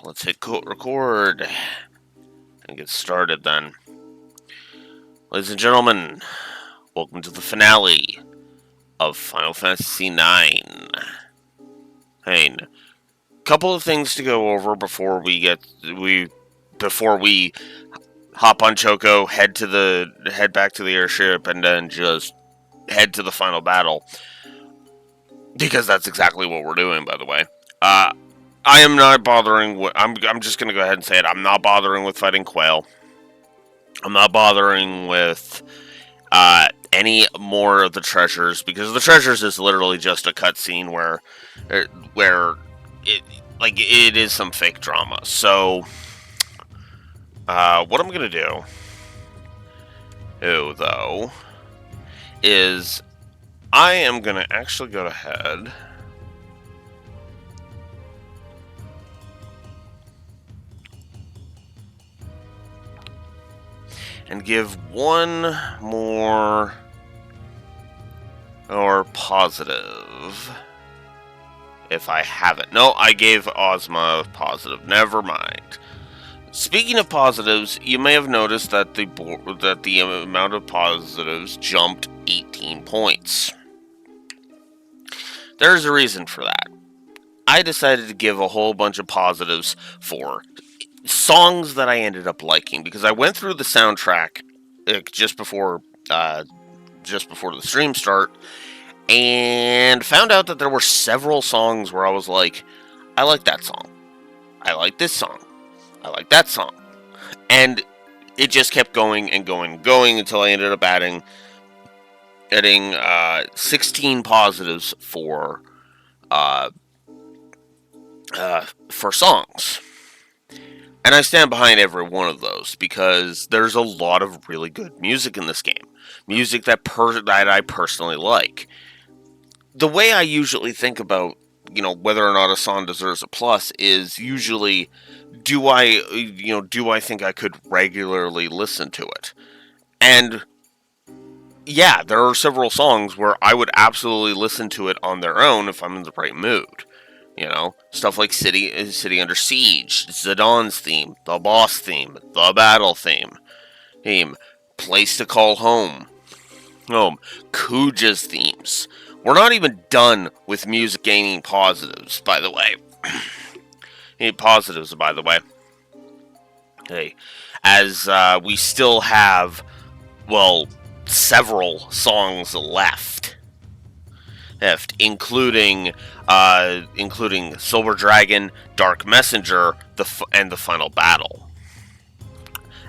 let's hit record and get started then. Ladies and gentlemen, welcome to the finale of Final Fantasy IX. Hey, couple of things to go over before we hop on Choco, head back to the airship, and then just head to the final battle. Because that's exactly what we're doing, by the way. I am not bothering with. I'm just gonna go ahead and say it. I'm not bothering with fighting Quail. I'm not bothering with any more of the treasures, because the treasures is literally just a cutscene where it is some fake drama. So what I'm gonna do, though, is I am gonna actually go ahead and give one more or positive. If I haven't. No, I gave Ozma a positive. Never mind. Speaking of positives, you may have noticed that the amount of positives jumped 18 points. There's a reason for that. I decided to give a whole bunch of positives for songs that I ended up liking, because I went through the soundtrack just before the stream start, and found out that there were several songs where I was like, I like that song, I like this song, I like that song, and it just kept going and going and going until I ended up adding 16 positives for songs. And I stand behind every one of those, because there's a lot of really good music in this game. Music that I personally like. The way I usually think about, whether or not a song deserves a plus is usually, do I think I could regularly listen to it? And yeah, there are several songs where I would absolutely listen to it on their own if I'm in the right mood. Stuff like City Under Siege, Zidane theme, the boss theme, the battle theme, Place to Call Home, Kuja's themes. We're not even done with music gaining positives, by the way. Hey, as we still have, several songs left, including Silver Dragon, Dark Messenger, and the final battle.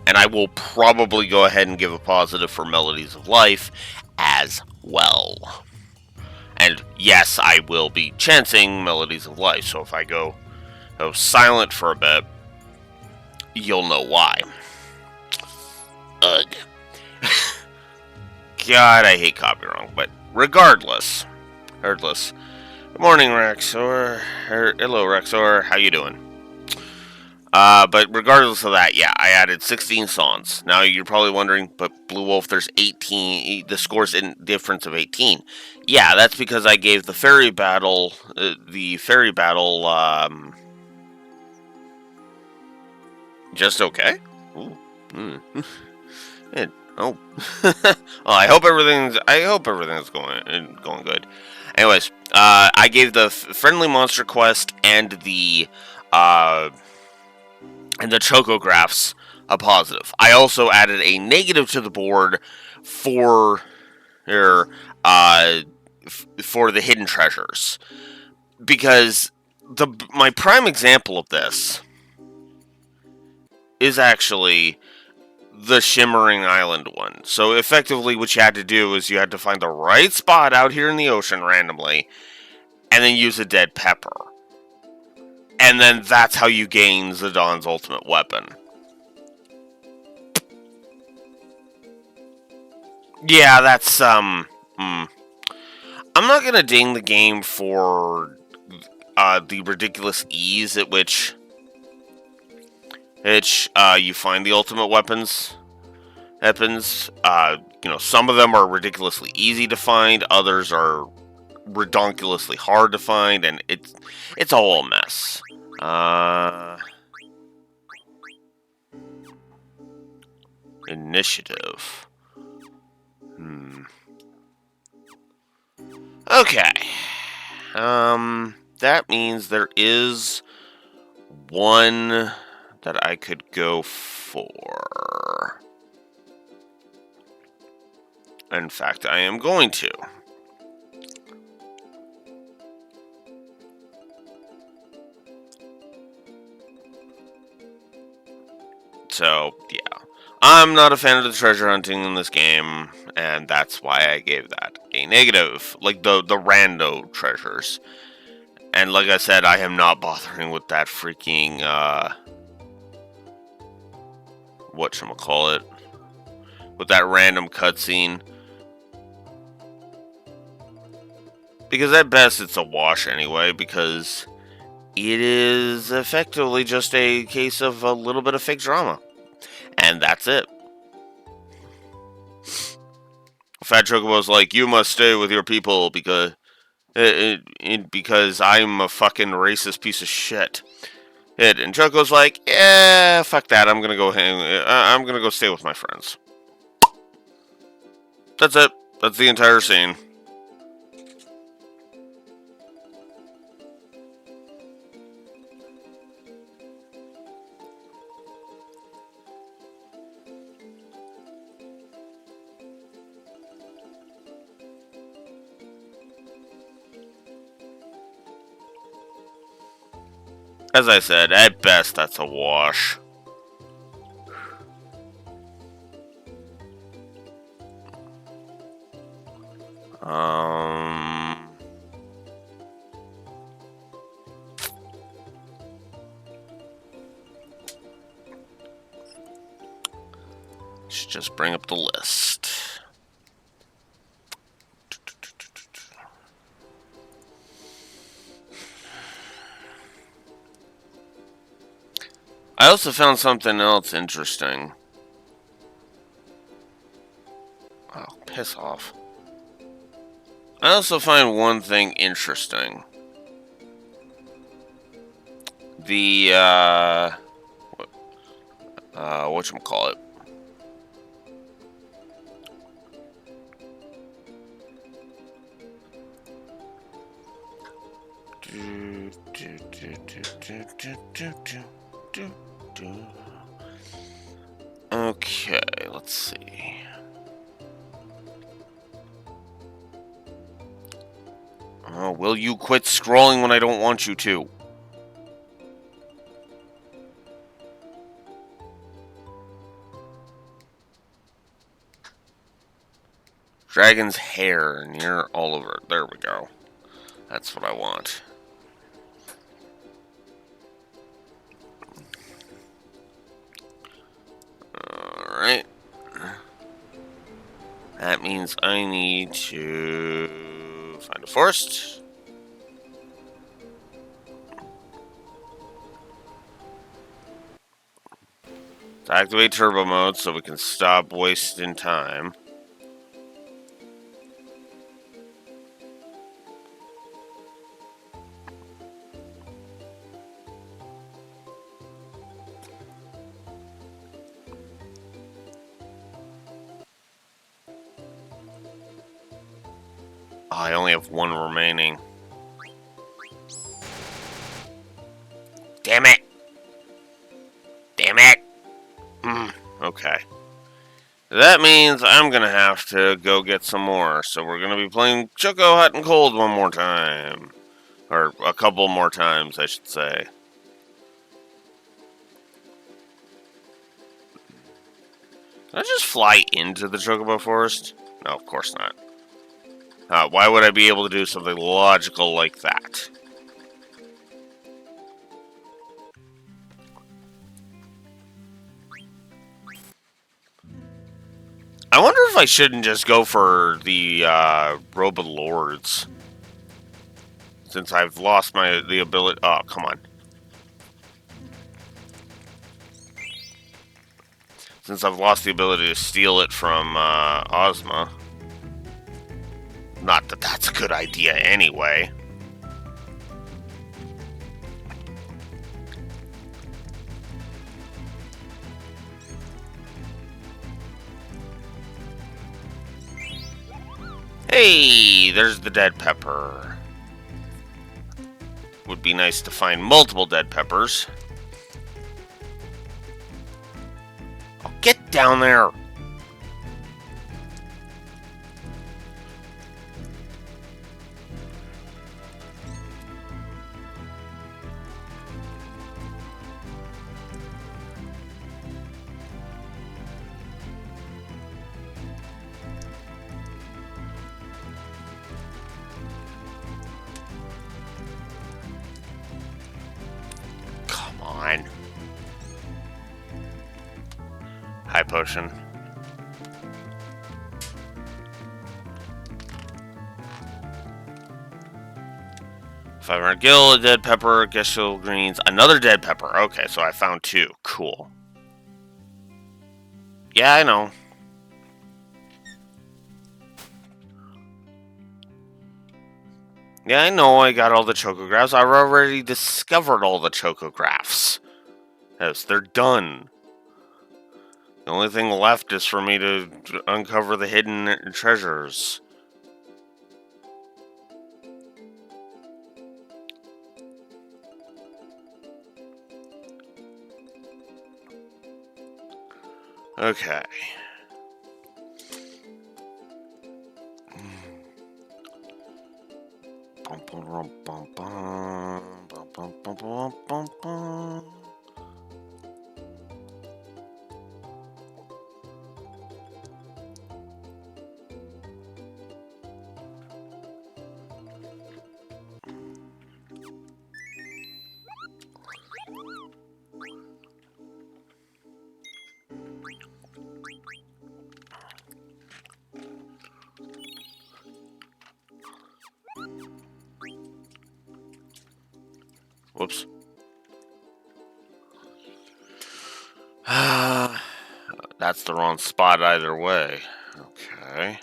And I will probably go ahead and give a positive for Melodies of Life as well. And yes, I will be chanting Melodies of Life, so if I go silent for a bit, you'll know why. Ugh. God, I hate copy wrong, but regardless. Good morning, Rexor. Hello, Rexor. How you doing? But regardless of that, yeah, I added 16 songs. Now you're probably wondering, but Blue Wolf, there's 18. The score's in difference of 18. Yeah, that's because I gave the fairy battle, just okay. Ooh. Oh. Well, I hope everything's going good. Anyways, I gave the Friendly Monster Quest and the Chocographs a positive. I also added a negative to the board for the hidden treasures, because my prime example of this is actually the Shimmering Island one. So effectively what you had to do is you had to find the right spot out here in the ocean randomly, and then use a dead pepper. And then that's how you gain Zidane's ultimate weapon. Yeah, that's, I'm not gonna ding the game for the ridiculous ease at which you find the ultimate weapons. Some of them are ridiculously easy to find, others are redonkulously hard to find, and it's all a mess. Initiative. Okay. That means there is one that I could go for. In fact, I am going to. So, yeah. I'm not a fan of the treasure hunting in this game, and that's why I gave that a negative. Like, the rando treasures. And like I said, I am not bothering with that freaking, whatchamacallit, with that random cutscene. Because at best it's a wash anyway, because it is effectively just a case of a little bit of fake drama. And that's it. Fat Chocobo's like, you must stay with your people because because I'm a fucking racist piece of shit. And Choco's like, yeah, fuck that. I'm gonna go I'm gonna go stay with my friends. That's it. That's the entire scene. As I said, at best, that's a wash. Should just bring up the list. I also found something else interesting. Oh, piss off. I also find one thing interesting. The, whatchamacallit? Okay, let's see. Oh, will you quit scrolling when I don't want you to? Dragon's hair near Oliver. There we go. That's what I want. Alright. That means I need to find a forest. To activate turbo mode so we can stop wasting time. Oh, I only have one remaining. Damn it! Damn it! Okay. That means I'm gonna have to go get some more, so we're gonna be playing Choco Hot and Cold one more time. Or a couple more times, I should say. Can I just fly into the Chocobo Forest? No, of course not. Why would I be able to do something logical like that? I wonder if I shouldn't just go for the Robe of Lords. Since I've lost the ability... Oh, come on. Since I've lost the ability to steal it from Ozma. Not that that's a good idea anyway. Hey, there's the dead pepper. Would be nice to find multiple dead peppers. Oh, get down there! Come on. High potion. $500 gil, a dead pepper, gestal greens, another dead pepper. Okay, so I found 2. Cool. Yeah, I know. Yeah, I know I got all the chocographs. I've already discovered all the chocographs. Yes, they're done. The only thing left is for me to uncover the hidden treasures. Okay. Whoops. That's the wrong spot either way. Okay.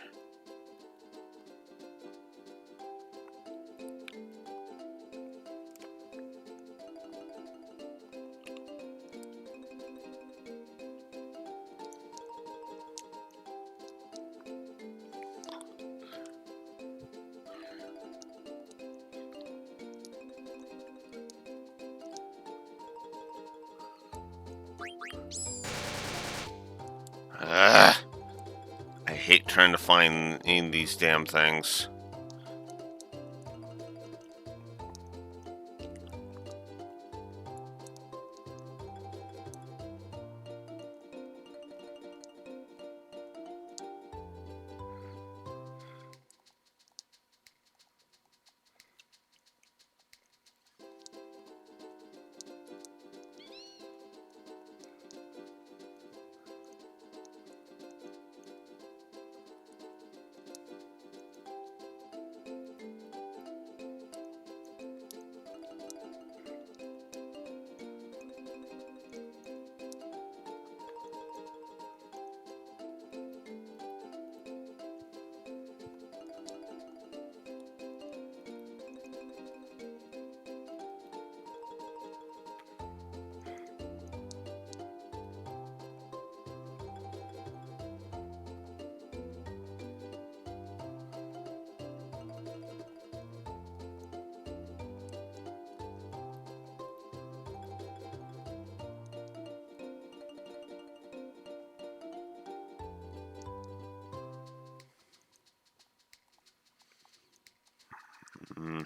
I hate trying to find in these damn things. Mm.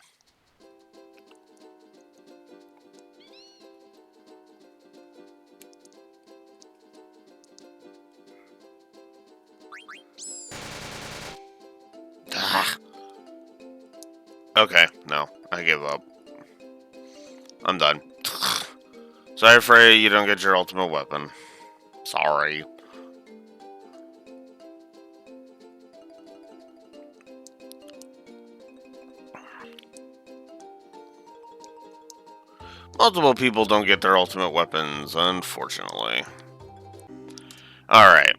Ah. Okay, no, I give up. I'm done. Sorry, Frey, you don't get your ultimate weapon. Sorry. Multiple people don't get their ultimate weapons, unfortunately. Alright.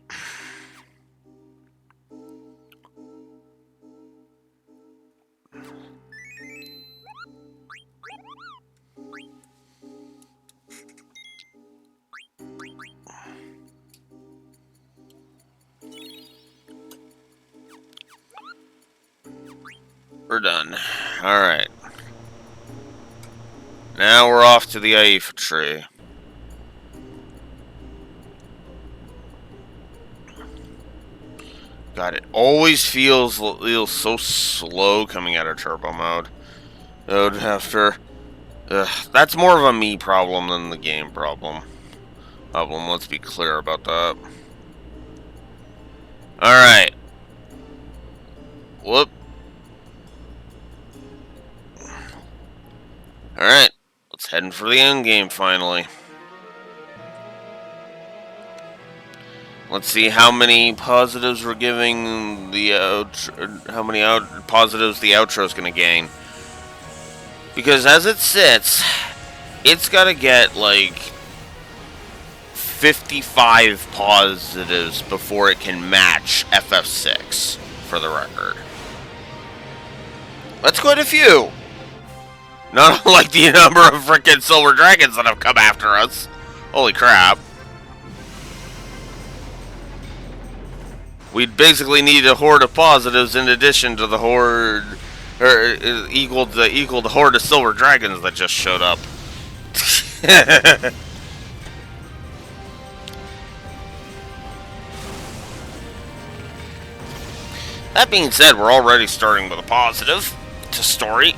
We're done. Alright. Now we're off to the Aifa tree. God, it always feels so slow coming out of turbo mode. That's more of a me problem than the game problem. Let's be clear about that. Alright. Whoop. Alright. Let's head in for the end game finally. Let's see how many positives we're giving the positives the outro is going to gain. Because as it sits, it's got to get like 55 positives before it can match FF6 for the record. That's quite a few. Not unlike the number of frickin' silver dragons that have come after us. Holy crap. We'd basically need a horde of positives in addition to the horde, or equal the horde of silver dragons that just showed up. That being said, we're already starting with a positive to story.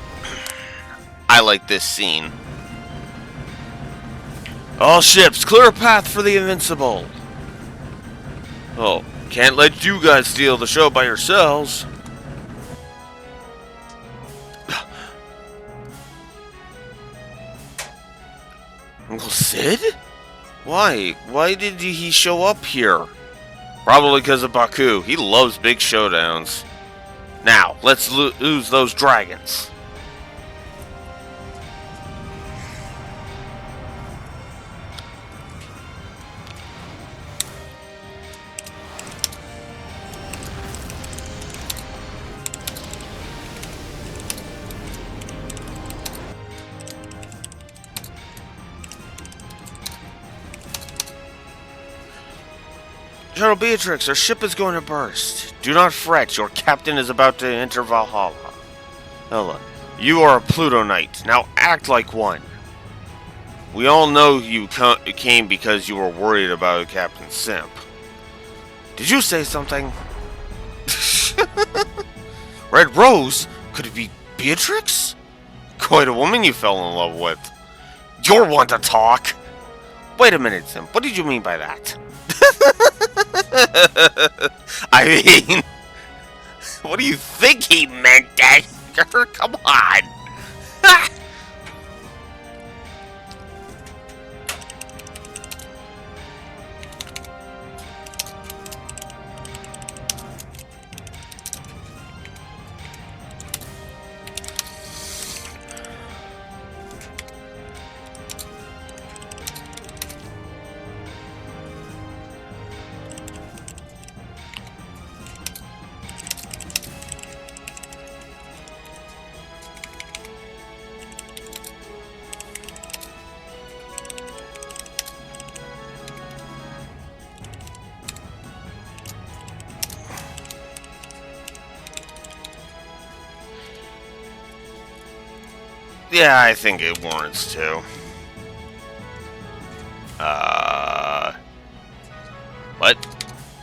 I like this scene. All ships, clear a path for the Invincible. Oh. Can't let you guys steal the show by yourselves. Uncle Sid? Why? Why did he show up here? Probably because of Baku. He loves big showdowns. Now, let's lose those dragons. General Beatrix, our ship is going to burst. Do not fret, your captain is about to enter Valhalla. Ella, you are a Pluto Knight. Now act like one. We all know you came because you were worried about Captain Simp. Did you say something? Red Rose? Could it be Beatrix? Quite a woman you fell in love with. You're one to talk. Wait a minute, Simp. What did you mean by that? I mean, what do you think he meant, Dagger? Come on. Yeah, I think it warrants to. What?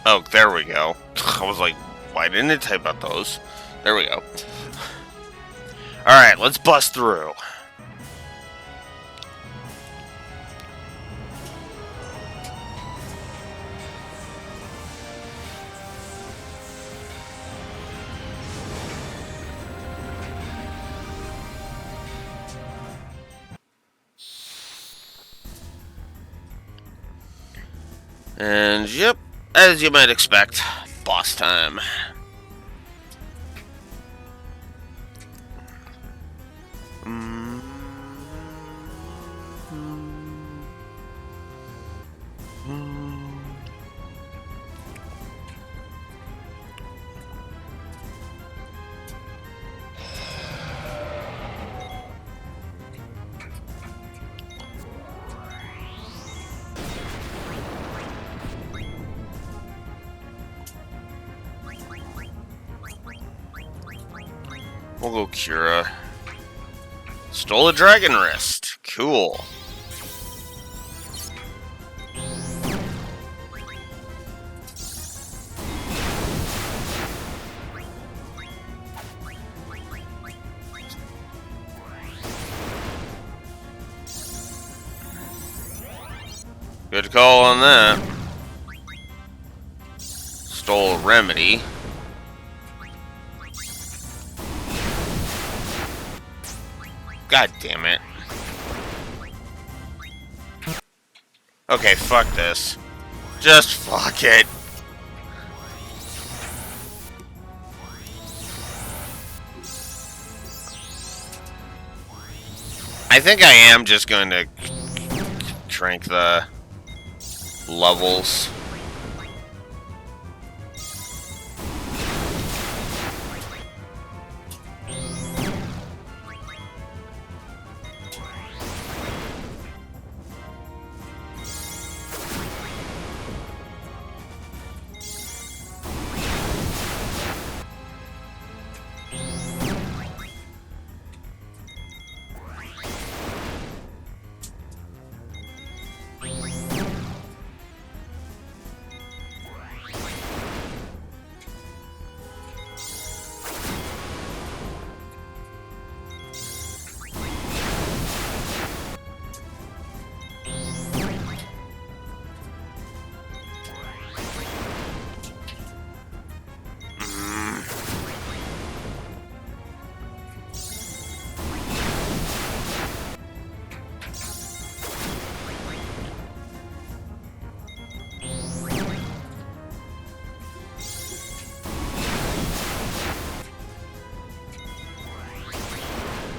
Oh, there we go. I was like, why didn't it type out those? There we go. Alright, let's bust through. And, yep, as you might expect, boss time. We'll go Cura. Stole a Dragon Wrist. Cool. Good call on that. Stole a Remedy. God damn it. Okay, fuck this. Just fuck it. I think I am just going to crank the levels.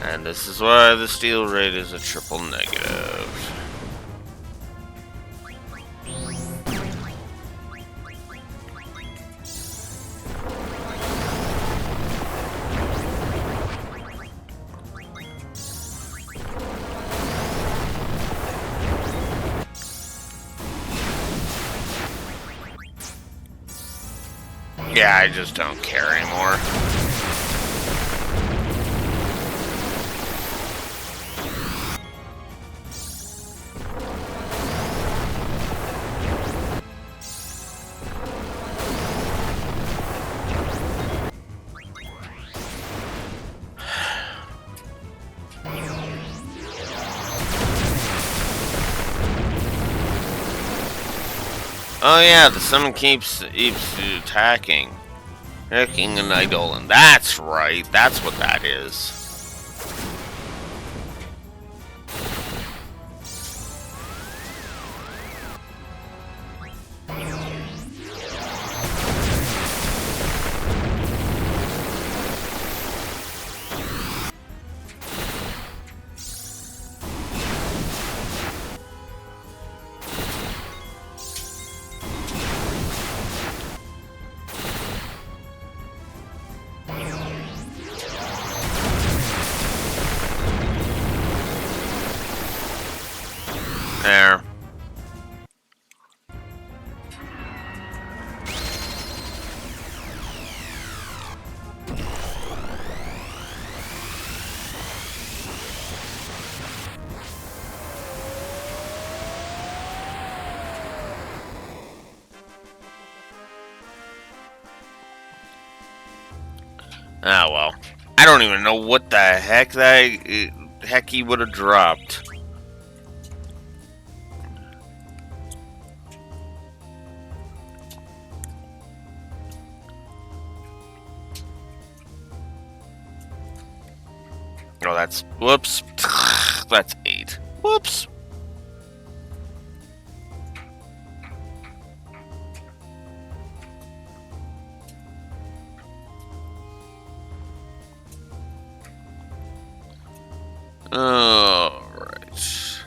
And this is why the steal rate is a triple negative. Yeah, I just don't care anymore. Oh yeah, the summon keeps attacking. Attacking an Eidolon. That's right, that's what that is. There. Ah well. I don't even know what the heck he would have dropped. Oh, that's... Whoops. That's 8. Whoops. Alright.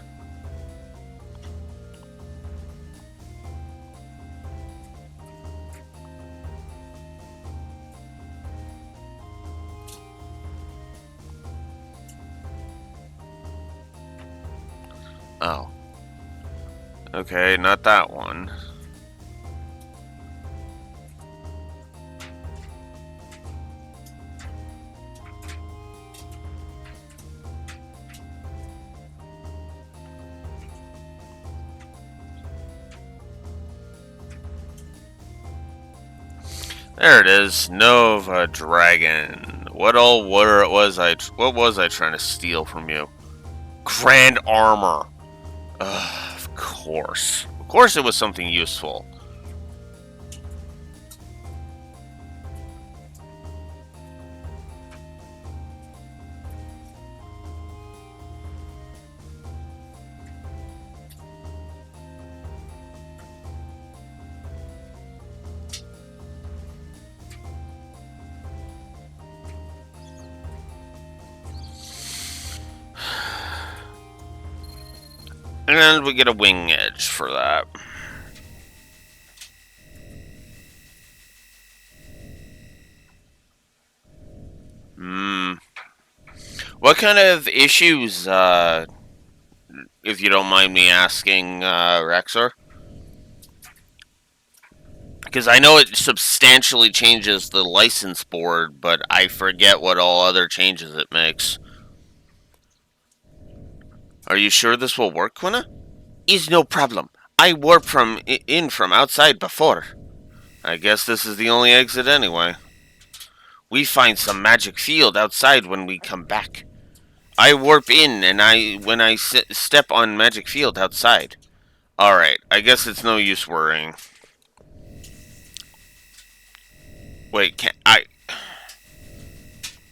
Oh. Okay, not that one. There it is. Nova Dragon. What was I trying to steal from you? Grand armor. Of course. Of course it was something useful. And we get a wing edge for that. What kind of issues, if you don't mind me asking, Rexor? Because I know it substantially changes the license board, but I forget what all other changes it makes. Are you sure this will work, Quina? Is no problem. I warped in from outside before. I guess this is the only exit anyway. We find some magic field outside when we come back. I warp in, and when I step on magic field outside. Alright, I guess it's no use worrying. Wait, I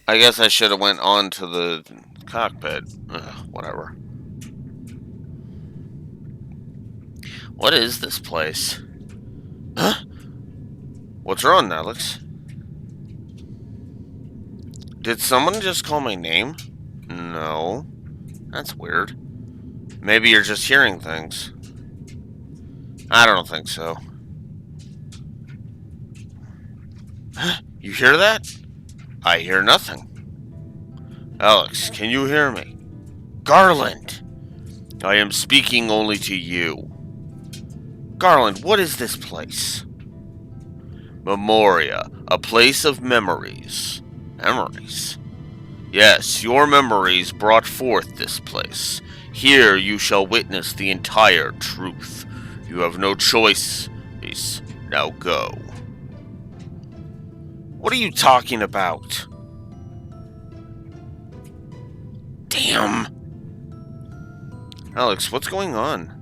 guess I should have went on to the cockpit. Ugh, whatever. What is this place? Huh? What's wrong, Alex? Did someone just call my name? No. That's weird. Maybe you're just hearing things. I don't think so. You hear that? I hear nothing. Alex, can you hear me? Garland! I am speaking only to you. Garland, what is this place? Memoria, a place of memories. Memories? Yes, your memories brought forth this place. Here you shall witness the entire truth. You have no choice. Now go. What are you talking about? Damn. Alex, what's going on?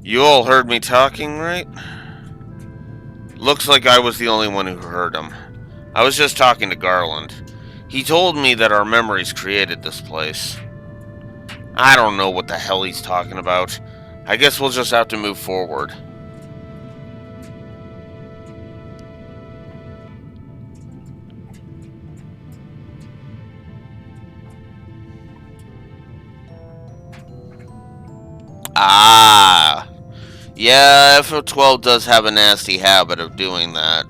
You all heard me talking, right? Looks like I was the only one who heard him. I was just talking to Garland. He told me that our memories created this place. I don't know what the hell he's talking about. I guess we'll just have to move forward. Ah. Yeah, FF12 does have a nasty habit of doing that.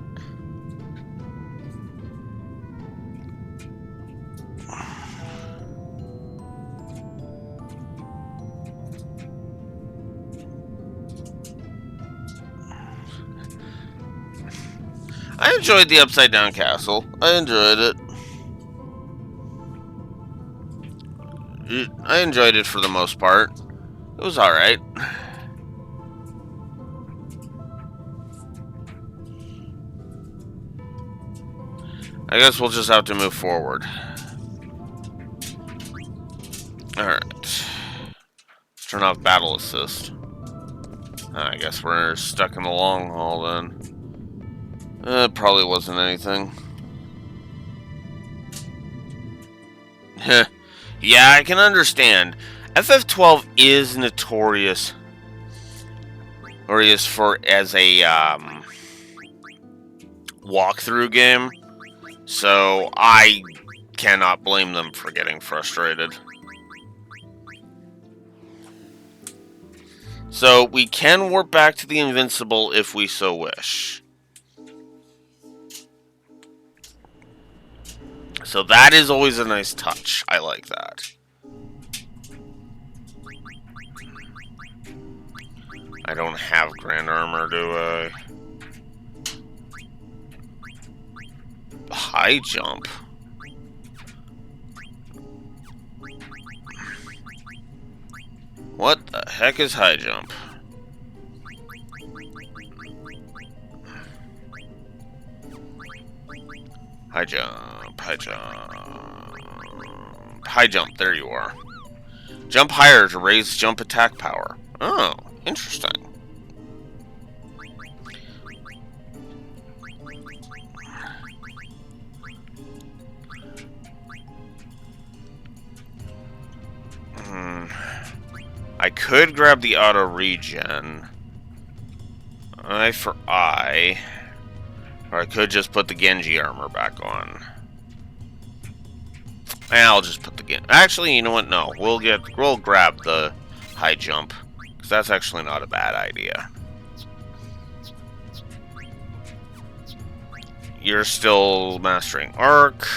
I enjoyed the Upside Down Castle. I enjoyed it. I enjoyed it for the most part. It was alright. I guess we'll just have to move forward. Alright. Let's turn off battle assist. I guess we're stuck in the long haul then. It probably wasn't anything. Yeah, I can understand. FF12 is notorious as a walkthrough game, so I cannot blame them for getting frustrated. So we can warp back to the Invincible if we so wish. So that is always a nice touch. I like that. I don't have Grand Armor, do I? High jump. What the heck is high jump? High jump, high jump. High jump, there you are. Jump higher to raise jump attack power. Oh, interesting. I could grab the auto regen. Eye for eye. Or I could just put the Genji armor back on. I'll just put the Genji. Actually, you know what? No, we'll grab the high jump, because that's actually not a bad idea. You're still mastering arc,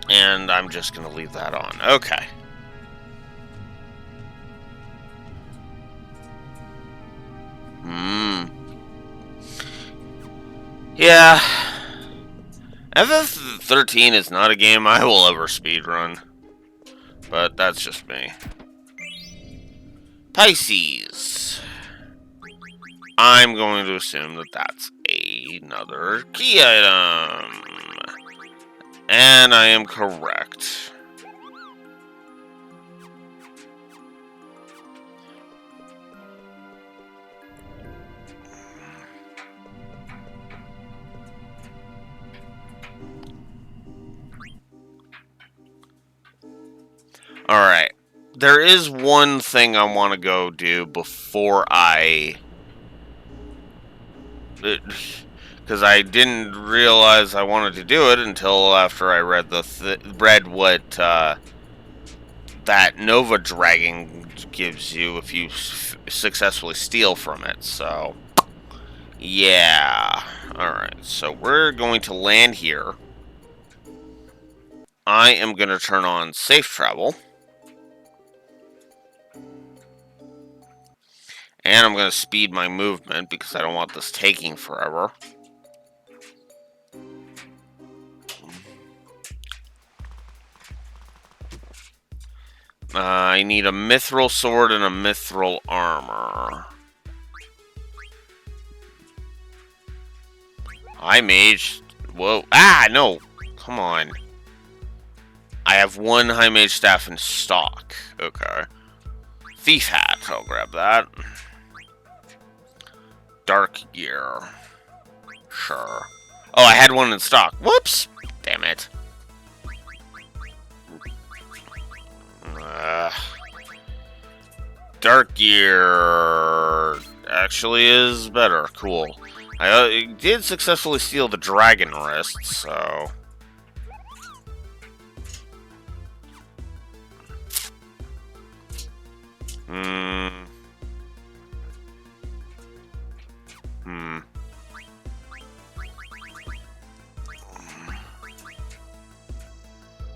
and I'm just gonna leave that on. Okay. Yeah. FF13 is not a game I will ever speedrun. But that's just me. Pisces. I'm going to assume that that's another key item. And I am correct. Alright. There is one thing I want to go do before I... Because I didn't realize I wanted to do it until after I read what that Nova Dragon gives you if you successfully steal from it. So, yeah. Alright, so we're going to land here. I am going to turn on safe travel. And I'm going to speed my movement because I don't want this taking forever. I need a mithril sword and a mithril armor. High mage. Whoa. Ah, no. Come on. I have one high mage staff in stock. Okay. Thief hat. I'll grab that. Dark gear. Sure. Oh, I had one in stock. Whoops. Damn it. Dark gear actually is better. Cool. I did successfully steal the dragon wrist, so...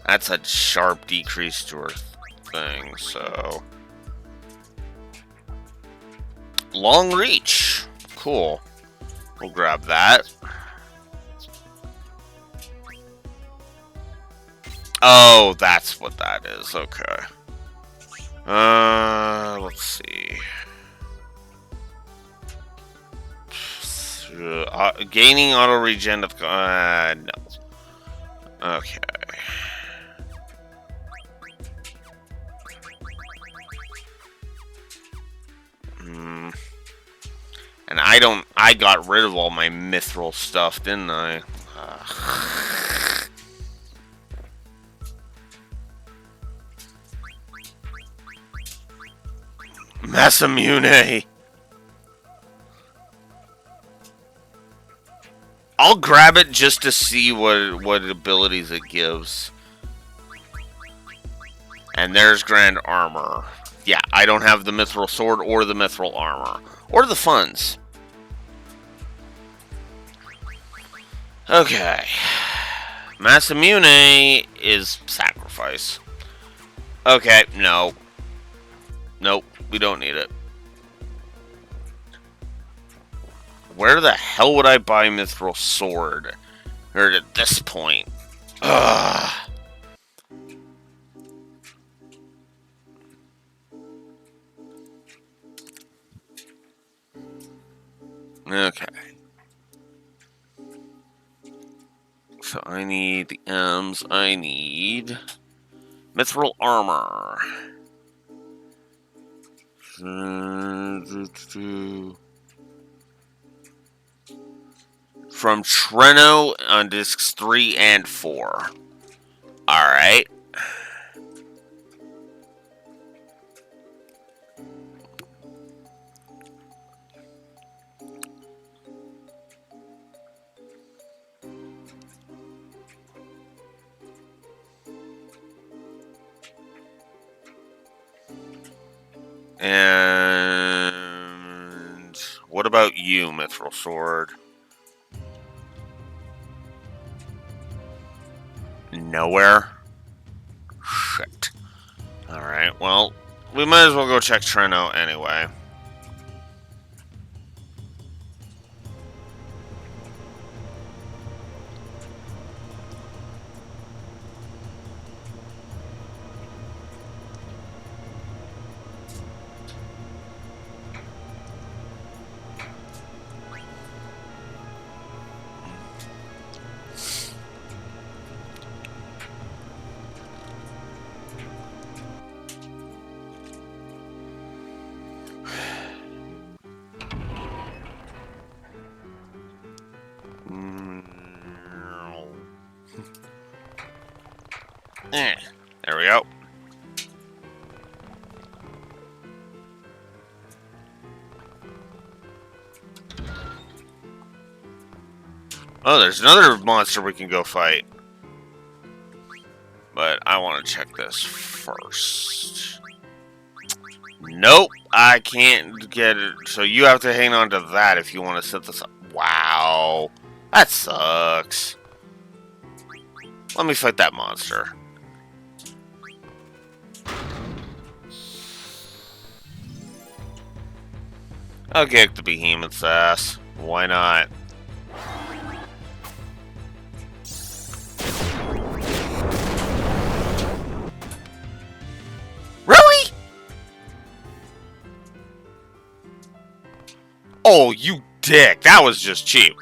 That's a sharp decrease to her thing, so... Long reach. Cool. We'll grab that. Oh, that's what that is. Okay. Let's see. Gaining auto regen of... no. Okay. And I got rid of all my mithril stuff, didn't I? Masamune! I'll grab it just to see what abilities it gives. And there's Grand Armor. Yeah, I don't have the Mithril Sword or the Mithril Armor. Or the funds. Okay. Masamune is sacrifice. Okay, no. Nope, we don't need it. Where the hell would I buy Mithril Sword? Or at this point? Ugh. Okay. So I need the M's. I need mithril armor. From Treno on discs 3 and 4. Alright. And what about you, Mithril Sword? Nowhere? Shit. Alright, well, we might as well go check Treno anyway. There we go. Oh, there's another monster we can go fight. But I want to check this first. Nope, I can't get it. So you have to hang on to that if you want to set this up. Wow, that sucks. Let me fight that monster. I'll kick the behemoth's ass. Why not? Really? Oh, you dick. That was just cheap.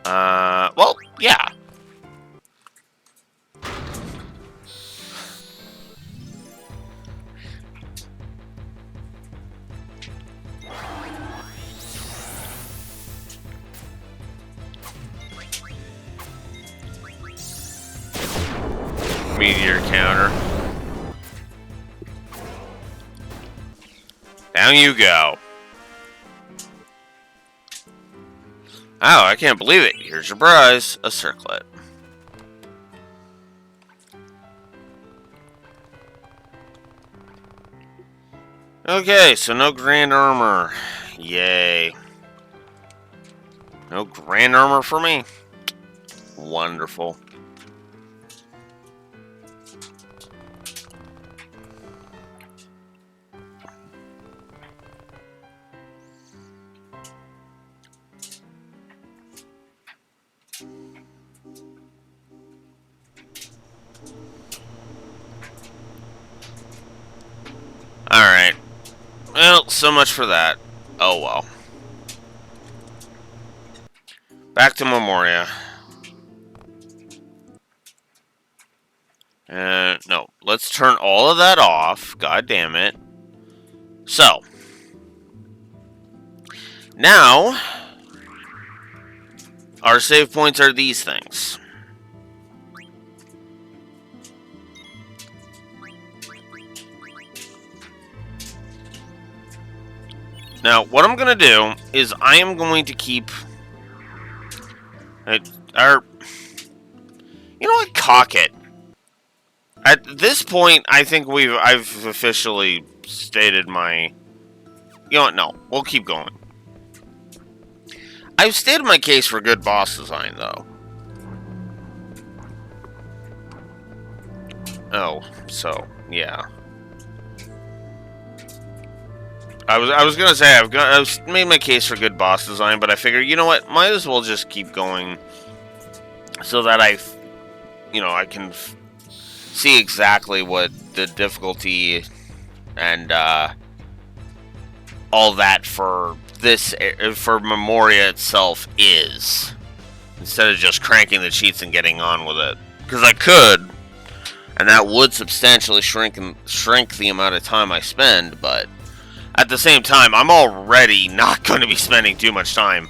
Well, yeah. Meteor counter. Down you go. Oh, I can't believe it. Here's your prize. A circlet. Okay, so no grand armor. Yay. No grand armor for me. Wonderful. Alright. Well, so much for that. Oh well. Back to Memoria. No. Let's turn all of that off. God damn it. So. Now. Our save points are these things. Now, what I'm going to do is I am going to keep our... You know what? Cock it. At this point, I think I've officially stated my... You know what? No. We'll keep going. I've stated my case for good boss design, though. Oh, so, yeah. I was gonna say I've made my case for good boss design, but I figured, you know what, might as well just keep going, so that I can see exactly what the difficulty and all that for this for Memoria itself is. instead of just cranking the cheats and getting on with it. Because I could, and that would substantially shrink the amount of time I spend, but at the same time, I'm already not going to be spending too much time.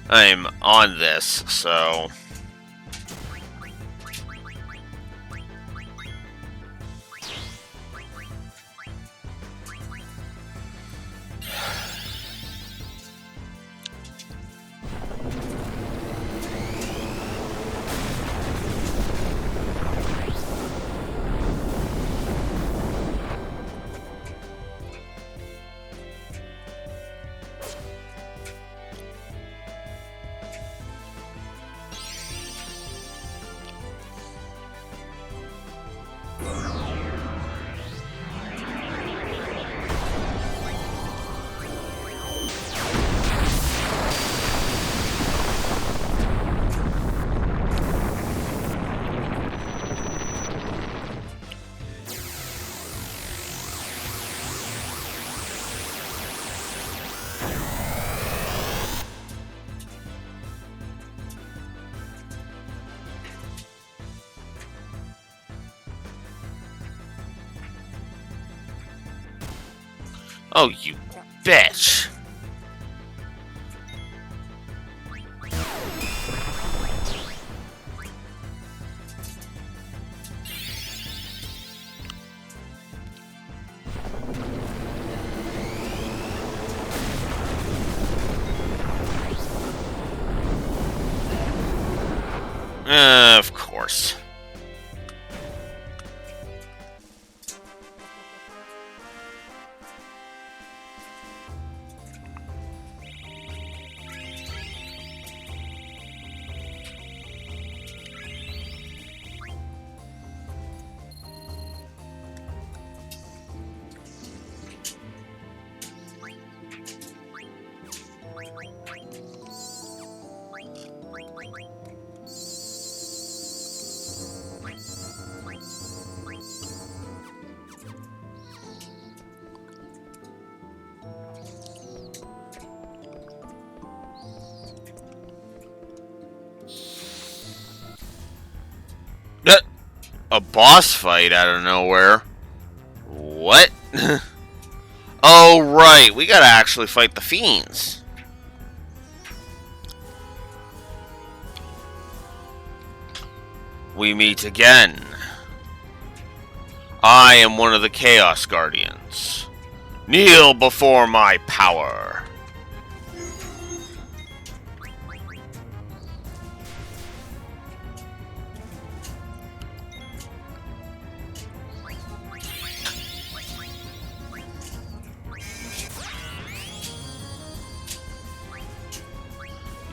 I'm on this, so... Oh, you bitch! Of course. A boss fight out of nowhere? What? Oh, right. We gotta actually fight the fiends. We meet again. I am one of the Chaos Guardians. Kneel before my power.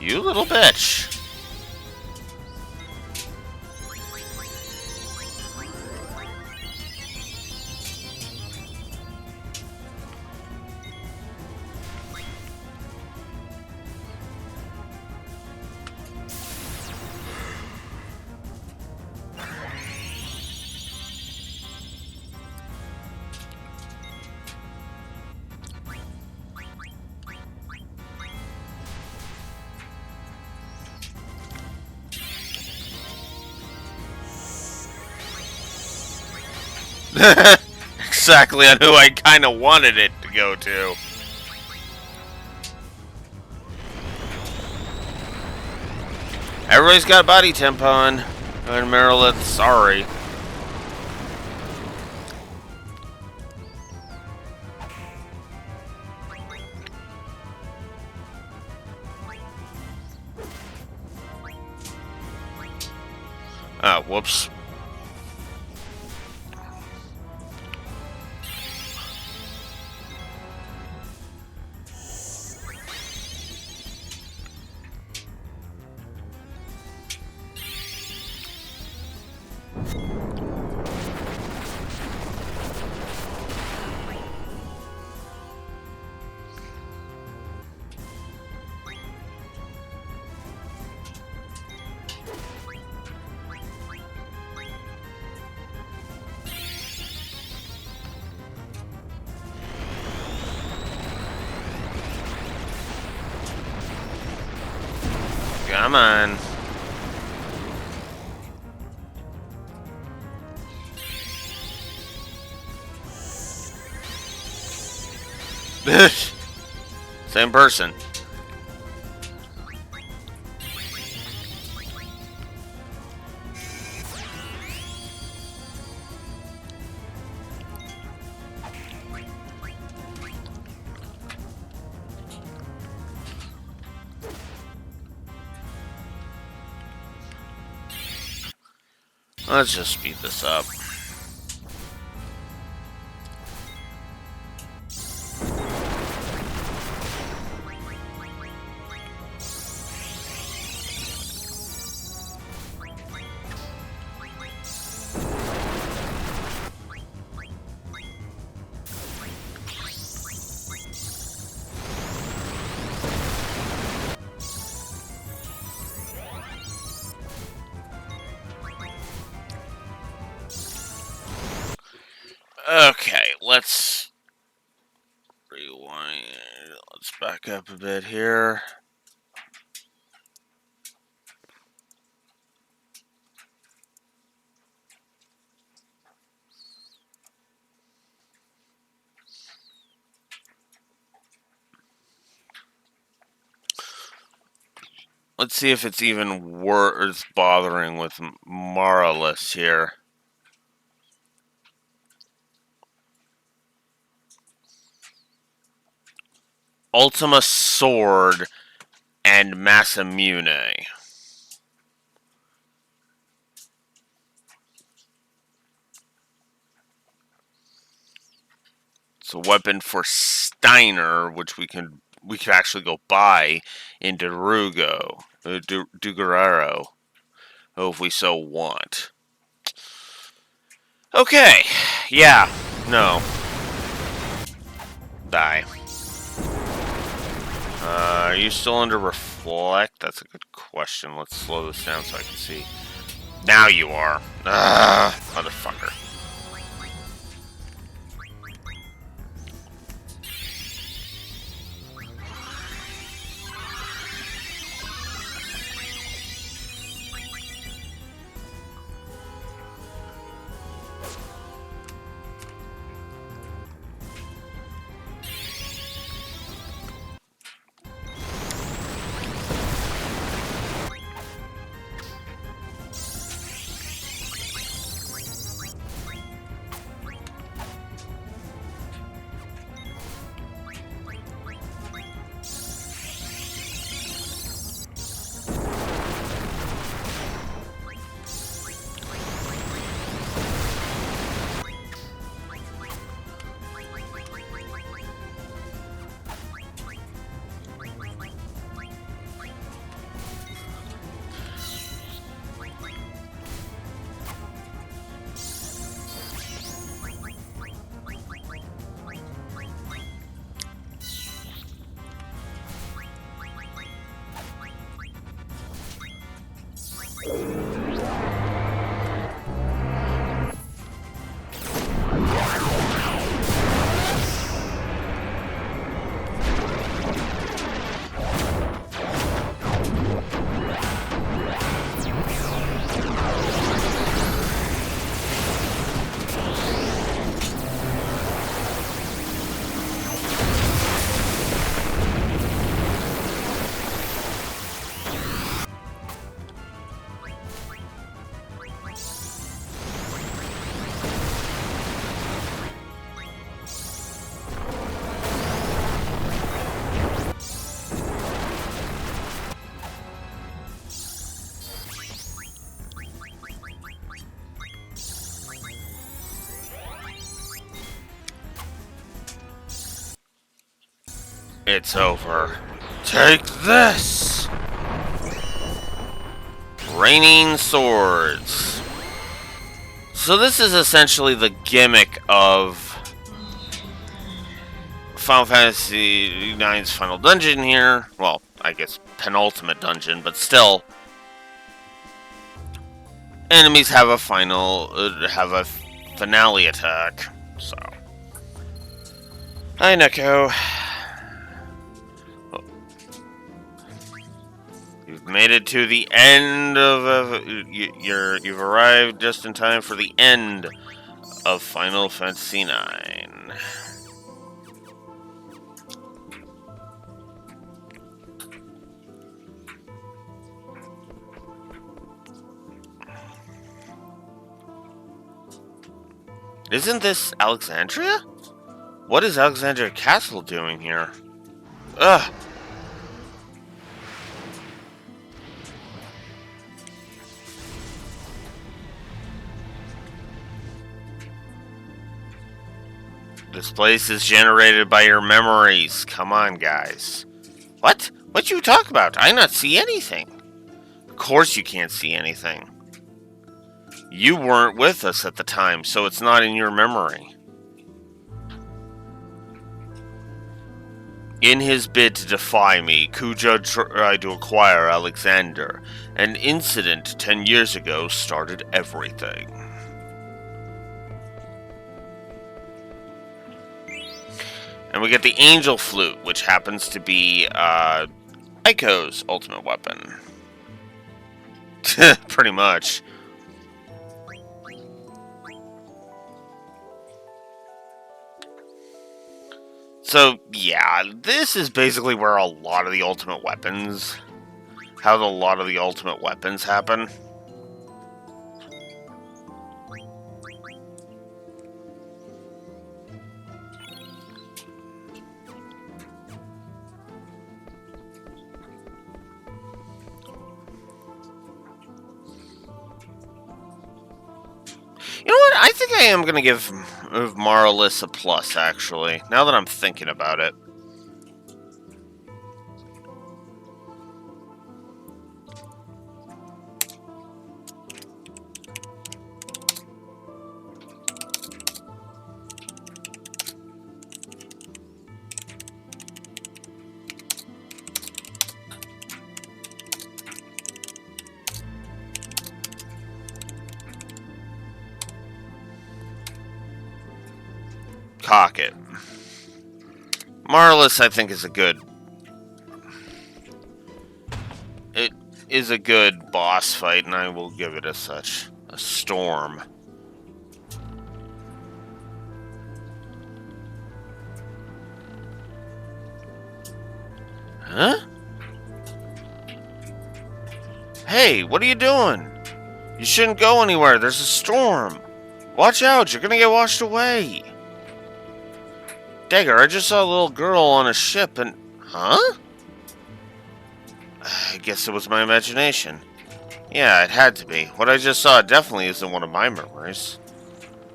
You little bitch. Exactly on who I kind of wanted it to go to. Everybody's got a body tampon. And Merilith, sorry. Whoops. Come on. Same person. Let's just speed this up. Okay, let's rewind. Let's back up a bit here. Let's see if it's even worth bothering with Maralus here. Ultima Sword and Masamune. It's a weapon for Steiner, which we could actually go buy in Darugo, Dugarero, if we so want. Okay, yeah, no. Die. Are you still under Reflect? That's a good question. Let's slow this down so I can see. Now you are. Motherfucker. It's over. Take this! Raining Swords. So this is essentially the gimmick of Final Fantasy IX's final dungeon here. Well, I guess penultimate dungeon, but still. Enemies have a finale attack. So. Hi, Neko. made it to the end of you've arrived just in time for the end of Final Fantasy IX. Isn't this Alexandria? What is Alexandria Castle doing here? Ugh. This place is generated by your memories. Come on, guys. What? What you talk about? I not see anything. Of course you can't see anything. You weren't with us at the time, so it's not in your memory. In his bid to defy me, Kuja tried to acquire Alexander. An incident 10 years ago started everything. And we get the Angel Flute, which happens to be Aiko's ultimate weapon. Pretty much. So, yeah, this is basically where a lot of the ultimate weapons... how a lot of the ultimate weapons happen. You know what? I think I am going to give Marlis a plus, actually, now that I'm thinking about it. Cock it. Marlis, I think, is a good... it is a good boss fight, and I will give it as such. A storm. Huh? Hey, what are you doing? You shouldn't go anywhere. There's a storm. Watch out, you're gonna get washed away. Dagger, I just saw a little girl on a ship and... Huh? I guess it was my imagination. Yeah, it had to be. What I just saw definitely isn't one of my memories.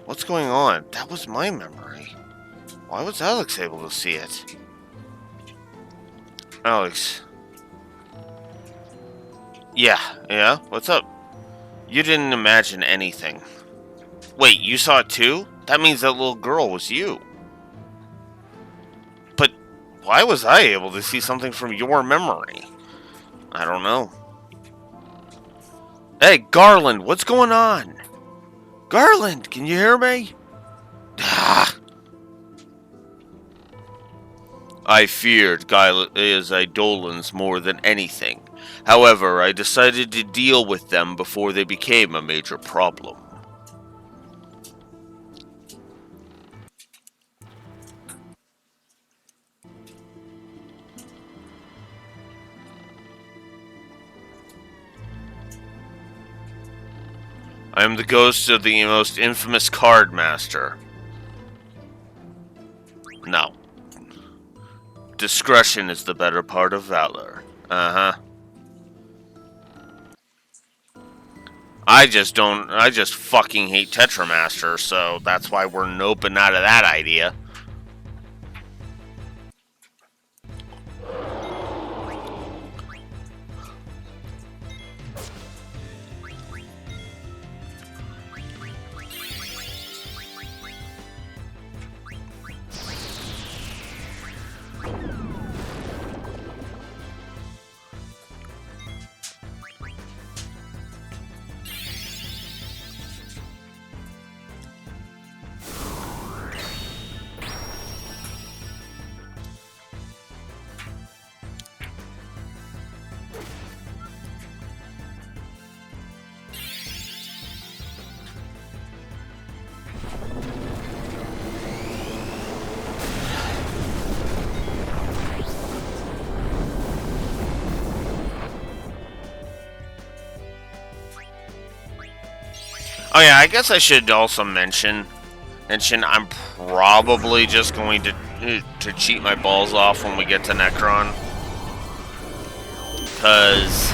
What's going on? That was my memory. Why was Alex able to see it? Alex. Yeah, what's up? You didn't imagine anything. Wait, you saw it too? That means that little girl was you. But why was I able to see something from your memory? I don't know. Hey, Garland, what's going on? Garland, can you hear me? Ah. I feared Gaia's Eidolons more than anything. However, I decided to deal with them before they became a major problem. I am the ghost of the most infamous card master. No. Discretion is the better part of valor. Uh-huh. I just fucking hate Tetramaster, so that's why we're noping out of that idea. Oh yeah, I guess I should also mention I'm probably just going to cheat my balls off when we get to Necron, because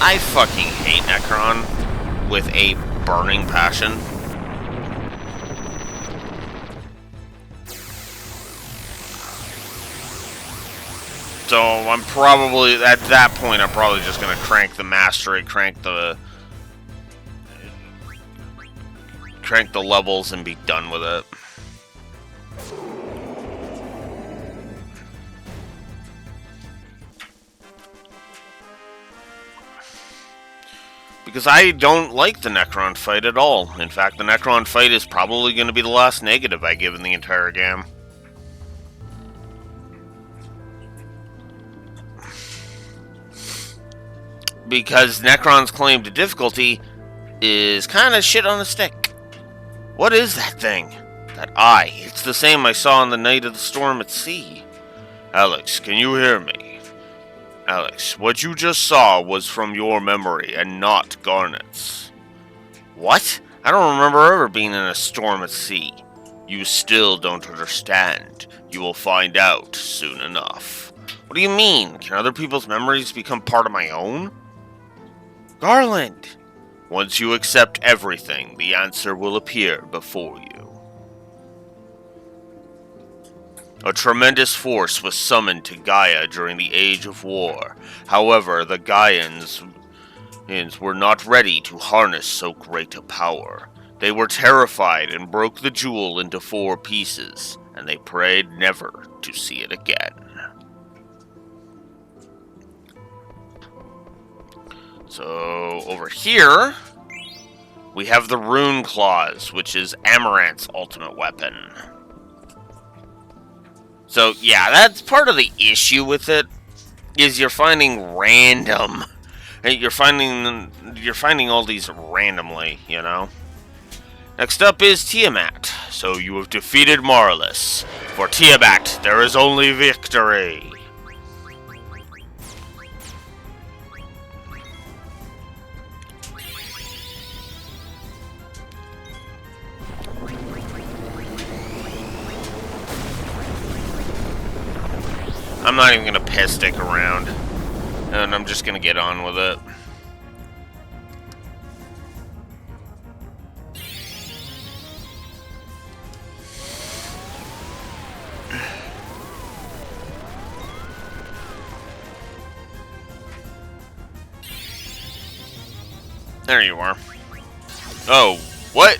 I fucking hate Necron with a burning passion. So I'm probably, at that point, I'm probably just going to crank the mastery, crank the levels and be done with it. Because I don't like the Necron fight at all. In fact, the Necron fight is probably going to be the last negative I give in the entire game. Because Necron's claim to difficulty is kind of shit on a stick. What is that thing? That eye. It's the same I saw on the night of the storm at sea. Alex, can you hear me? Alex, what you just saw was from your memory and not Garnet's. What? I don't remember ever being in a storm at sea. You still don't understand. You will find out soon enough. What do you mean? Can other people's memories become part of my own? Garland! Once you accept everything, the answer will appear before you. A tremendous force was summoned to Gaia during the Age of War. However, the Gaians were not ready to harness so great a power. They were terrified and broke the jewel into 4 pieces, and they prayed never to see it again. So, over here, we have the Rune Claws, which is Amaranth's ultimate weapon. So, yeah, that's part of the issue with it, is you're finding random. You're finding all these randomly, you know? Next up is Tiamat. So you have defeated Marlis. For Tiamat, there is only victory. I'm not even gonna stick around, and I'm just gonna get on with it. There you are. Oh, what?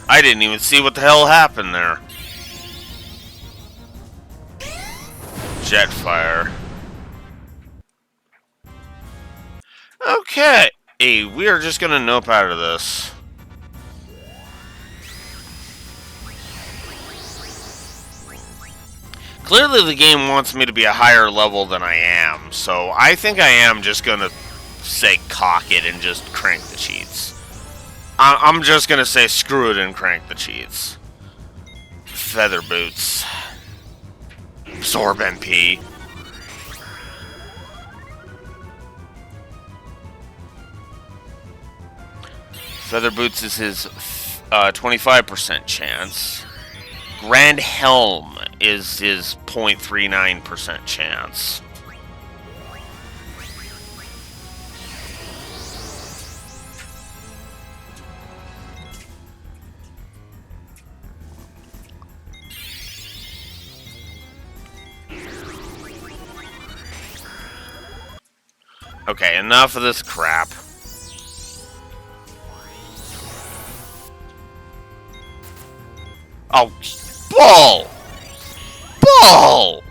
I didn't even see what the hell happened there. Jetfire. Okay. Hey, we are just gonna nope out of this. Clearly the game wants me to be a higher level than I am, so I think I am just gonna say cock it and just crank the cheats. I'm just gonna say screw it and crank the cheats. Feather boots. Absorb MP. Feather Boots is his 25% chance. Grand Helm is his 0.39% chance. Okay, enough of this crap. Oh, bull! Bull!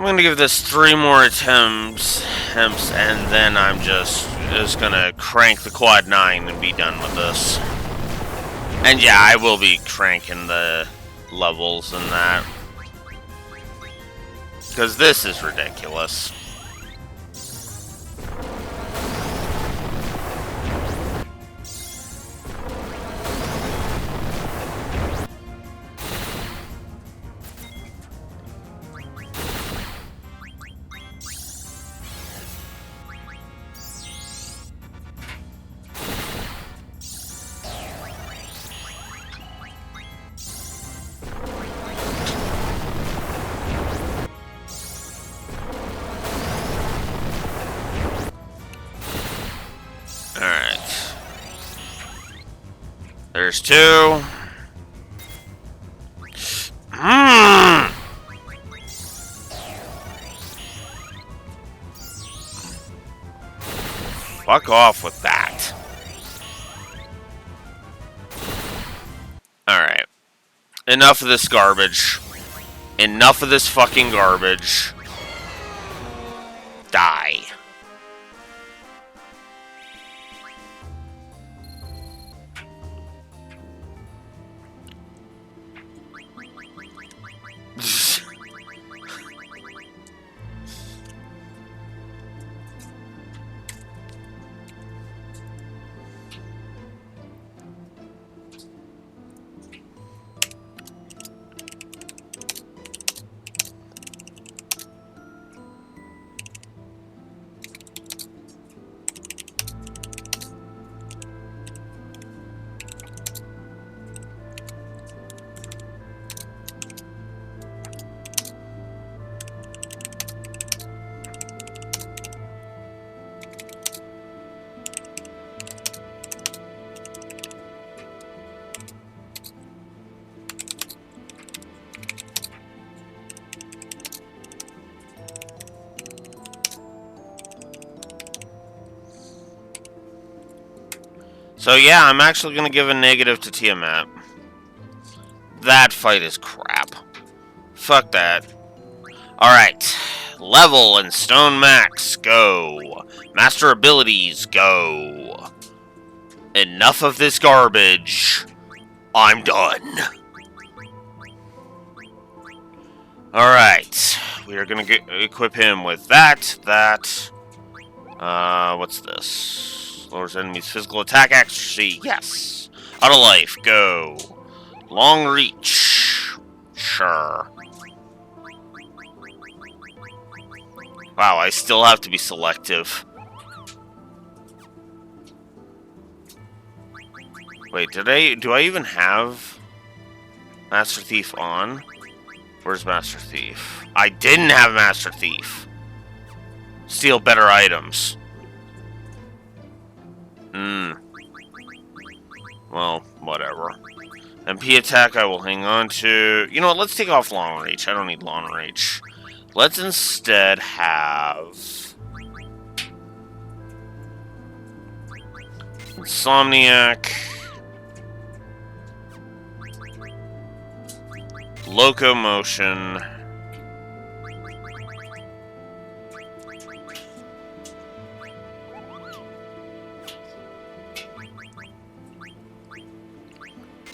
I'm gonna give this 3 more attempts, and then I'm just gonna crank the quad 9 and be done with this. And yeah, I will be cranking the levels and that. Because this is ridiculous. Alright. There's 2. Fuck off with that. Alright. Enough of this garbage. Enough of this fucking garbage. Die. So yeah, I'm actually going to give a negative to Tiamat. That fight is crap. Fuck that. Alright. Level and Stone Max, go. Master abilities, go. Enough of this garbage. I'm done. Alright. We are going to equip him with that. What's this? Lowers enemy's physical attack accuracy. Yes. Auto life. Go. Long reach. Sure. Wow, I still have to be selective. Wait, do I even have Master Thief on? Where's Master Thief? I didn't have Master Thief. Steal better items. Well, whatever. MP attack I will hang on to. You know what, let's take off long reach. I don't need long reach. Let's instead have Insomniac, Locomotion,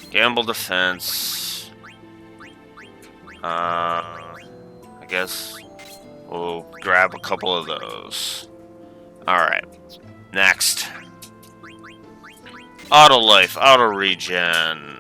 Gamble Defense. I guess we'll grab a couple of those. Alright. Next. Auto Life, Auto Regen.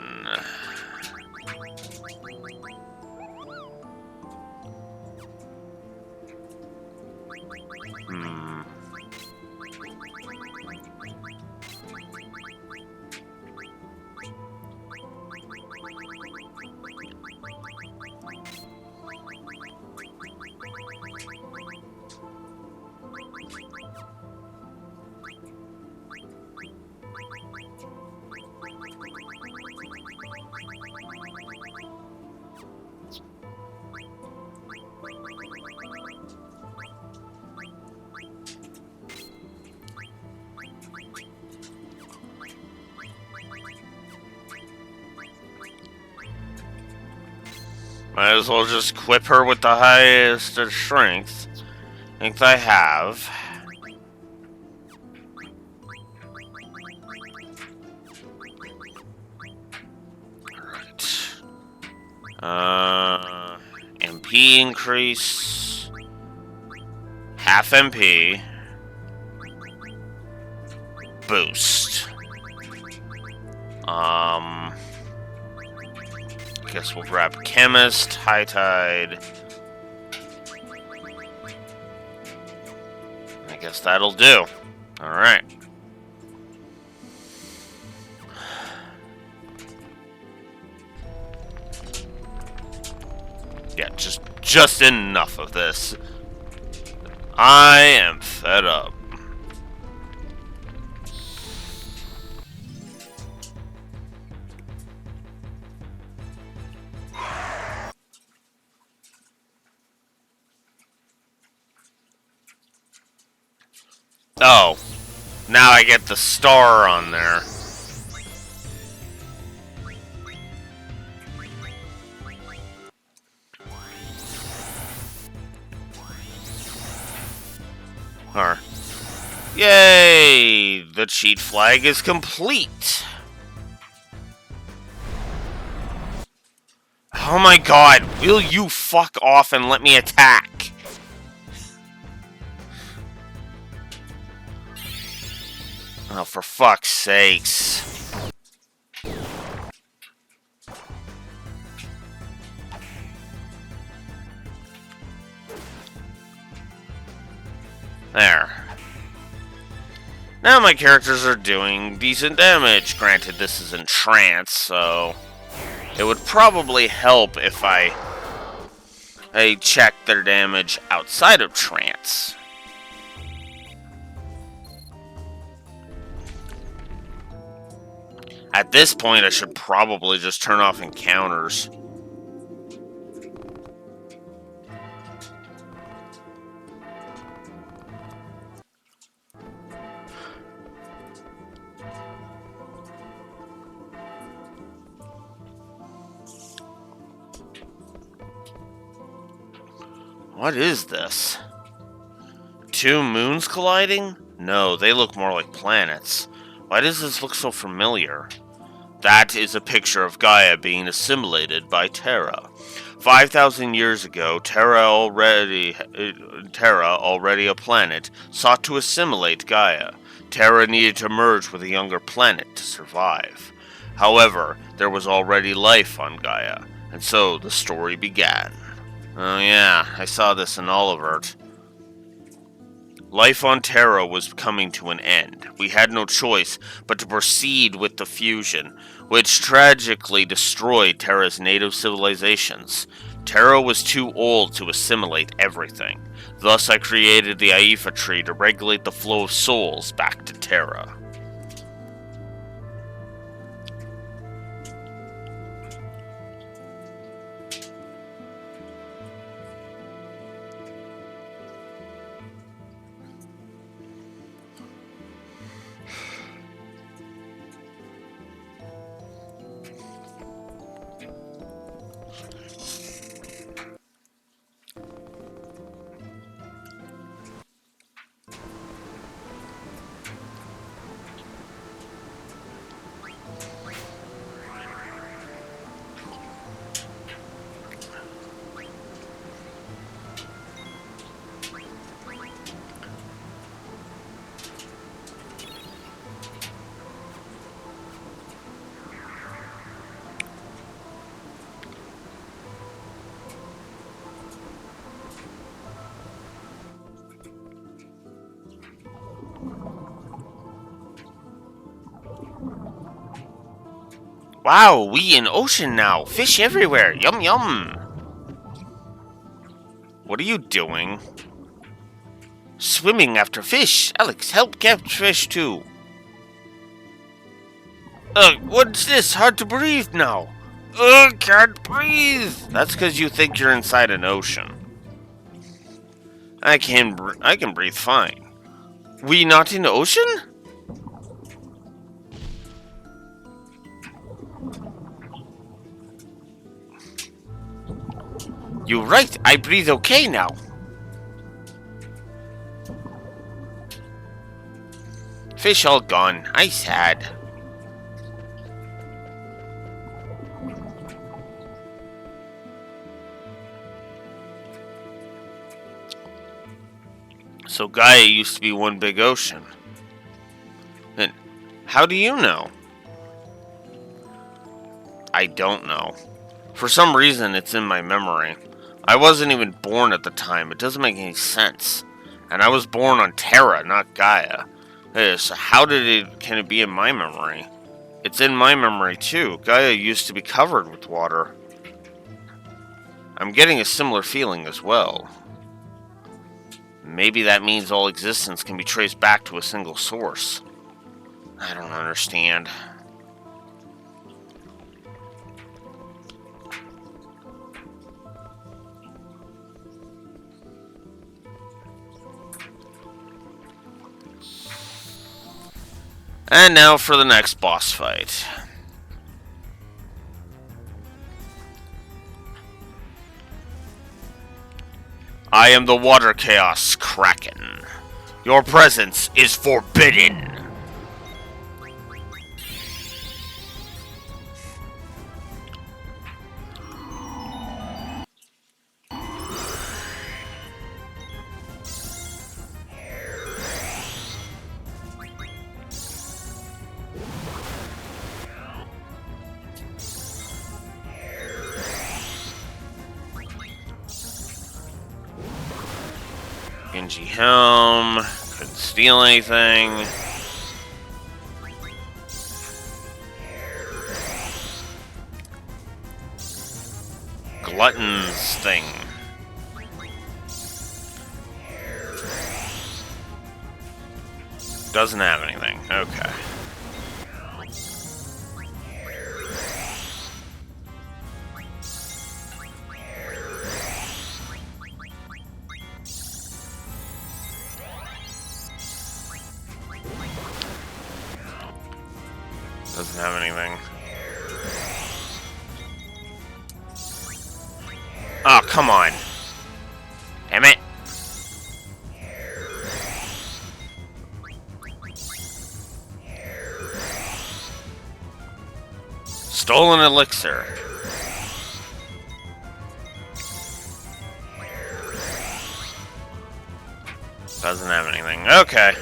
Might as well just equip her with the highest strength I have. Alright. MP increase. Half MP. Boost. Guess we'll grab Chemist, High Tide. I guess that'll do. Alright. Yeah, just enough of this. I am fed up. Oh, now I get the star on there. Yay! The cheat flag is complete. Oh my god, will you fuck off and let me attack? Oh, for fuck's sakes. There. Now my characters are doing decent damage. Granted, this is in trance, so it would probably help if I checked their damage outside of trance. At this point, I should probably just turn off encounters. What is this? Two moons colliding? No, they look more like planets. Why does this look so familiar? That is a picture of Gaia being assimilated by Terra. 5,000 years ago, Terra, already a planet, sought to assimilate Gaia. Terra needed to merge with a younger planet to survive. However, there was already life on Gaia, and so the story began. Oh yeah, I saw this in Olivert. Life on Terra was coming to an end. We had no choice but to proceed with the fusion, which tragically destroyed Terra's native civilizations. Terra was too old to assimilate everything. Thus I created the Aifa tree to regulate the flow of souls back to Terra. Wow, we in ocean now. Fish everywhere. Yum yum. What are you doing? Swimming after fish. Alex, help catch fish too. What's this? Hard to breathe now. Can't breathe. That's because you think you're inside an ocean. I can breathe fine. We not in the ocean? You're right, I breathe okay now. Fish all gone. I sad. So Gaia used to be one big ocean. And how do you know? I don't know. For some reason, it's in my memory. I wasn't even born at the time. It doesn't make any sense. And I was born on Terra, not Gaia. So how can it be in my memory? It's in my memory too. Gaia used to be covered with water. I'm getting a similar feeling as well. Maybe that means all existence can be traced back to a single source. I don't understand. And now for the next boss fight. I am the Water Chaos Kraken. Your presence is forbidden. Genji Helm. Couldn't steal anything. Glutton's thing. Doesn't have anything. Okay. Doesn't have anything. Oh, come on. Damn it. Stolen elixir. Doesn't have anything. Okay.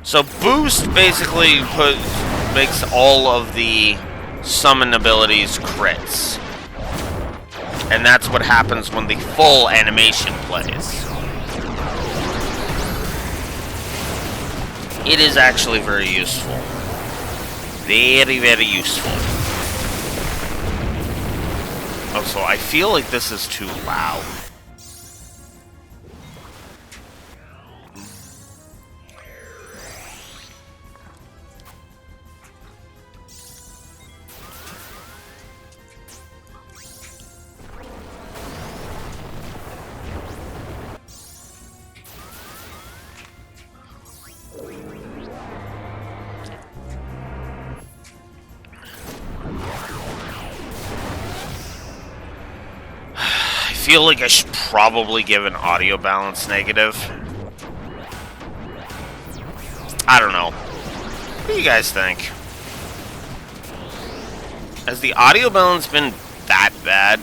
So boost basically makes all of the summon abilities crits. And that's what happens when the full animation plays. It is actually very useful. Very, very useful. Also, I feel like this is too loud. I feel like I should probably give an audio balance negative. I don't know. What do you guys think? Has the audio balance been that bad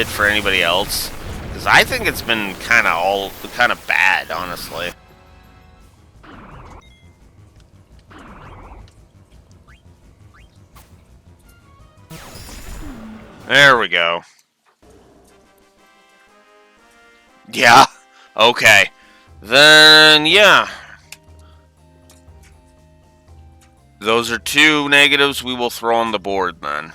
for anybody else? Because I think it's been kind of bad, honestly. There we go. Yeah, okay. Then, yeah. Those are two negatives we will throw on the board, then.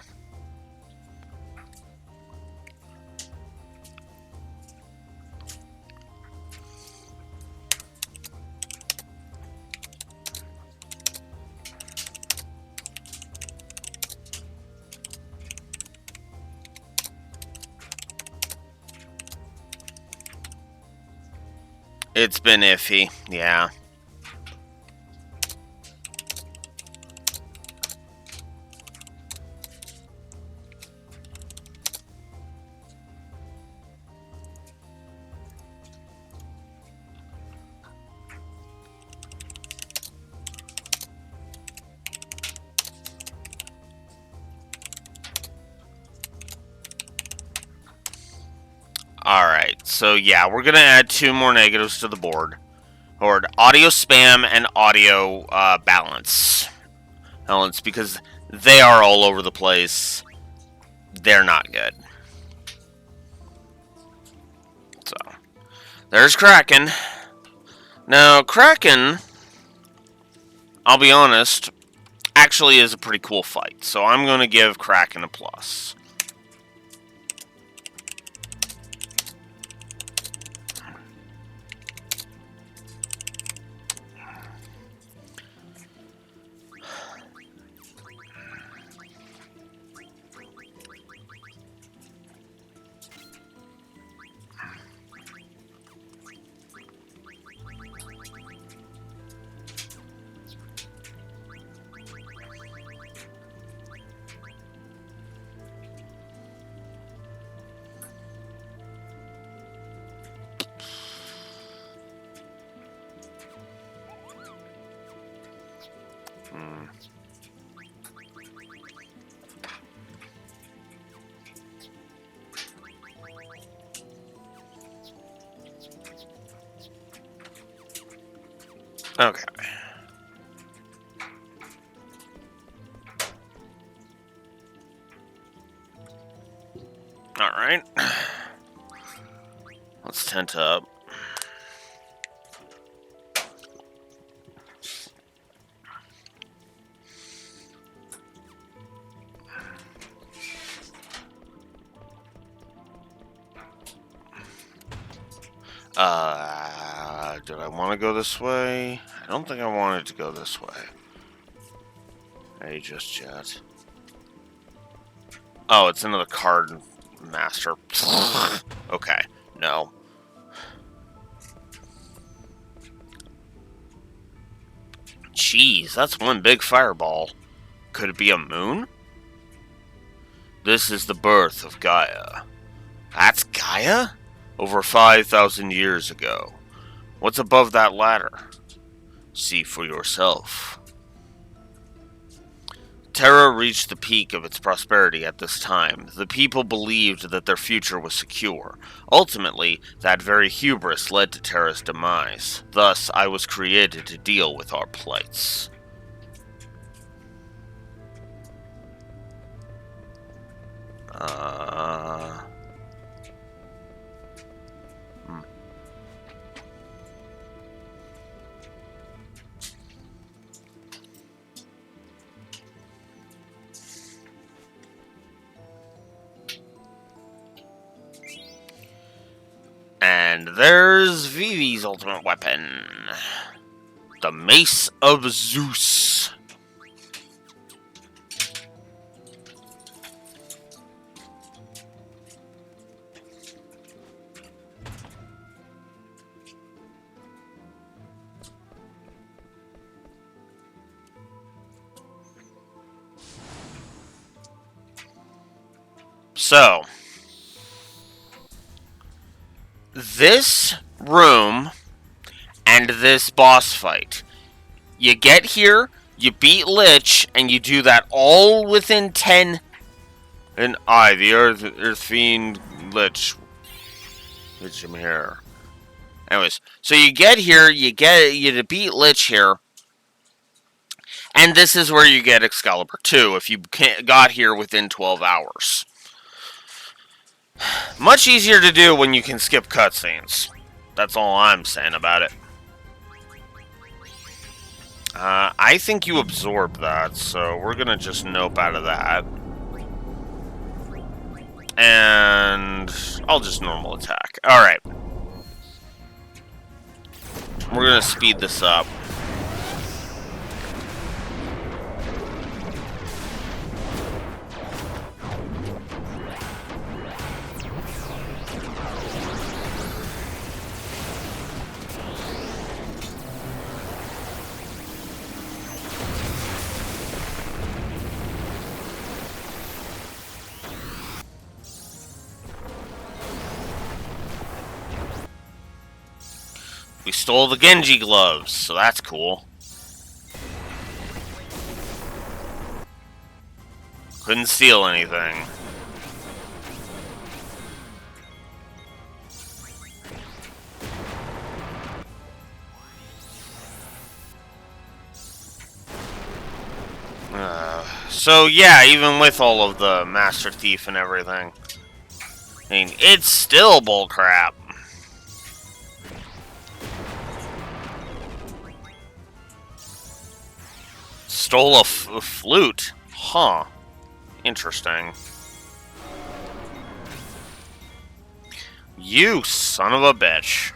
It's been iffy, yeah. Alright, so yeah, we're gonna add 2 more negatives to the board. Or audio spam and audio balance. Balance, because they are all over the place. They're not good. So, there's Kraken. Now, Kraken, I'll be honest, actually is a pretty cool fight. So I'm going to give Kraken a plus. Okay. Alright. Let's tent up. Did I want to go this way? I don't think I wanted to go this way. Hey, just yet. Oh, it's another card master. Okay, no. Jeez, that's one big fireball. Could it be a moon? This is the birth of Gaia. That's Gaia? Over 5,000 years ago. What's above that ladder? See for yourself. Terra reached the peak of its prosperity at this time. The people believed that their future was secure. Ultimately, that very hubris led to Terra's demise. Thus, I was created to deal with our plights. And there's Vivi's ultimate weapon. The Mace of Zeus. So, this room and this boss fight, you get here, you beat Lich, and you do that all within 10... And I, the Earth Fiend Lich. Lich am here. Anyways, so you get here, you beat Lich here, and this is where you get Excalibur 2 if you got here within 12 hours. Much easier to do when you can skip cutscenes. That's all I'm saying about it. I think you absorb that, so we're gonna just nope out of that. And I'll just normal attack. Alright. We're gonna speed this up. We stole the Genji gloves, so that's cool. Couldn't steal anything. So yeah, even with all of the Master Thief and everything, I mean, it's still bullcrap. Stole a flute? Huh. Interesting. You son of a bitch.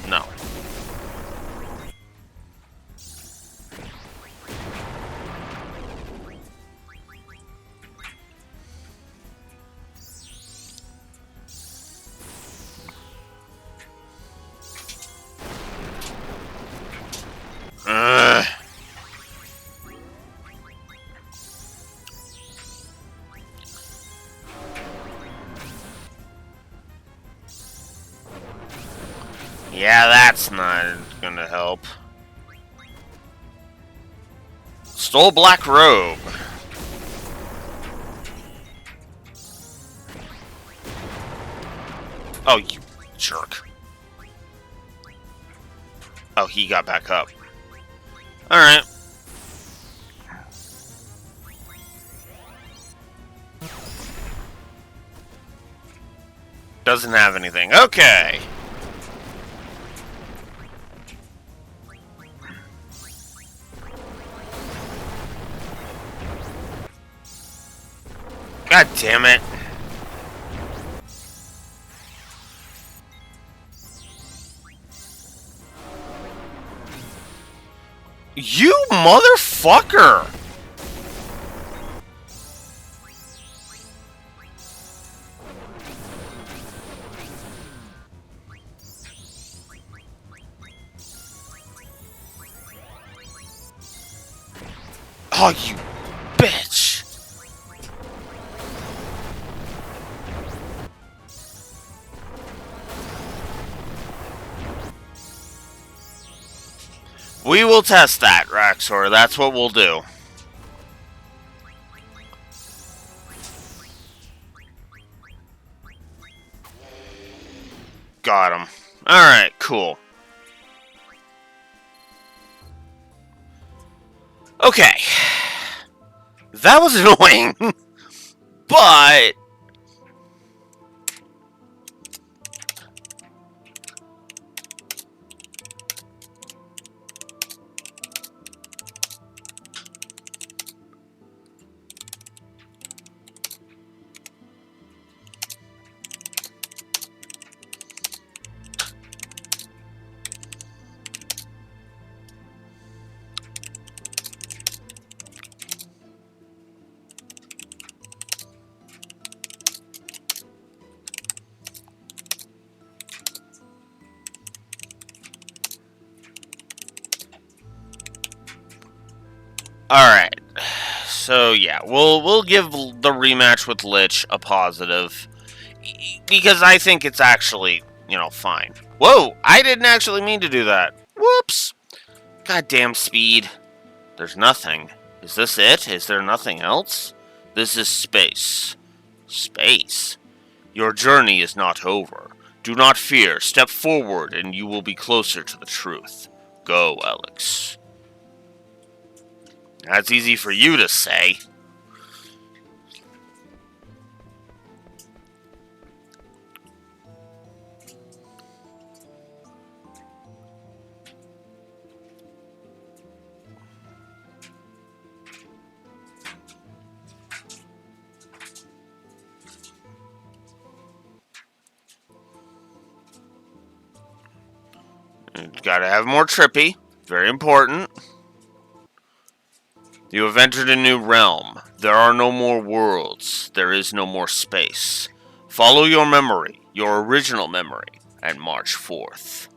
No. Ugh. Yeah, that's not gonna help. Stole black robe. Oh, you jerk. Oh, he got back up. Alright. Doesn't have anything. Okay. God damn it. You motherfucker! Oh, you bitch! We will test that, Raxor. That's what we'll do. Got him. Alright, cool. Okay. That was annoying. But... Alright. So, yeah, we'll give the rematch with Lich a positive. Because I think it's actually, you know, fine. Whoa! I didn't actually mean to do that. Whoops! Goddamn speed. There's nothing. Is this it? Is there nothing else? This is space. Space? Your journey is not over. Do not fear. Step forward and you will be closer to the truth. Go, Alex. That's easy for you to say. Gotta have more trippy. Very important. You have entered a new realm. There are no more worlds. There is no more space. Follow your memory, your original memory, and march forth.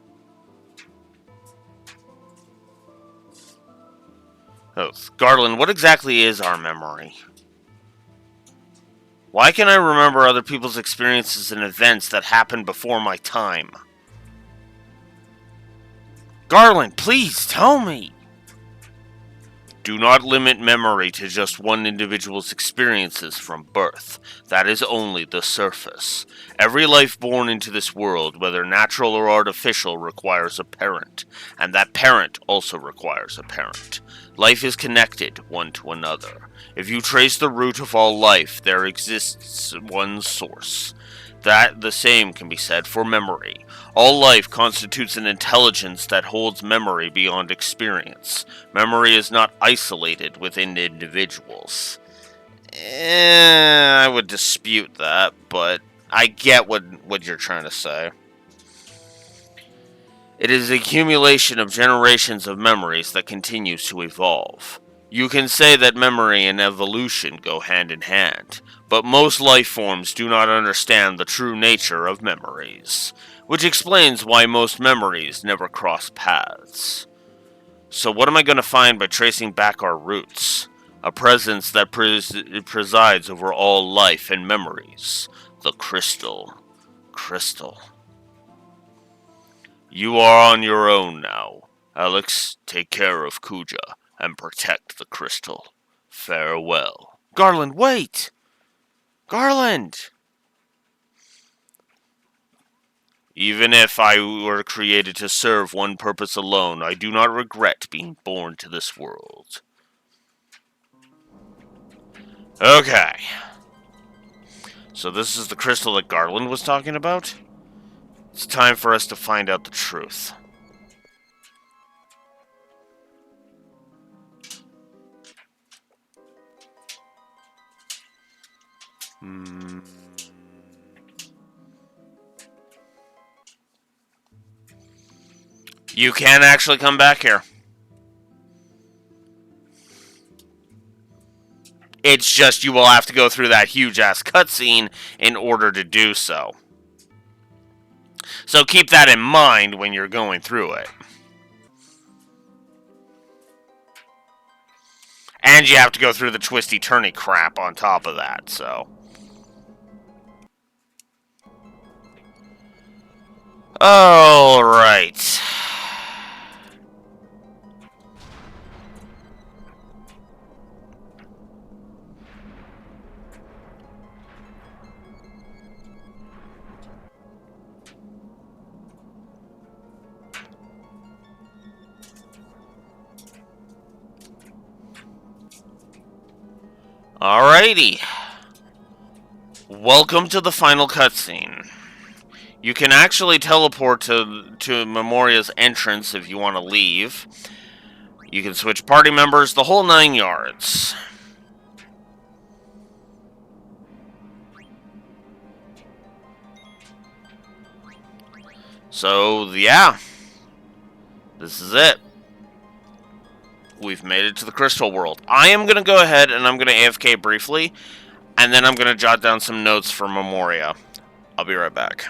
Oh, Garland, what exactly is our memory? Why can I remember other people's experiences and events that happened before my time? Garland, please tell me. Do not limit memory to just one individual's experiences from birth. That is only the surface. Every life born into this world, whether natural or artificial, requires a parent, and that parent also requires a parent. Life is connected one to another. If you trace the root of all life, there exists one source. That the same can be said for memory. All life constitutes an intelligence that holds memory beyond experience. Memory is not isolated within individuals. I would dispute that, but I get what you're trying to say. It is the accumulation of generations of memories that continues to evolve. You can say that memory and evolution go hand in hand, but most life forms do not understand the true nature of memories, which explains why most memories never cross paths. So what am I going to find by tracing back our roots? A presence that presides over all life and memories. The crystal. Crystal. You are on your own now. Alex, take care of Kuja and protect the crystal. Farewell. Garland, wait! Garland! Even if I were created to serve one purpose alone, I do not regret being born to this world. Okay. So this is the crystal that Garland was talking about? It's time for us to find out the truth. You can actually come back here. It's just you will have to go through that huge-ass cutscene in order to do so. So keep that in mind when you're going through it. And you have to go through the twisty-turny crap on top of that, so... Alright. Alrighty. Welcome to the final cutscene. You can actually teleport to Memoria's entrance if you want to leave. You can switch party members, the whole 9 yards. So, yeah. This is it. We've made it to the Crystal World. I am going to go ahead and I'm going to AFK briefly, and then I'm going to jot down some notes for Memoria. I'll be right back.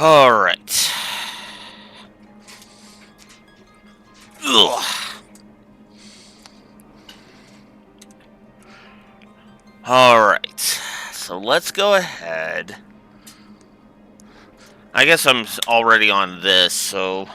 Alright. Ugh. Alright. So let's go ahead. I guess I'm already on this, so...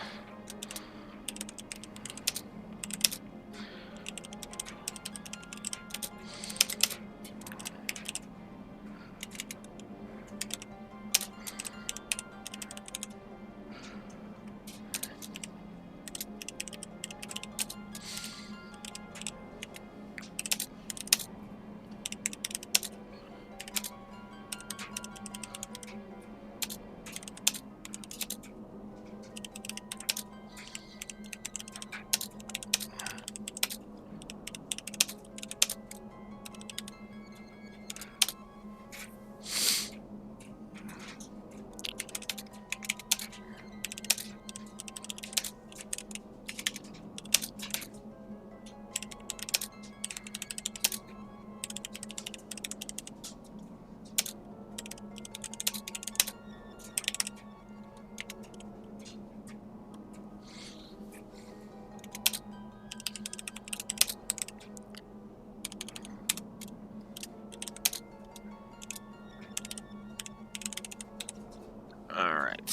Alright.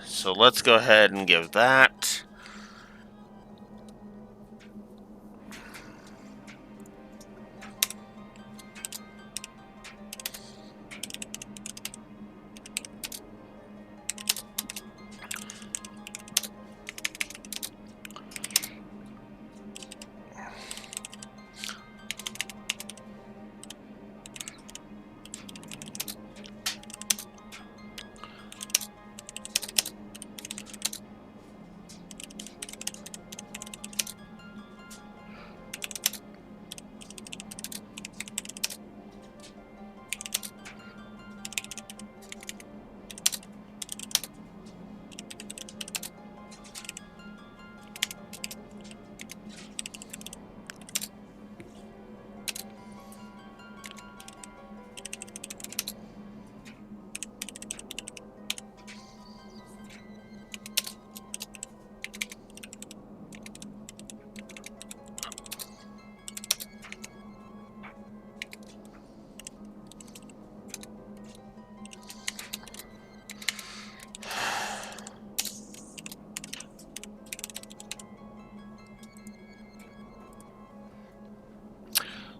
So let's go ahead and give that.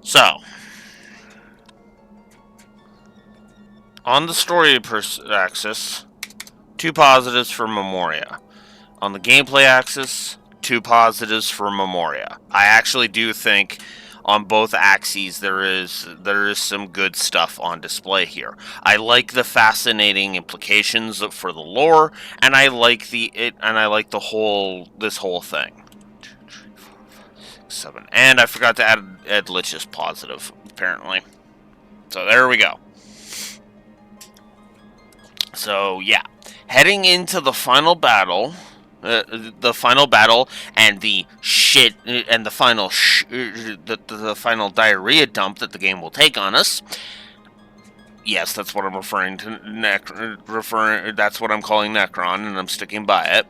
So, on the story axis, 2 positives for Memoria. On the gameplay axis, 2 positives for Memoria. I actually do think on both axes there is some good stuff on display here. I like the fascinating implications for the lore, and I like the whole thing. 7. And I forgot to add Lich's positive, apparently. So there we go. So yeah, heading into the final battle, and the final final diarrhea dump that the game will take on us. Yes, that's what I'm referring to. That's what I'm calling Necron, and I'm sticking by it.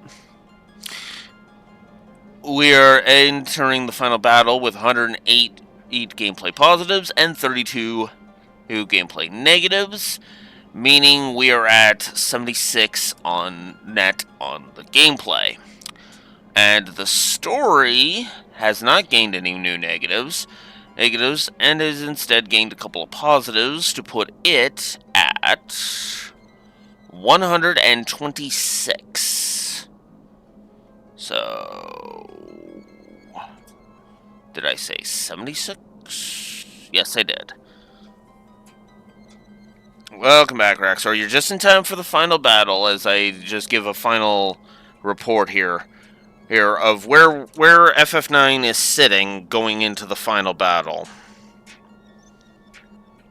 We are entering the final battle with 108 gameplay positives and 32 gameplay negatives, meaning we are at 76 on net on the gameplay. And the story has not gained any new negatives, and has instead gained a couple of positives to put it at 126. So, did I say 76? Yes, I did. Welcome back, Raxor. You're just in time for the final battle, as I just give a final report here of where FF9 is sitting going into the final battle.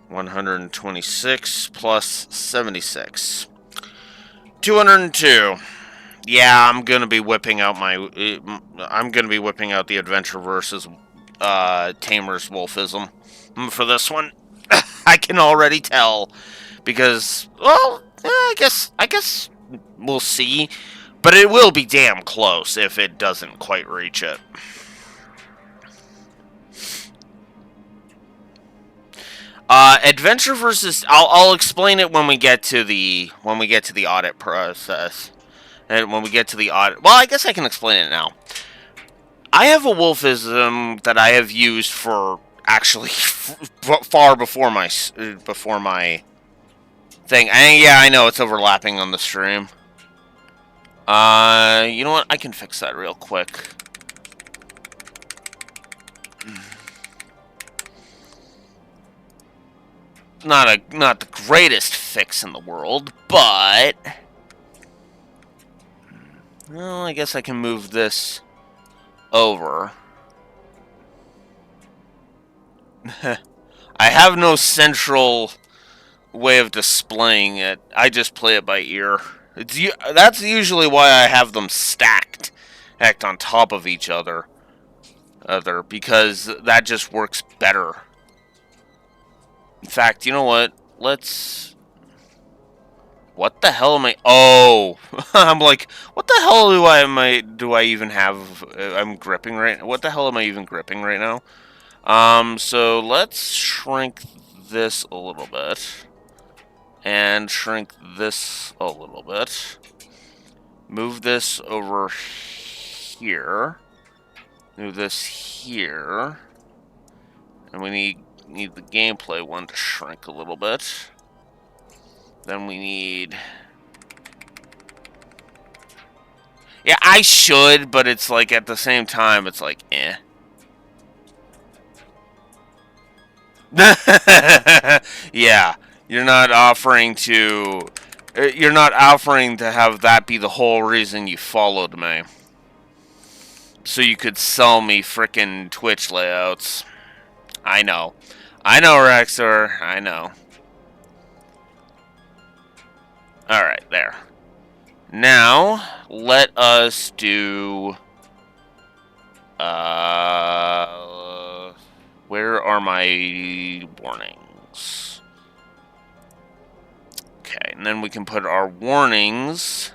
126 plus 76. 202. Yeah, I'm gonna be whipping out the Adventure versus Tamer's Wolfism for this one. I can already tell because, well, I guess we'll see. But it will be damn close if it doesn't quite reach it. Adventure versus. I'll explain it when we get to the audit process, and when we get to the audit. Well, I guess I can explain it now. I have a wolfism that I have used for actually far before my thing. Yeah, I know it's overlapping on the stream. You know what? I can fix that real quick. Not the greatest fix in the world, but well, I guess I can move this over. I have no central way of displaying it. I just play it by ear. That's usually why I have them stacked on top of each other. Because that just works better. In fact, you know what? Let's... What the hell am I... Oh! I'm like, what the hell do I even have... I'm gripping right now? What the hell am I even gripping right now? So let's shrink this a little bit. And shrink this a little bit. Move this over here. Move this here. And we need the gameplay one to shrink a little bit. Then we need... Yeah, I should, but it's like at the same time, it's like, eh. Yeah, you're not offering to have that be the whole reason you followed me. So you could sell me frickin' Twitch layouts. I know, Rexor, I know. Alright, there. Now, let us do... where are my warnings? Okay, and then we can put our warnings...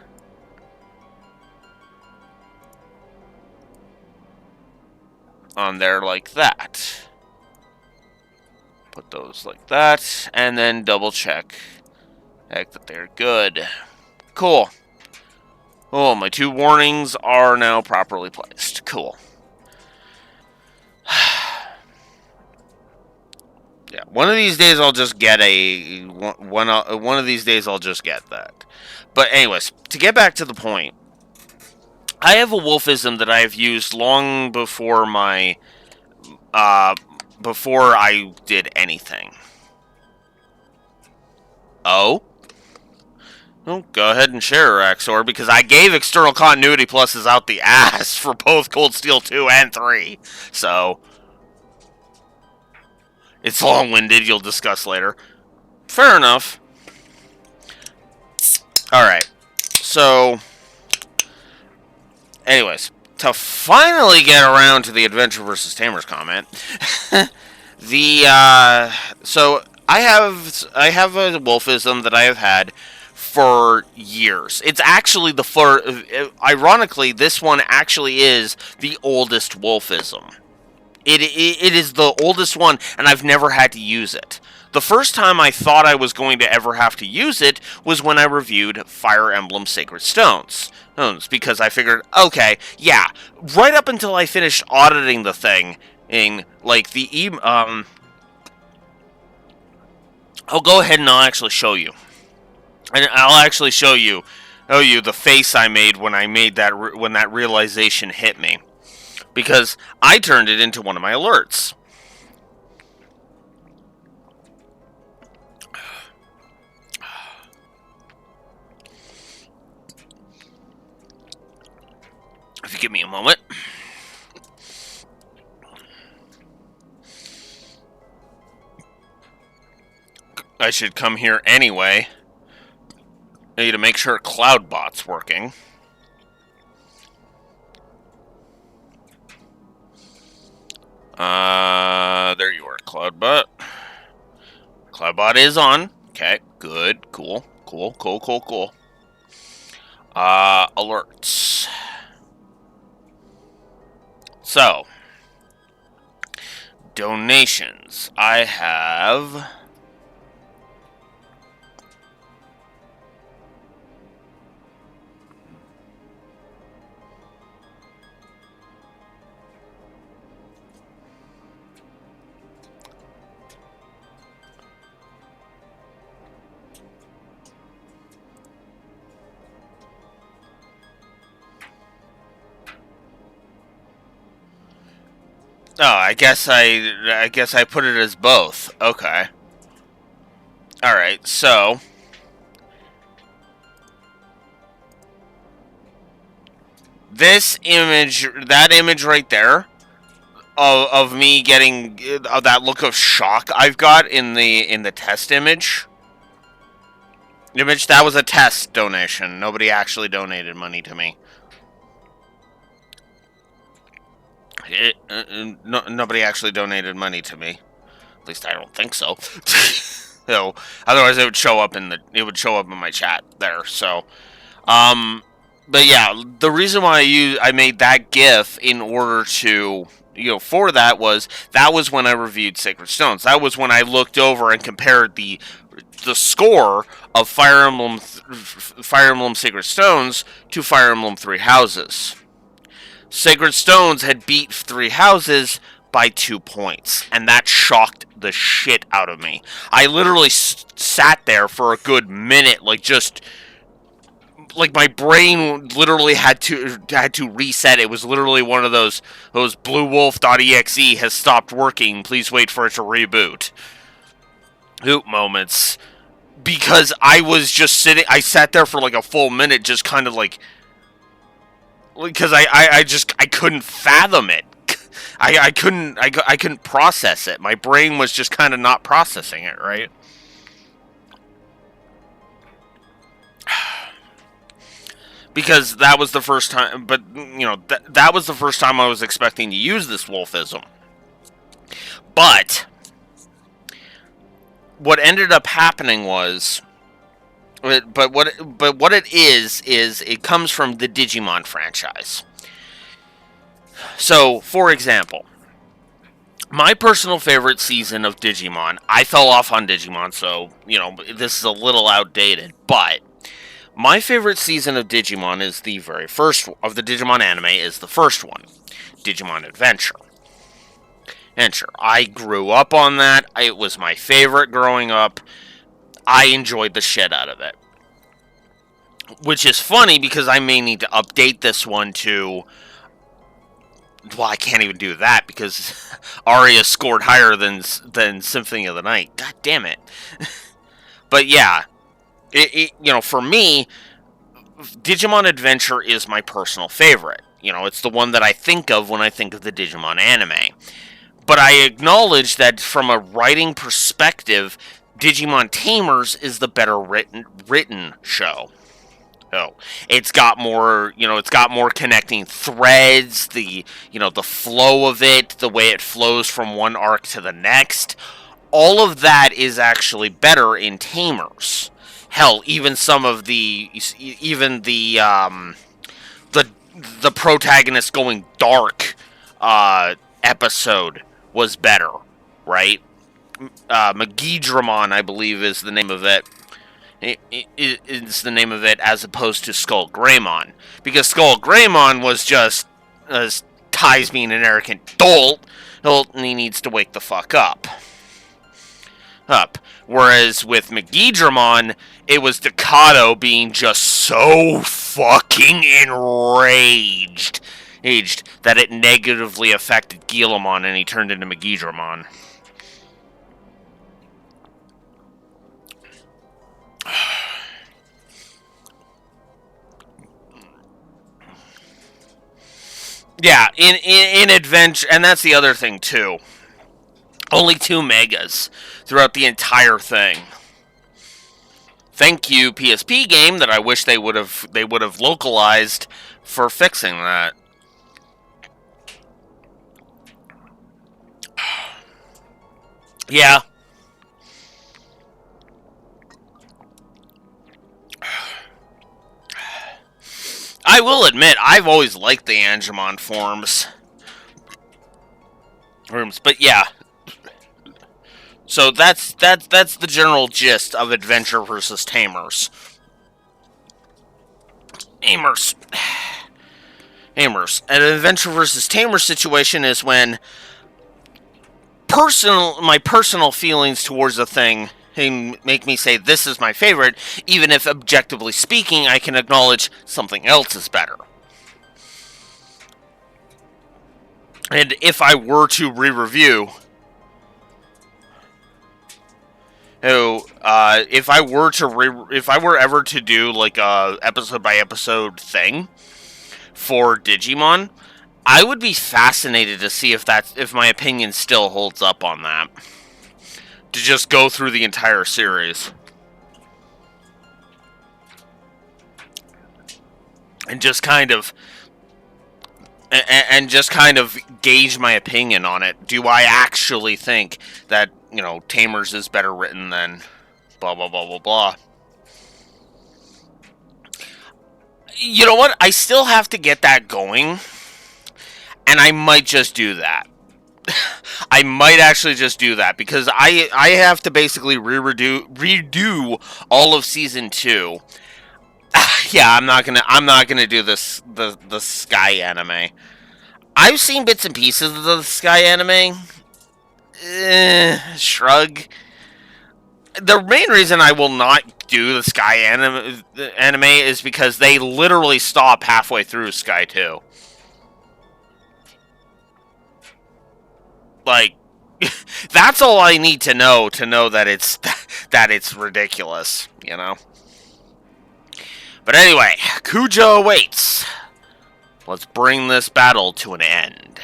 on there like that. Put those like that, and then double check that they're good. Cool. Oh, my 2 warnings are now properly placed. Cool. Yeah, one of these days I'll just get one of these days I'll just get that. But anyways, to get back to the point, I have a wolfism that I have used long before my before I did anything. Oh? Well, go ahead and share, Axor, because I gave external continuity pluses out the ass for both Cold Steel 2 and 3. So, it's long-winded, you'll discuss later. Fair enough. Alright. So, anyways, to finally get around to the Adventure vs. Tamers comment, so I have a wolfism that I have had for years. It's actually ironically, this one actually is the oldest wolfism. It is the oldest one, and I've never had to use it. The first time I thought I was going to ever have to use it was when I reviewed Fire Emblem Sacred Stones. Because I figured, okay, yeah, right up until I finished auditing the thing, like I'll go ahead and I'll actually show you. And I'll actually show you the face I made when that realization hit me. Because I turned it into one of my alerts. If you give me a moment. I should come here anyway. I need to make sure CloudBot's working. There you are, CloudBot. CloudBot is on. Okay, good, cool. Alerts. So, donations. I have... Oh, I guess I put it as both. Okay. All right. So, this image, that image right there, of me getting that look of shock I've got in the test image. That was a test donation. Nobody actually donated money to me. Nobody actually donated money to me. At least I don't think so. So, otherwise it would show up in my chat there. So, but yeah, the reason why I made that GIF in order to, for that was when I reviewed Sacred Stones. That was when I looked over and compared the score of Fire Emblem Sacred Stones to Fire Emblem Three Houses. Sacred Stones had beat Three Houses by 2 points, and that shocked the shit out of me. I literally sat there for a good minute, like my brain literally had to reset. It was literally one of those bluewolf.exe has stopped working. Please wait for it to reboot. Hoop moments. Because I was just sitting, I sat there for like a full minute, just kind of like, because I couldn't fathom it. I couldn't process it. My brain was just kind of not processing it, right? Because that was the first time, but that was the first time I was expecting to use this wolfism. But what ended up happening was, but what it is it comes from the Digimon franchise. So, for example, my personal favorite season of Digimon, I fell off on Digimon, so, this is a little outdated, but my favorite season of Digimon is the very first of the Digimon anime, is the first one, Digimon Adventure. I grew up on that. It was my favorite growing up. I enjoyed the shit out of it. Which is funny because I may need to update this one to... Well, I can't even do that because Aria scored higher than Symphony of the Night. God damn it. But yeah, for me, Digimon Adventure is my personal favorite. It's the one that I think of when I think of the Digimon anime. But I acknowledge that from a writing perspective, Digimon Tamers is the better written show. Oh, it's got more connecting threads, the flow of it, the way it flows from one arc to the next. All of that is actually better in Tamers. Hell, even some of the the protagonist going dark episode was better, right? Magidramon, I believe, is the name of it. It's the name of it, as opposed to Skull Greymon, because Skull Greymon was just Kai's being an arrogant dolt, and he needs to wake the fuck up. Whereas with Magidramon, it was Decado being just so fucking enraged that it negatively affected Guillamon and he turned into Magidramon. Yeah, in Adventure, and that's the other thing too. Only 2 megas throughout the entire thing. Thank you, PSP game, that I wish they would have localized for fixing that. Yeah. I will admit, I've always liked the Angemon forms. Rooms, but yeah. So that's the general gist of Adventure versus Tamers. Amers. Amers. An Adventure versus Tamer situation is when my personal feelings towards a thing make me say this is my favorite, even if objectively speaking, I can acknowledge something else is better. And if I were to re-review, if I were ever to do like a episode by episode thing for Digimon, I would be fascinated to see if my opinion still holds up on that. To just go through the entire series. And just kind of gauge my opinion on it. Do I actually think that, Tamers is better written than blah blah blah blah blah? You know what? I still have to get that going. And I might just do that. I might actually just do that because I have to basically redo all of season 2. Yeah, I'm not gonna do this the Sky anime. I've seen bits and pieces of the Sky anime. Shrug. The main reason I will not do the Sky anime is because they literally stop halfway through Sky 2. Like, that's all I need to know that it's ridiculous, But anyway, Kuja awaits. Let's bring this battle to an end.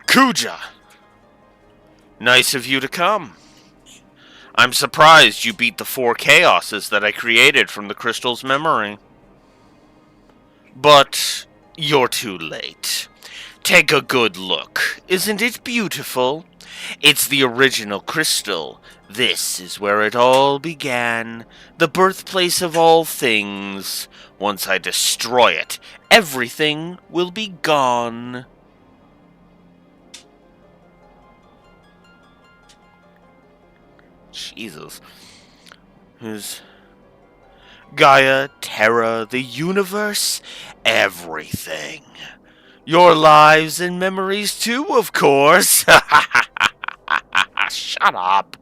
Kuja, nice of you to come. I'm surprised you beat the 4 chaoses that I created from the crystal's memory. But you're too late. Take a good look. Isn't it beautiful? It's the original crystal. This is where it all began. The birthplace of all things. Once I destroy it, everything will be gone. Jesus. Who's Gaia, Terra, the universe, everything. Your lives and memories too, of course. Shut up.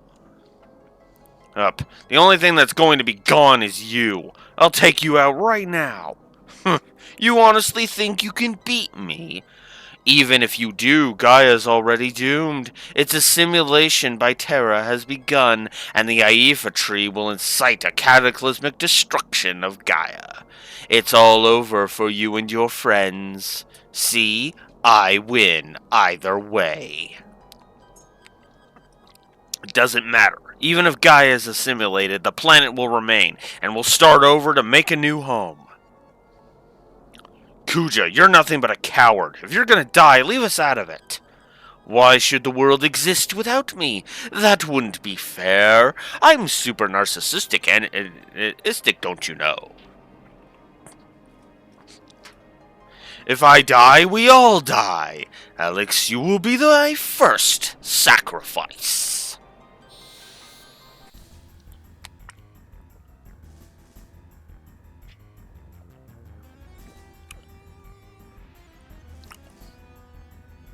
The only thing that's going to be gone is you. I'll take you out right now. You honestly think you can beat me? Even if you do, Gaia's already doomed. Its assimilation by Terra has begun, and the Aifa tree will incite a cataclysmic destruction of Gaia. It's all over for you and your friends. See, I win either way. It doesn't matter. Even if Gaia is assimilated, the planet will remain, and we'll start over to make a new home. Kuja, you're nothing but a coward. If you're gonna die, leave us out of it. Why should the world exist without me? That wouldn't be fair. I'm super narcissistic and istic, don't you know? If I die, we all die. Alex, you will be thy first sacrifice.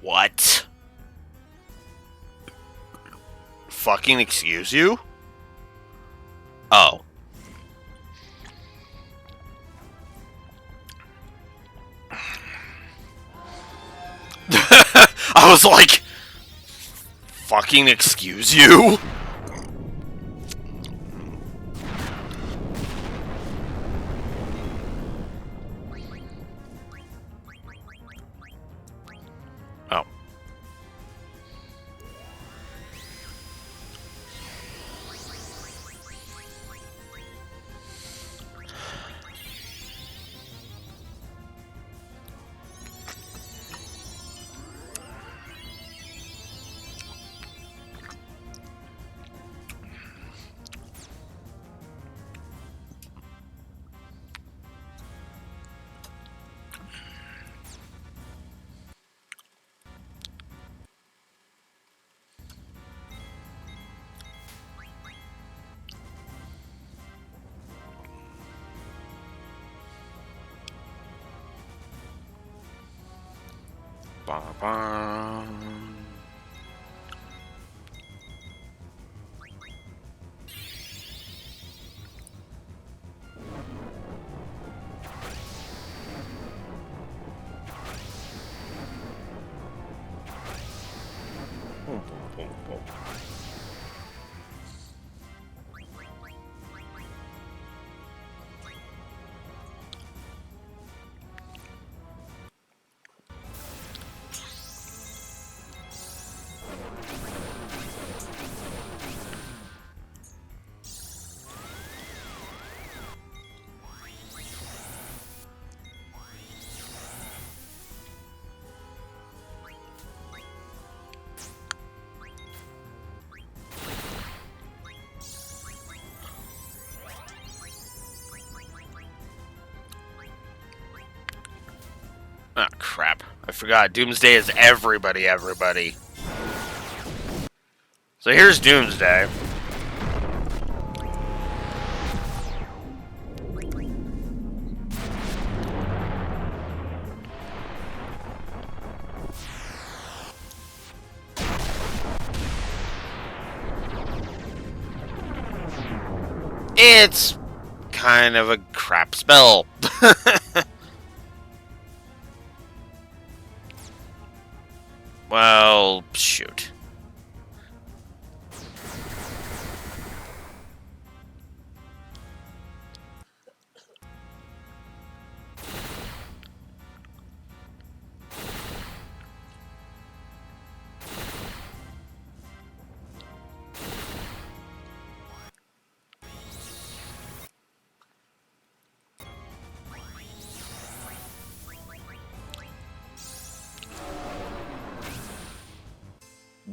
What? Fucking excuse you? Oh. I was like, fucking excuse you? Oh. Ba-ba. Boom, boom, boom, boom. Ah, crap. I forgot. Doomsday is everybody. So here's Doomsday. It's kind of a crap spell. Well, shoot.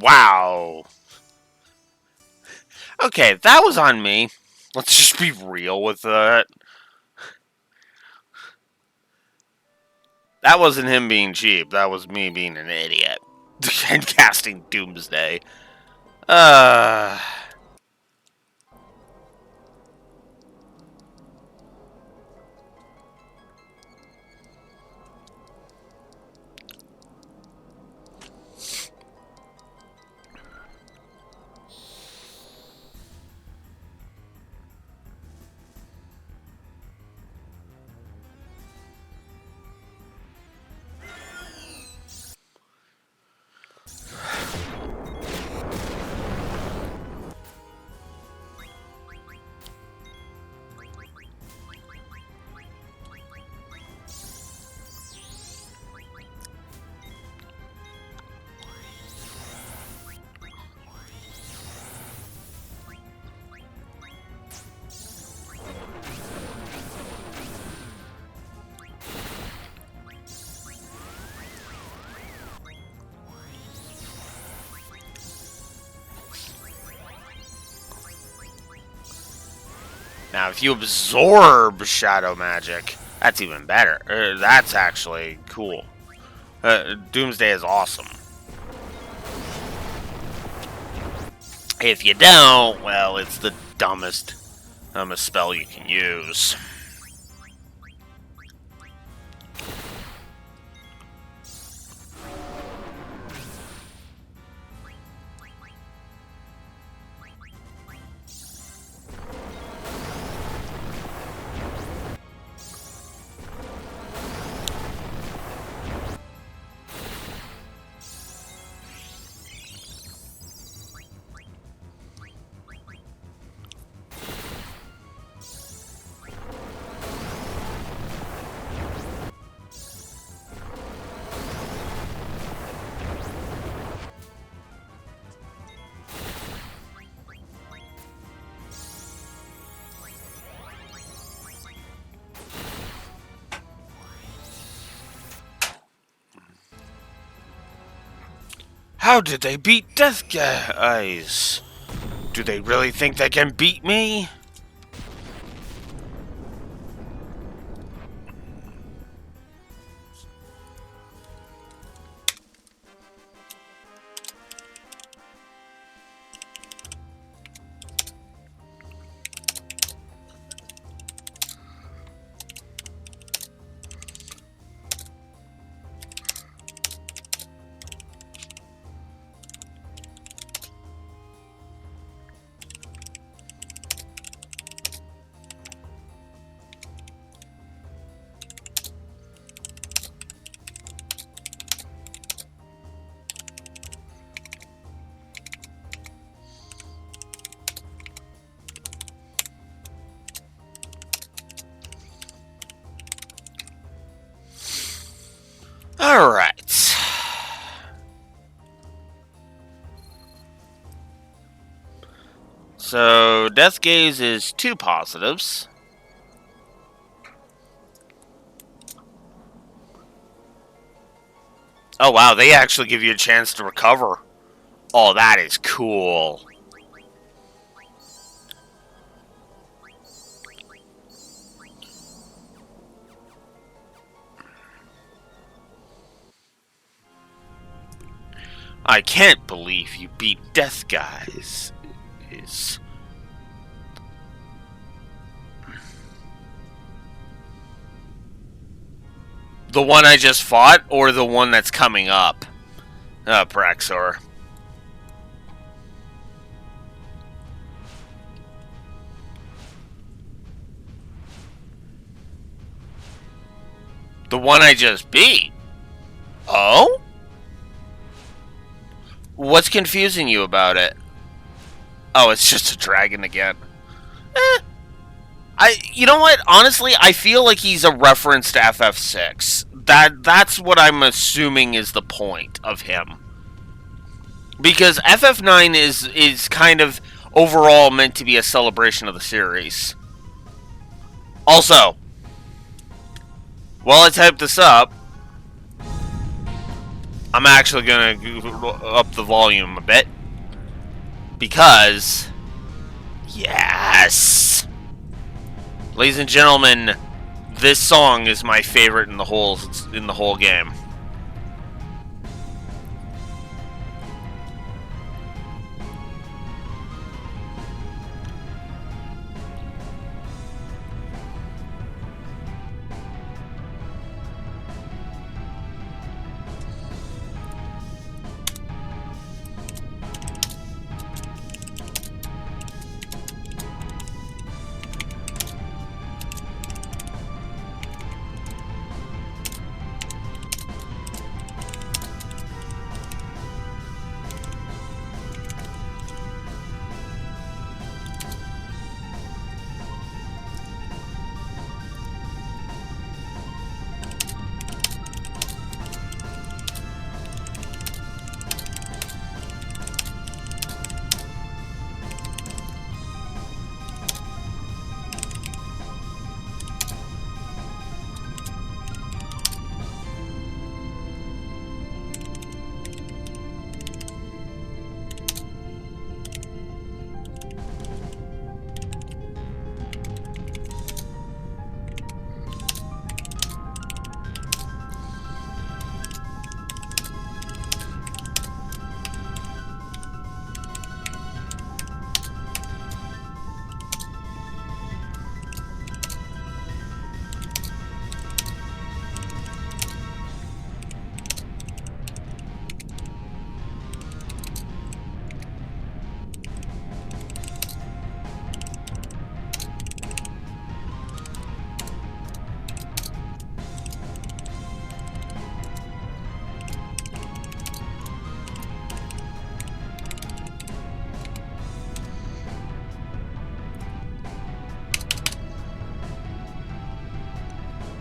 Wow. Okay, that was on me. Let's just be real with that. That wasn't him being cheap. That was me being an idiot. And casting Doomsday. Uh... Now, if you absorb shadow magic, that's even better. That's actually cool. Doomsday is awesome. If you don't, well, it's the dumbest spell you can use. How did they beat Death Eyes? Do they really think they can beat me? Alright. So, Death Gaze is 2 positives. Oh wow, they actually give you a chance to recover. Oh, that is cool. I can't believe you beat Death Guys. Is the one I just fought, or the one that's coming up? Praxor. The one I just beat? Oh? What's confusing you about it? Oh, it's just a dragon again. You know what? Honestly, I feel like he's a reference to FF6. That's what I'm assuming is the point of him. Because FF9 is kind of overall meant to be a celebration of the series. Also, while I type this up, I'm actually going to up the volume a bit. Because, yes! Ladies and gentlemen, this song is my favorite in the whole game.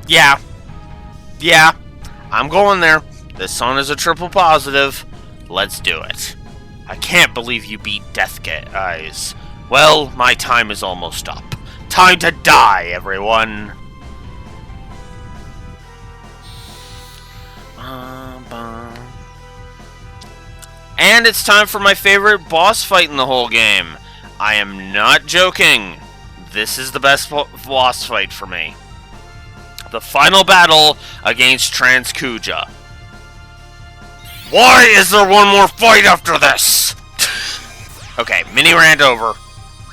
Yeah. Yeah. I'm going there. This song is a triple positive. Let's do it. I can't believe you beat Death Guys. Well, my time is almost up. Time to die, everyone. And it's time for my favorite boss fight in the whole game. I am not joking. This is the best boss fight for me. The final battle against Transkuja. Why is there one more fight after this? Okay, mini rant over.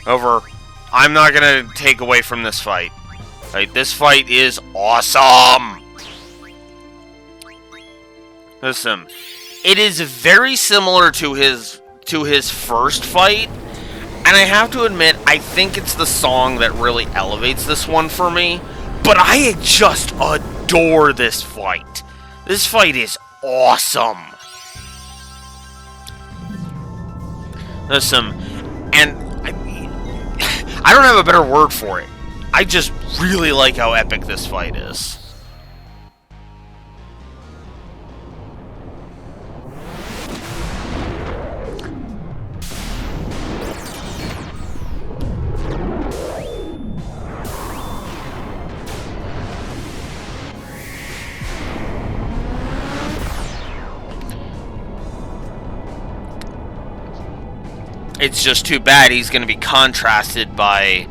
Over. I'm not gonna take away from this fight. Like, this fight is awesome. Listen, it is very similar to his first fight, and I have to admit, I think it's the song that really elevates this one for me. But I just adore this fight. This fight is awesome. Listen, and I don't have a better word for it. I just really like how epic this fight is. It's just too bad he's going to be contrasted by,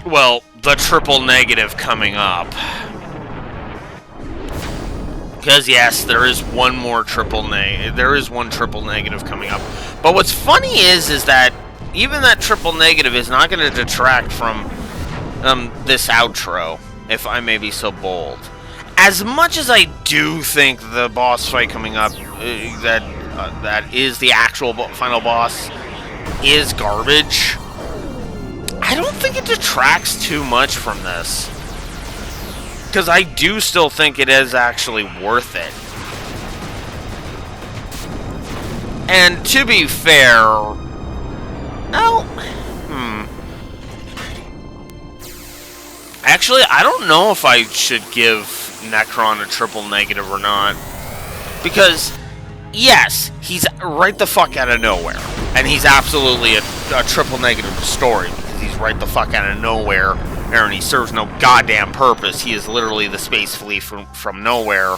well, the triple negative coming up. Because yes, there is one triple negative coming up. But what's funny is that even that triple negative is not going to detract from this outro, if I may be so bold. As much as I do think the boss fight coming up, that is the actual final boss, is garbage, I don't think it detracts too much from this. Because I do still think it is actually worth it. And to be fair, actually, I don't know if I should give Necron a triple negative or not. Because, yes, he's right the fuck out of nowhere. And he's absolutely a triple negative story. Because he's right the fuck out of nowhere. And he serves no goddamn purpose. He is literally the space flea from nowhere.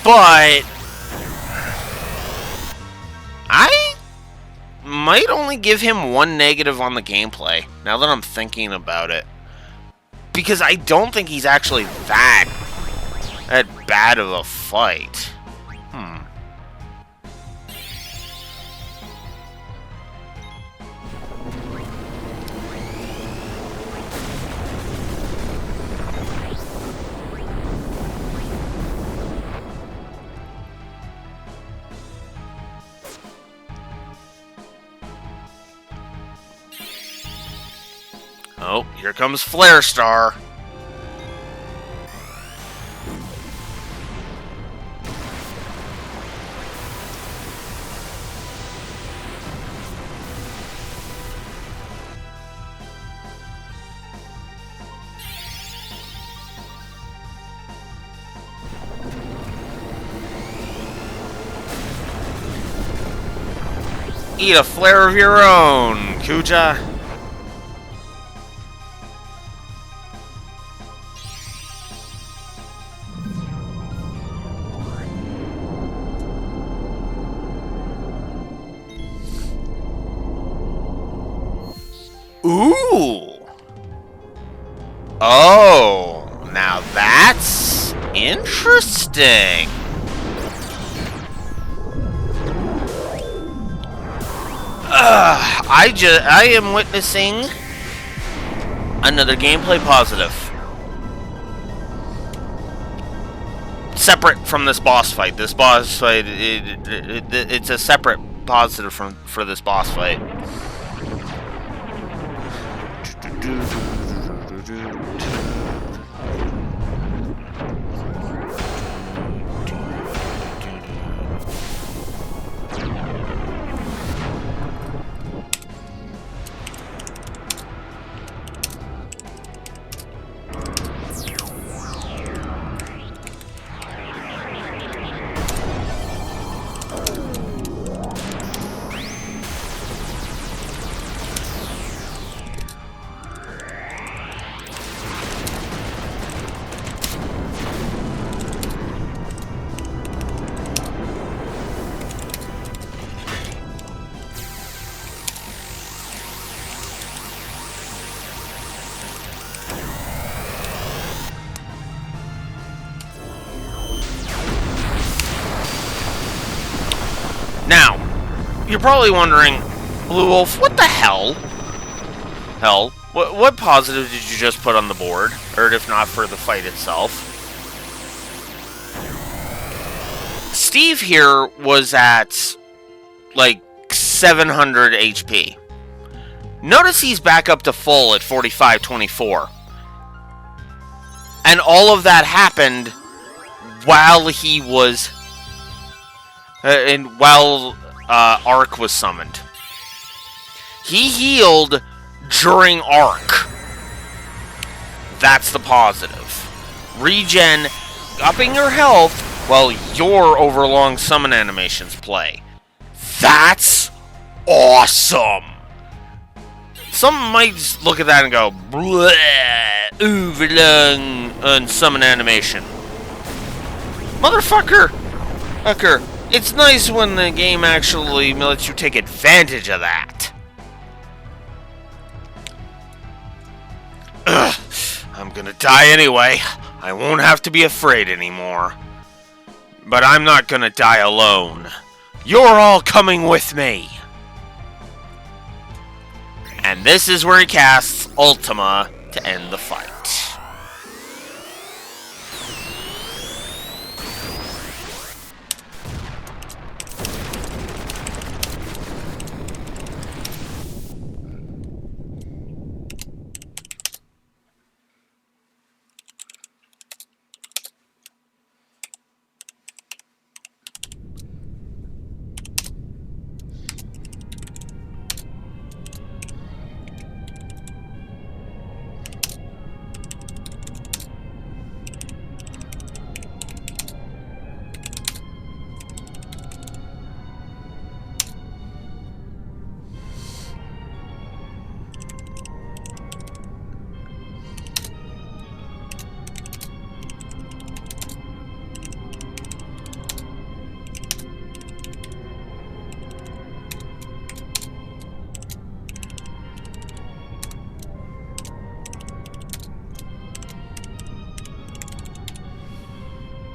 But I might only give him one negative on the gameplay, now that I'm thinking about it. Because I don't think he's actually that bad of a fight. Oh, here comes Flare Star. Eat a flare of your own, Kuja. Ooh. Oh, now that's interesting. I am witnessing another gameplay positive. Separate from this boss fight. This boss fight, it's a separate positive for this boss fight. Now, you're probably wondering, Blue Wolf, what the hell? What positive did you just put on the board? Or if not for the fight itself? Steve here was at, like, 700 HP. Notice he's back up to full at 4524. And all of that happened while he was... while Arc was summoned. He healed during Arc. That's the positive. Regen, upping your health while your overlong summon animations play. That's awesome! Some might just look at that and go, bleh, overlong summon animation. Motherfucker! It's nice when the game actually lets you take advantage of that. Ugh, I'm gonna die anyway. I won't have to be afraid anymore. But I'm not gonna die alone. You're all coming with me. And this is where he casts Ultima to end the fight.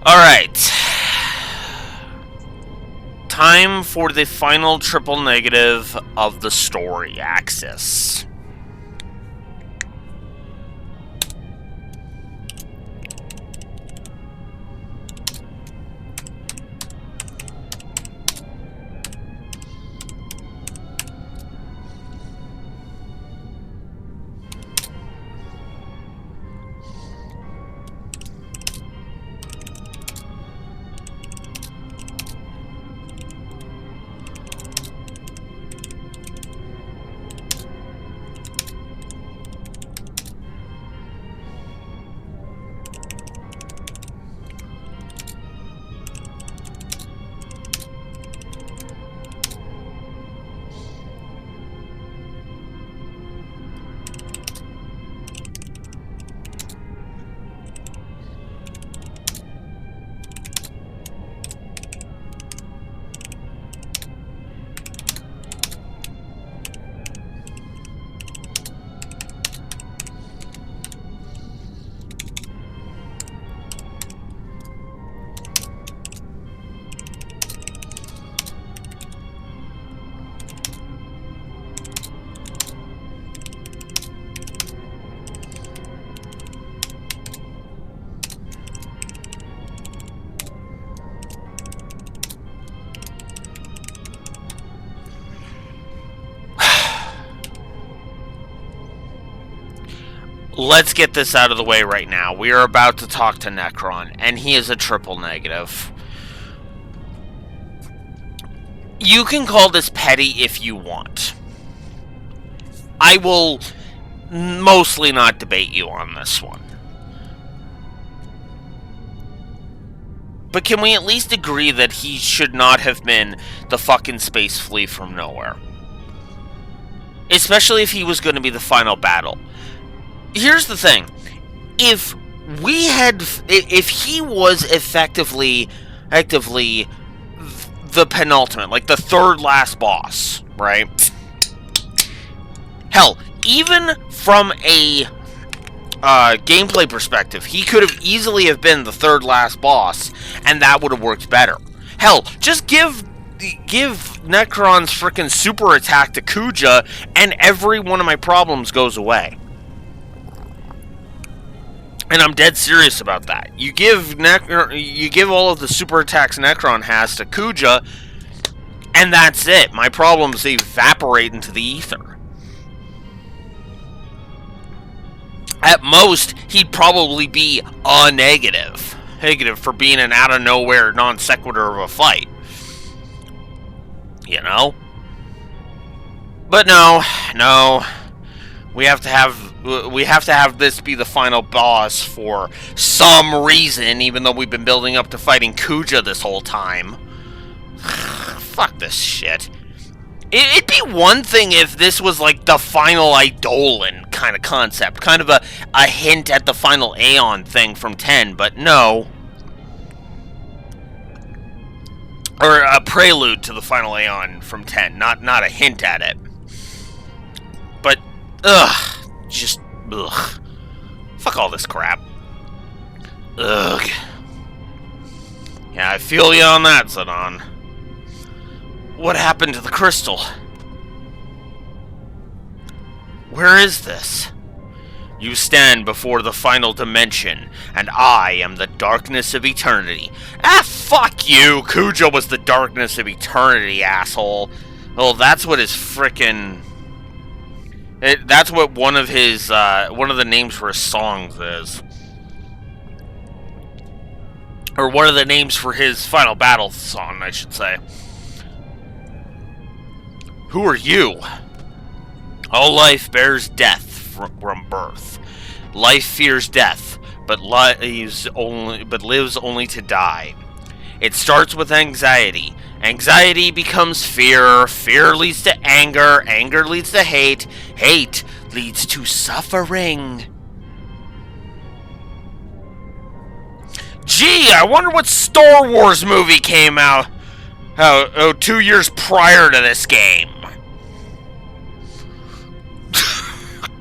Alright. Time for the final triple negative of the story axis. Let's get this out of the way right now. We are about to talk to Necron, and he is a triple negative. You can call this petty if you want. I will mostly not debate you on this one. But can we at least agree that he should not have been the fucking space flea from nowhere? Especially if he was going to be the final battle. Here's the thing. If he was effectively the penultimate, like the third last boss, right? Hell, even from a gameplay perspective, he could have easily have been the third last boss, and that would have worked better. Hell, just give Necron's freaking super attack to Kuja, and every one of my problems goes away. And I'm dead serious about that. You give all of the super attacks Necron has to Kuja, and that's it. My problems evaporate into the ether. At most, he'd probably be a negative. Negative for being an out-of-nowhere non-sequitur of a fight. You know? But no. We have to have this be the final boss for some reason, even though we've been building up to fighting Kuja this whole time. Fuck this shit. It'd be one thing if this was like the final Eidolon kind of concept, kind of a hint at the final Aeon thing from 10, but no. or a prelude to the final Aeon from 10, not a hint at it. But, just, fuck all this crap. Ugh. Yeah, I feel you on that, Zidane. What happened to the crystal? Where is this? You stand before the final dimension, and I am the darkness of eternity. Ah, fuck you! Kuja was the darkness of eternity, asshole. Well, that's what his frickin'... That's what one of the names for his songs is. Or one of the names for his final battle song, I should say. Who are you? All life bears death from birth. Life fears death, but lives only to die. It starts with anxiety. Anxiety becomes fear. Fear leads to anger. Anger leads to hate. Hate leads to suffering. Gee, I wonder what Star Wars movie came out 2 years prior to this game.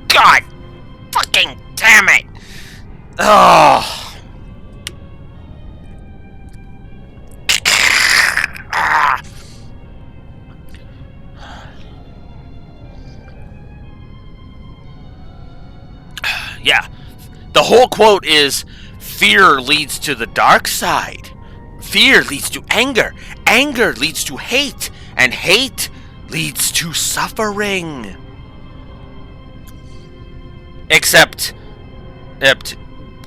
God fucking damn it. Oh. Yeah. The whole quote is, fear leads to the dark side. Fear leads to anger. Anger leads to hate. And hate leads to suffering. Except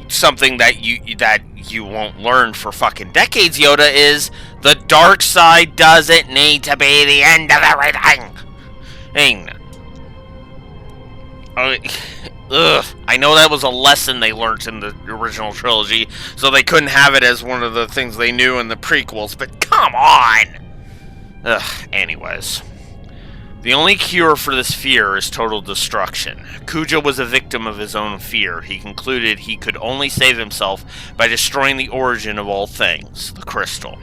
something that you won't learn for fucking decades, Yoda, is the dark side doesn't need to be the end of everything. I know that was a lesson they learned in the original trilogy, so they couldn't have it as one of the things they knew in the prequels, but come on! Anyways. The only cure for this fear is total destruction. Kuja was a victim of his own fear. He concluded he could only save himself by destroying the origin of all things, the crystal.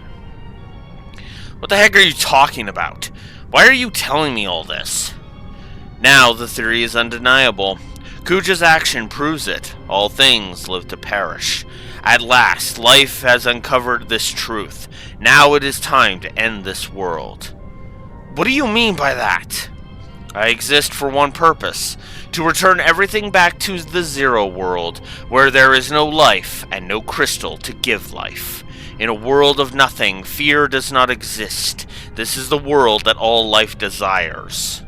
What the heck are you talking about? Why are you telling me all this? Now the theory is undeniable. Kuja's action proves it. All things live to perish. At last, life has uncovered this truth. Now it is time to end this world. What do you mean by that? I exist for one purpose. To return everything back to the Zero World, where there is no life and no crystal to give life. In a world of nothing, fear does not exist. This is the world that all life desires.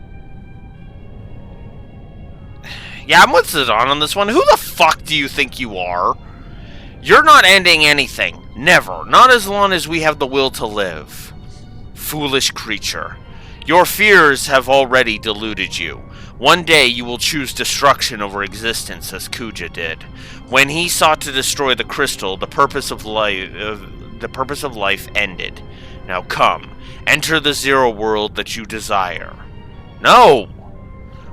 Yeah, I'm with Zidane on this one. Who the fuck do you think you are? You're not ending anything. Never. Not as long as we have the will to live. Foolish creature. Your fears have already deluded you. One day you will choose destruction over existence as Kuja did. When he sought to destroy the crystal, the purpose of life ended. Now come, enter the Zero World that you desire. No!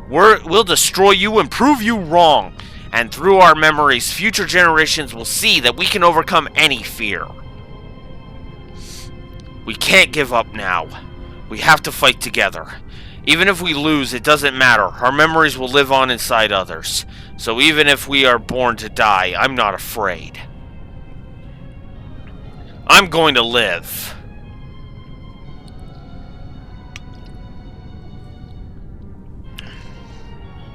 We'll destroy you and prove you wrong. And through our memories, future generations will see that we can overcome any fear. We can't give up now. We have to fight together. Even if we lose, it doesn't matter. Our memories will live on inside others. So even if we are born to die, I'm not afraid. I'm going to live.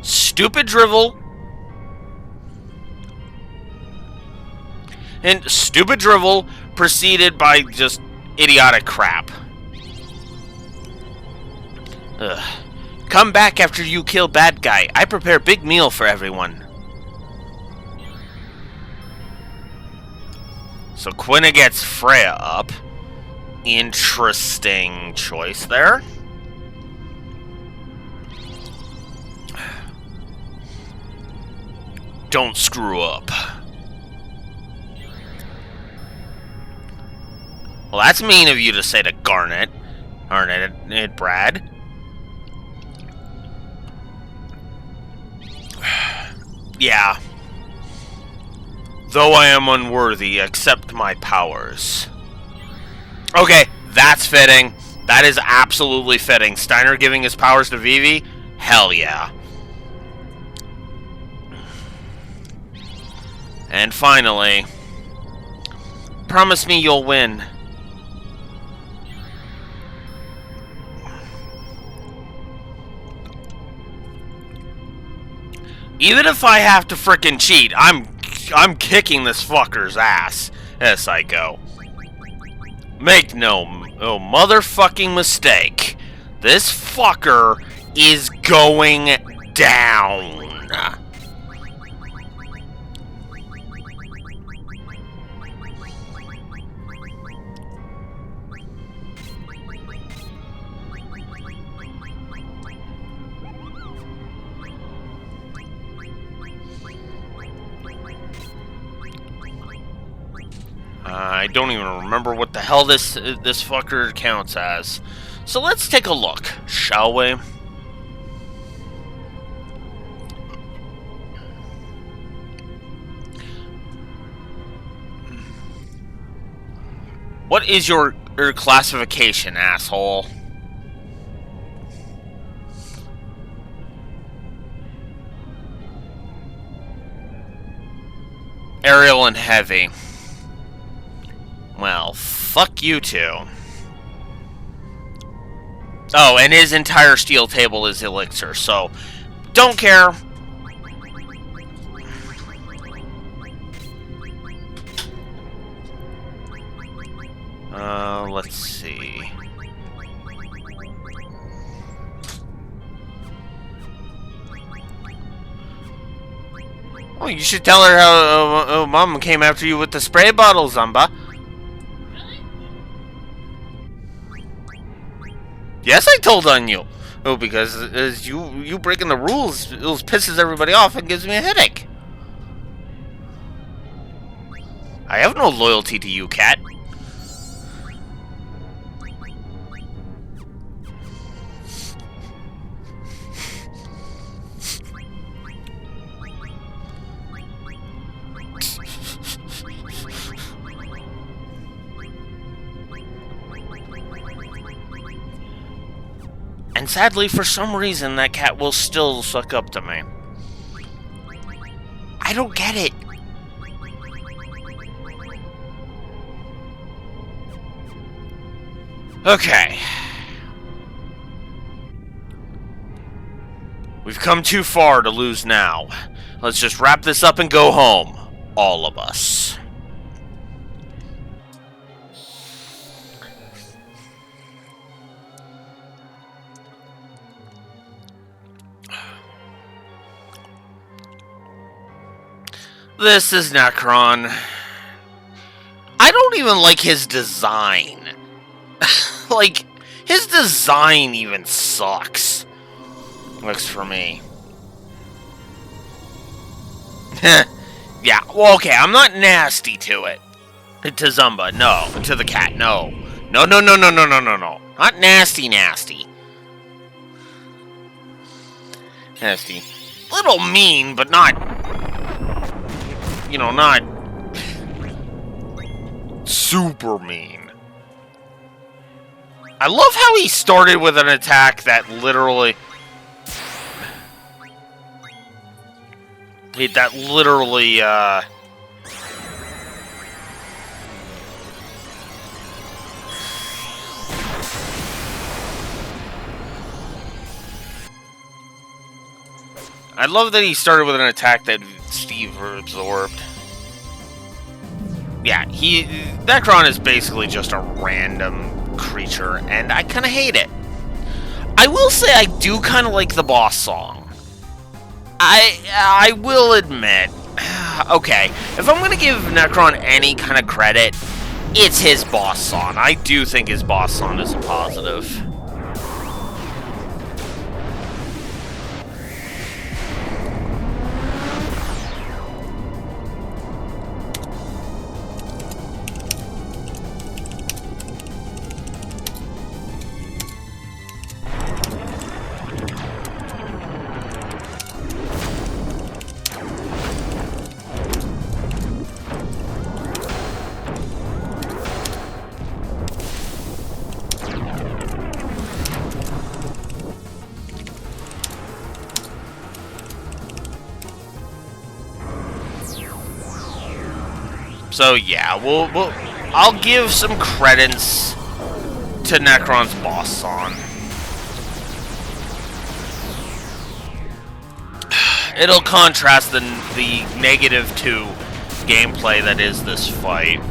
Stupid drivel. And stupid drivel preceded by just idiotic crap. Ugh. Come back after you kill bad guy. I prepare big meal for everyone. So Quina gets Freya up. Interesting choice there. Don't screw up. Well, that's mean of you to say to Garnet. Aren't it, Brad? Yeah. Though I am unworthy, accept my powers. Okay, That's fitting. That is absolutely fitting. Steiner giving his powers to Vivi? Hell yeah. And finally, promise me you'll win. Even if I have to frickin' cheat, I'm kicking this fucker's ass. Yes, I go. Make no motherfucking mistake. This fucker is going down. I don't even remember what the hell this fucker counts as. So let's take a look, shall we? What is your classification, asshole? Aerial and heavy. Well, fuck you two. Oh, and his entire steel table is elixir, so don't care. Let's see. Oh, you should tell her how Mom came after you with the spray bottle, Zumba. Yes, I told on you. Oh, because as you breaking the rules, it pisses everybody off and gives me a headache. I have no loyalty to you, cat. And sadly, for some reason, that cat will still suck up to me. I don't get it. Okay. We've come too far to lose now. Let's just wrap this up and go home. All of us. This is Necron. I don't even like his design. Like, his design even sucks. Looks for me. Yeah, well, okay, I'm not nasty to it. To Zumba, no. To the cat, no. No. Not nasty. Nasty. Little mean, but not... You know, not... super mean. I love how he started with an attack that literally... I love that he started with an attack that Steve absorbed. Yeah, Necron is basically just a random creature, and I kind of hate it. I will say I do kind of like the boss song. I will admit, okay, if I'm going to give Necron any kind of credit, it's his boss song. I do think his boss song is a positive. So yeah, I'll give some credits to Necron's boss song. It'll contrast the -2 gameplay that is this fight.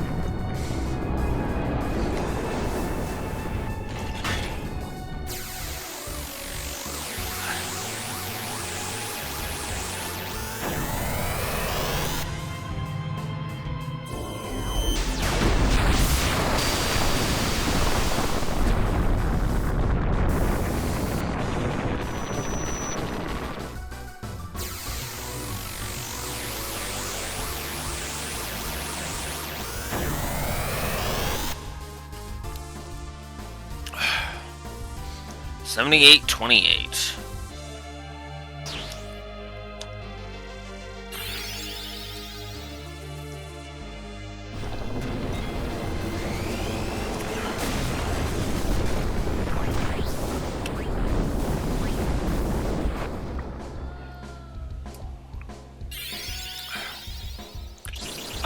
$78.28.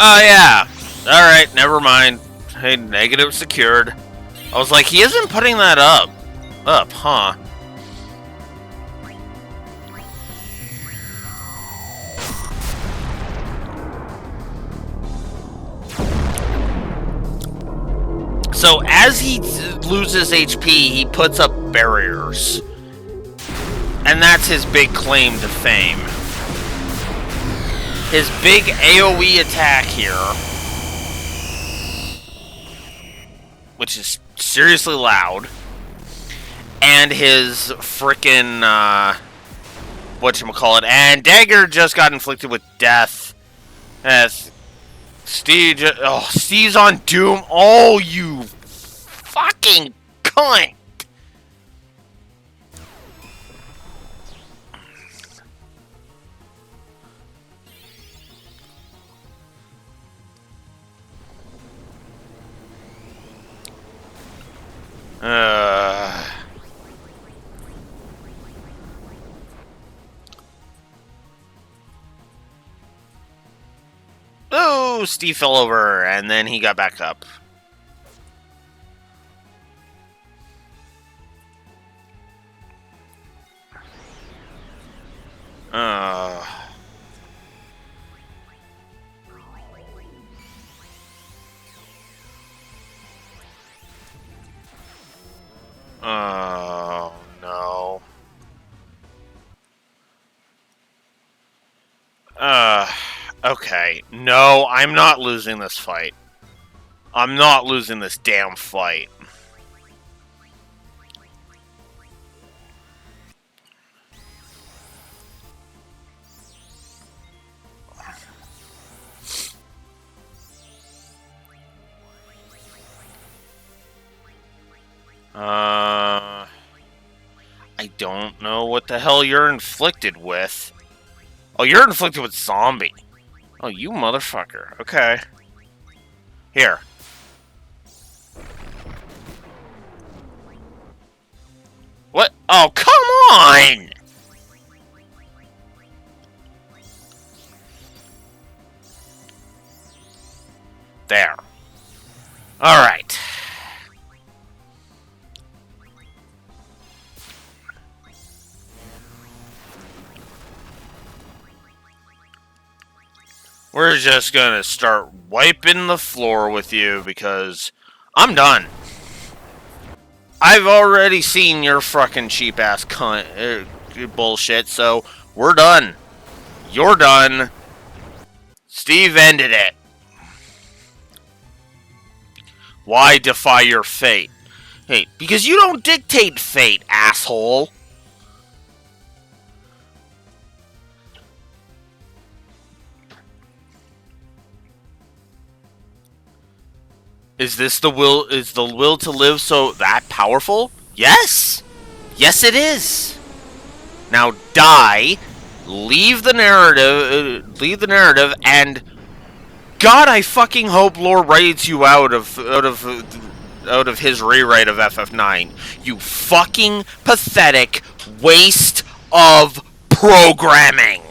Oh yeah. Alright, never mind. Hey, negative secured. I was like, he isn't putting that up, huh? So as he loses HP, he puts up barriers. And that's his big claim to fame. His big AoE attack here, which is seriously loud, and his frickin' whatchamacallit, and Dagger just got inflicted with death. As Steve's on Doom. Oh, you fucking cunt! Oh, Steve fell over, and then he got back up. Oh, no. Okay. No, I'm not losing this fight. I'm not losing this damn fight. I don't know what the hell you're inflicted with. Oh, you're inflicted with zombie. Oh, you motherfucker. Okay. Here. What? Oh, come on! There. Alright. We're just gonna start wiping the floor with you because I'm done. I've already seen your fucking cheap ass cunt bullshit, so we're done. You're done. Steve ended it. Why defy your fate? Hey, because you don't dictate fate, asshole. Is this the will? Is the will to live so that powerful? Yes! Yes, it is! Now die, leave the narrative, and God, I fucking hope Lore writes you out of his rewrite of FF9. You fucking pathetic waste of programming.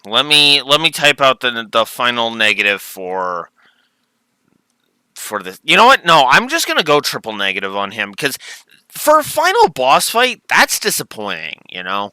Let me type out the final negative for this. You know what? No, I'm just gonna go triple negative on him because for a final boss fight, that's disappointing. You know.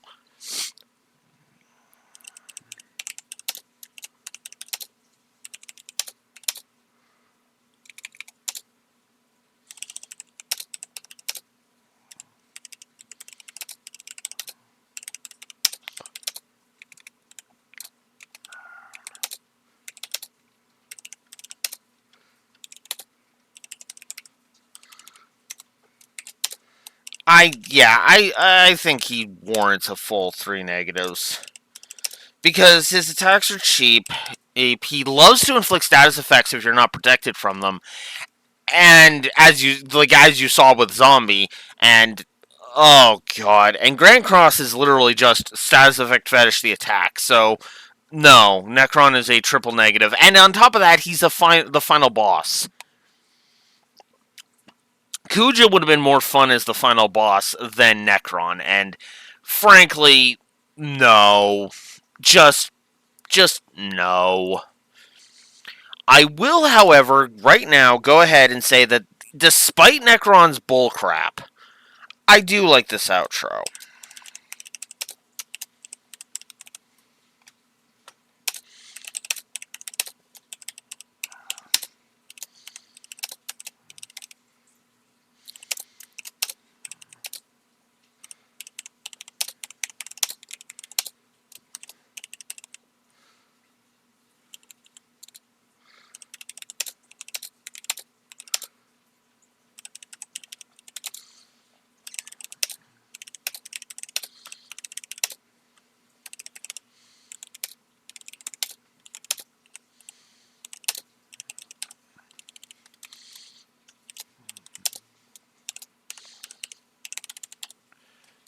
I think he warrants a full 3 negatives because his attacks are cheap. He loves to inflict status effects if you're not protected from them, and as you saw with Zombie, and oh god, and Grand Cross is literally just status effect fetish the attack. So no, Necron is a triple negative, and on top of that, he's the final boss. Kuja would have been more fun as the final boss than Necron, and frankly, no. Just no. I will, however, right now go ahead and say that despite Necron's bullcrap, I do like this outro.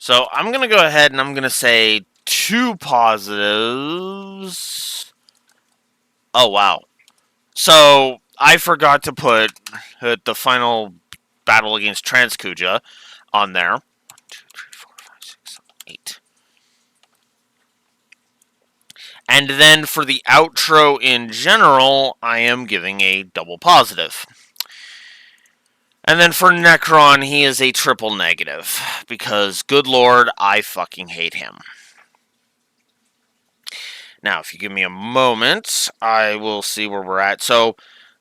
So I'm going to go ahead and I'm going to say 2 positives. Oh, wow. So I forgot to put the final battle against Transkuja on there. 1, 2, 3, 4, 5, 6, 7, 8. And then for the outro in general, I am giving a double positive. And then for Necron, he is a triple negative. Because, good lord, I fucking hate him. Now, if you give me a moment, I will see where we're at. So,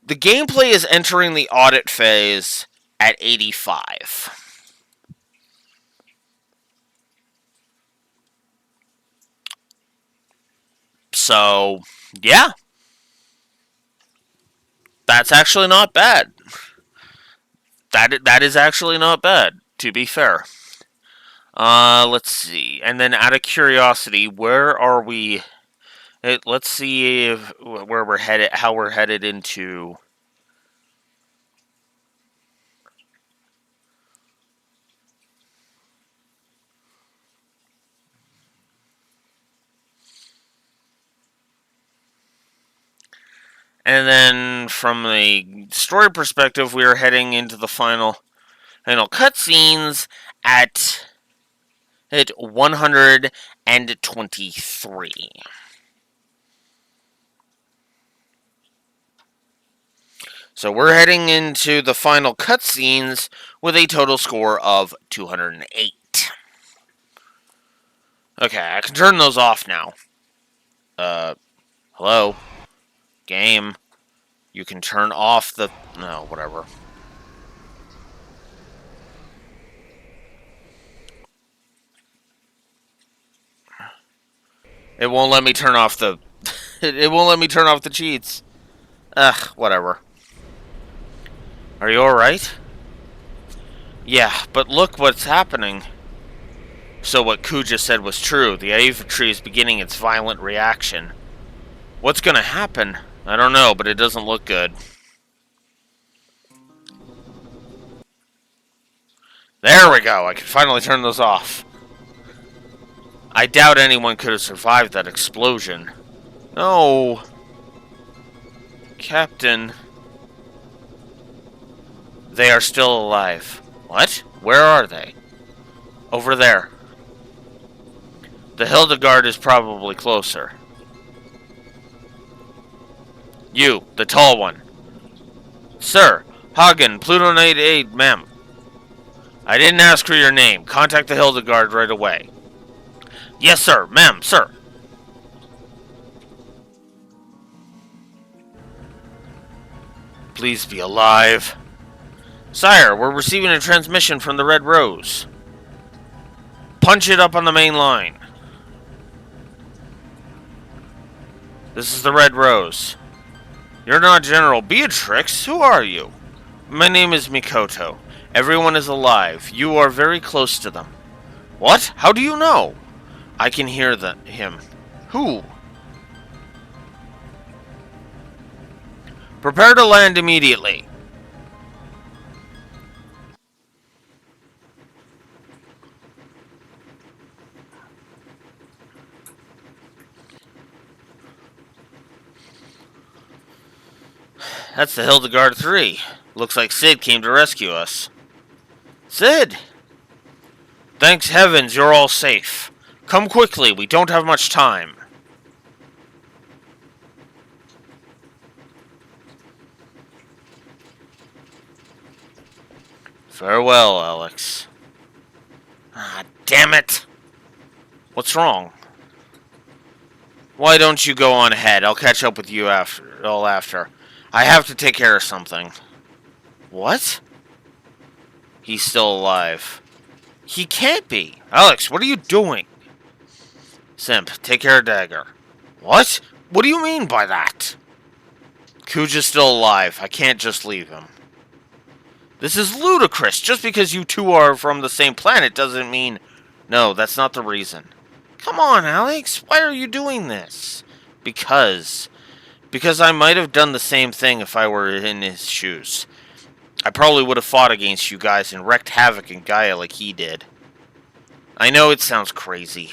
the gameplay is entering the audit phase at 85. So, yeah. That's actually not bad. That is actually not bad, to be fair. Let's see. And then out of curiosity, where are we? Let's see where we're headed, how we're headed into. And then from the story perspective, we are heading into the final cutscenes at 123. So we're heading into the final cutscenes with a total score of 208. Okay, I can turn those off now. Hello? Game. You can turn off the... No, whatever. It won't let me turn off the... It won't let me turn off the cheats. Ugh, whatever. Are you alright? Yeah, but look what's happening. So what Kuja said was true. The Aiva tree is beginning its violent reaction. What's gonna happen? I don't know, but it doesn't look good. There we go. I can finally turn those off. I doubt anyone could have survived that explosion. No. Captain. They are still alive. What? Where are they? Over there. The Hildegard is probably closer. You, the tall one. Sir, Hagen, Pluto Knight 8, ma'am. I didn't ask for your name. Contact the Hildegard right away. Yes, sir, ma'am, sir. Please be alive. Sire, we're receiving a transmission from the Red Rose. Punch it up on the main line. This is the Red Rose. You're not General Beatrix. Who are you? My name is Mikoto. Everyone is alive. You are very close to them. What? How do you know? I can hear him. Who? Prepare to land immediately. That's the Hildegard 3. Looks like Sid came to rescue us. Sid! Thanks heavens you're all safe. Come quickly, we don't have much time. Farewell, Alex. Ah, damn it! What's wrong? Why don't you go on ahead? I'll catch up with you after. I have to take care of something. What? He's still alive. He can't be. Alex, what are you doing? Simp, take care of Dagger. What? What do you mean by that? Kuja's still alive. I can't just leave him. This is ludicrous. Just because you two are from the same planet doesn't mean... No, that's not the reason. Come on, Alex. Why are you doing this? Because I might have done the same thing if I were in his shoes. I probably would have fought against you guys and wreaked havoc in Gaia like he did. I know it sounds crazy,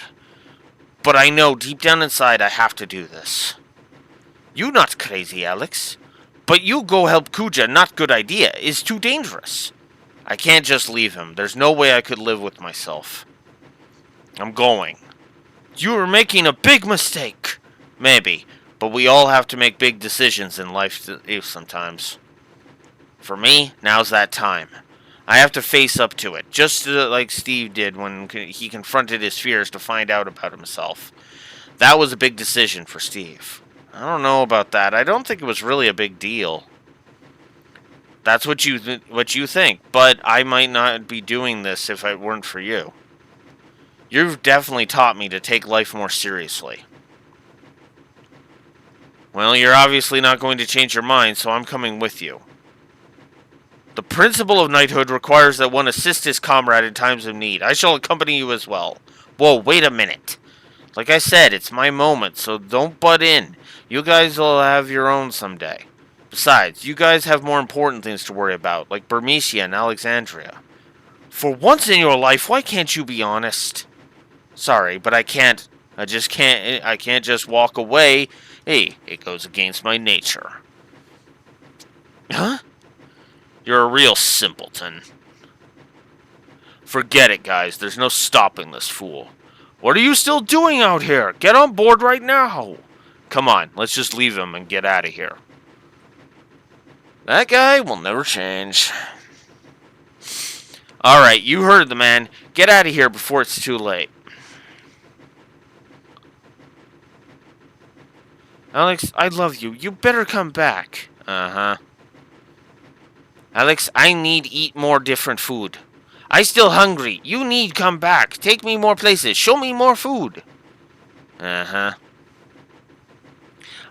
but I know deep down inside I have to do this. You not crazy, Alex. But you go help Kuja, not good idea. It's too dangerous. I can't just leave him. There's no way I could live with myself. I'm going. You are making a big mistake. Maybe, but we all have to make big decisions in life sometimes. For me, now's that time. I have to face up to it, just like Steve did when he confronted his fears to find out about himself. That was a big decision for Steve. I don't know about that. I don't think it was really a big deal. That's what you think, but I might not be doing this if it weren't for you. You've definitely taught me to take life more seriously. Well, you're obviously not going to change your mind, so I'm coming with you. The principle of knighthood requires that one assist his comrade in times of need. I shall accompany you as well. Whoa, wait a minute. Like I said, it's my moment, so don't butt in. You guys will have your own someday. Besides, you guys have more important things to worry about, like Burmecia and Alexandria. For once in your life, why can't you be honest? Sorry, but I can't. I can't just walk away. Hey, it goes against my nature. Huh? You're a real simpleton. Forget it, guys. There's no stopping this fool. What are you still doing out here? Get on board right now. Come on, let's just leave him and get out of here. That guy will never change. Alright, you heard the man. Get out of here before it's too late. Alex, I love you. You better come back. Uh-huh. Alex, I need eat more different food. I still hungry. You need come back. Take me more places. Show me more food. Uh-huh.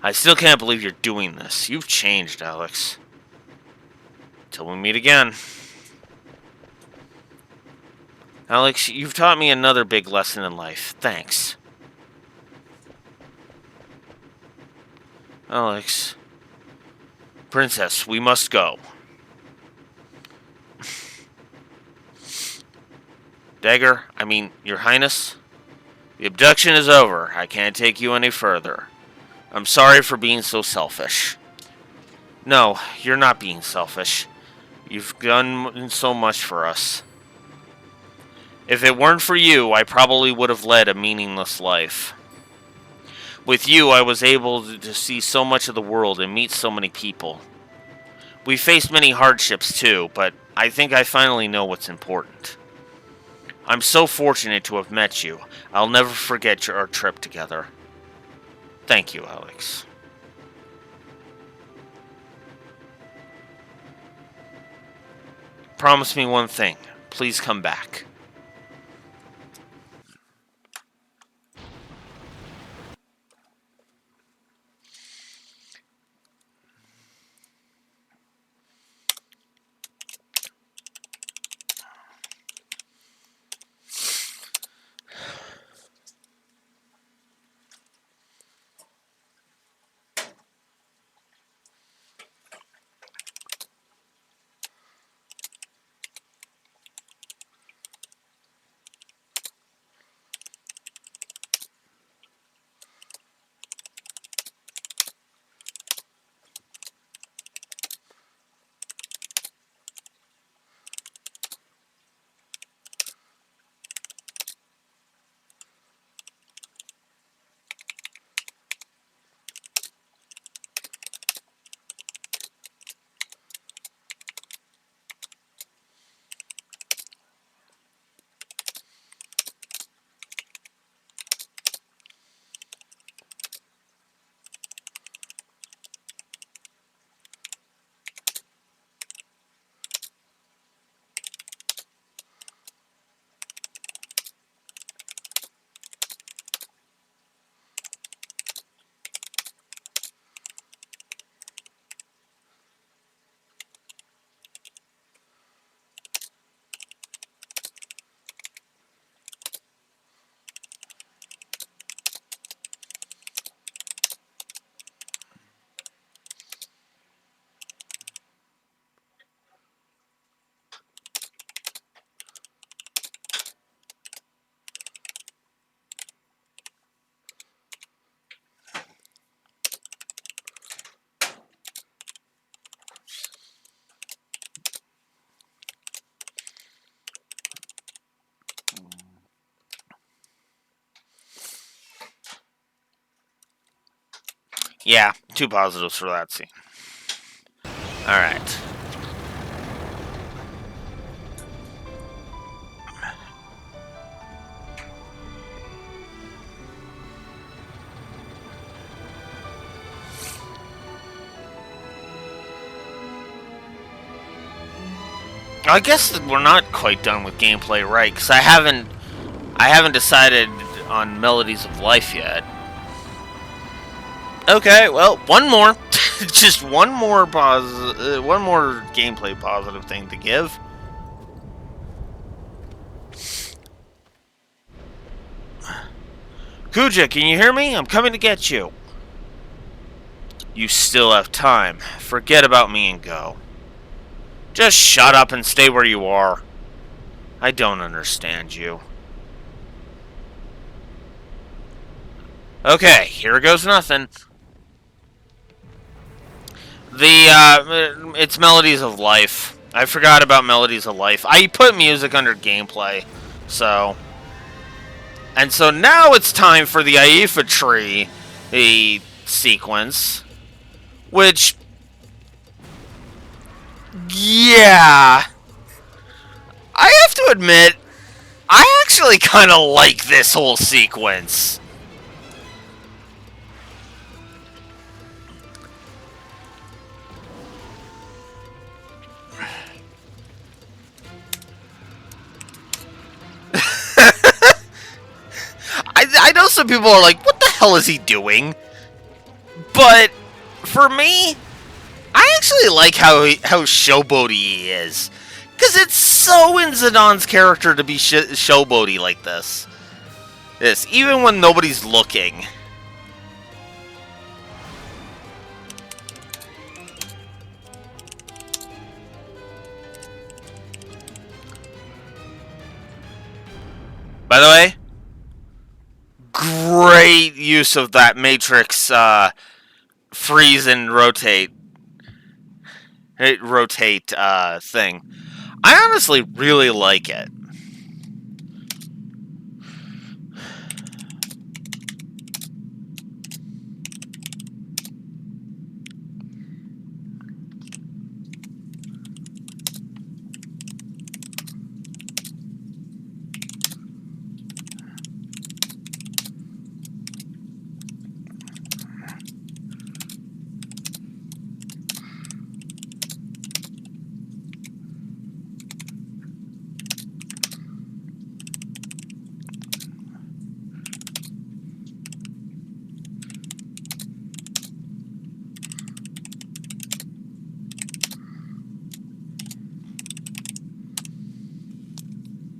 I still can't believe you're doing this. You've changed, Alex. Till we meet again. Alex, you've taught me another big lesson in life. Thanks. Alex. Princess, we must go. Dagger, Your Highness, the abduction is over. I can't take you any further. I'm sorry for being so selfish. No, you're not being selfish. You've done so much for us. If it weren't for you, I probably would have led a meaningless life. With you, I was able to see so much of the world and meet so many people. We faced many hardships too, but I think I finally know what's important. I'm so fortunate to have met you. I'll never forget our trip together. Thank you, Alex. Promise me one thing. Please come back. Yeah, 2 positives for that scene. Alright. I guess that we're not quite done with gameplay, right? Because I haven't decided on Melodies of Life yet. Okay, well, one more. Just one more gameplay positive thing to give. Kuja, can you hear me? I'm coming to get you. You still have time. Forget about me and go. Just shut up and stay where you are. I don't understand you. Okay, here goes nothing. It's Melodies of Life. I forgot about Melodies of Life. I put music under gameplay, so... And so now it's time for the Aifa Tree sequence, which... Yeah... I have to admit, I actually kind of like this whole sequence. I know some people are like, what the hell is he doing? But for me, I actually like how showboaty he is. Because it's so in Zidane character to be showboaty like this. Even when nobody's looking. By the way, great use of that Matrix freeze and rotate thing. I honestly really like it.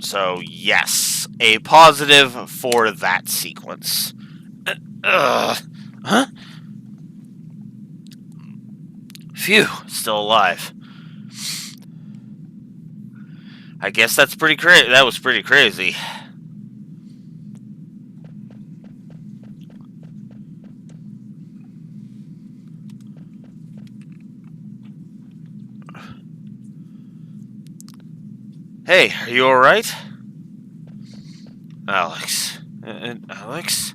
So, yes, a positive for that sequence. Ugh. Huh? Phew, still alive. I guess that's pretty crazy. That was pretty crazy. Hey, are you alright? Alex. Alex?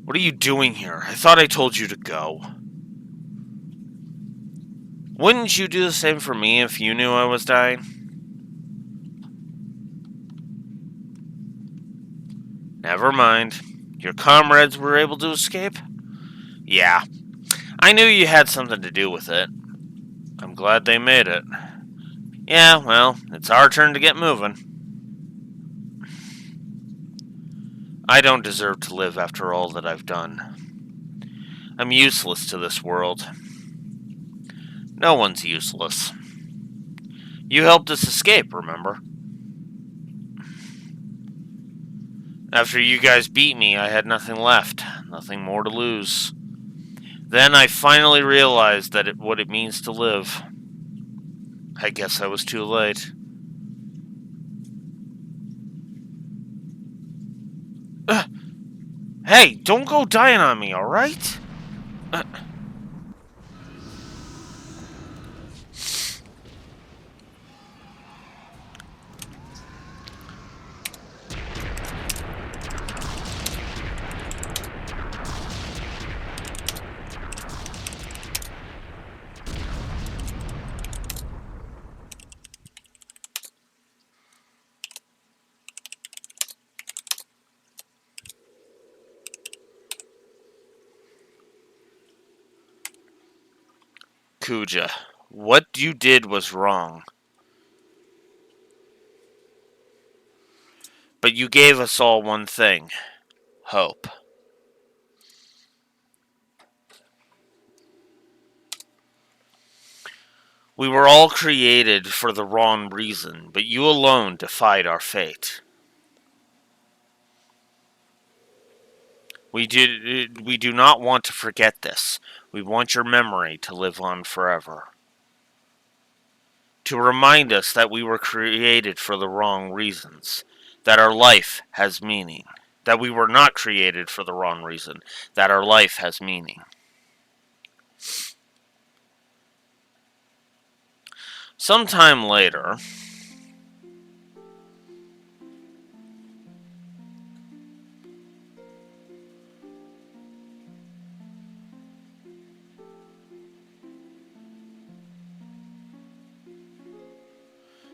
What are you doing here? I thought I told you to go. Wouldn't you do the same for me if you knew I was dying? Never mind. Your comrades were able to escape? Yeah. I knew you had something to do with it. I'm glad they made it. Yeah, well, it's our turn to get moving. I don't deserve to live after all that I've done. I'm useless to this world. No one's useless. You helped us escape, remember? After you guys beat me, I had nothing left. Nothing more to lose. Then I finally realized what it means to live. I guess I was too late. Hey, don't go dying on me, alright? Kuja, what you did was wrong. But you gave us all one thing. Hope. We were all created for the wrong reason, but you alone defied our fate. We do not want to forget this. We want your memory to live on forever. To remind us that we were created for the wrong reasons, that our life has meaning, that we were not created for the wrong reason, that our life has meaning. Sometime later,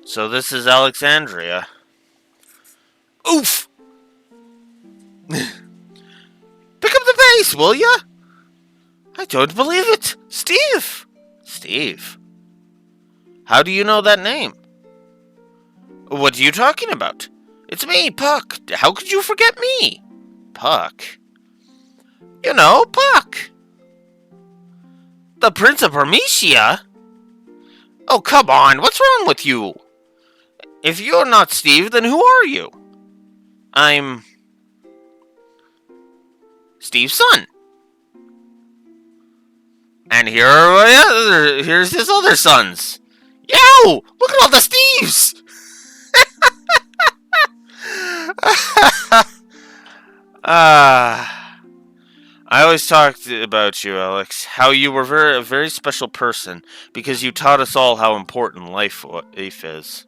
so this is Alexandria. Oof! Pick up the pace, will ya? I don't believe it! Steve! Steve? How do you know that name? What are you talking about? It's me, Puck. How could you forget me? Puck? You know, Puck. The Prince of Hermesia? Oh, come on, what's wrong with you? If you're not Steve, then who are you? I'm Steve's son. And here's his other sons. Yo! Look at all the Steves! I always talked about you, Alex. How you were a very special person because you taught us all how important life is.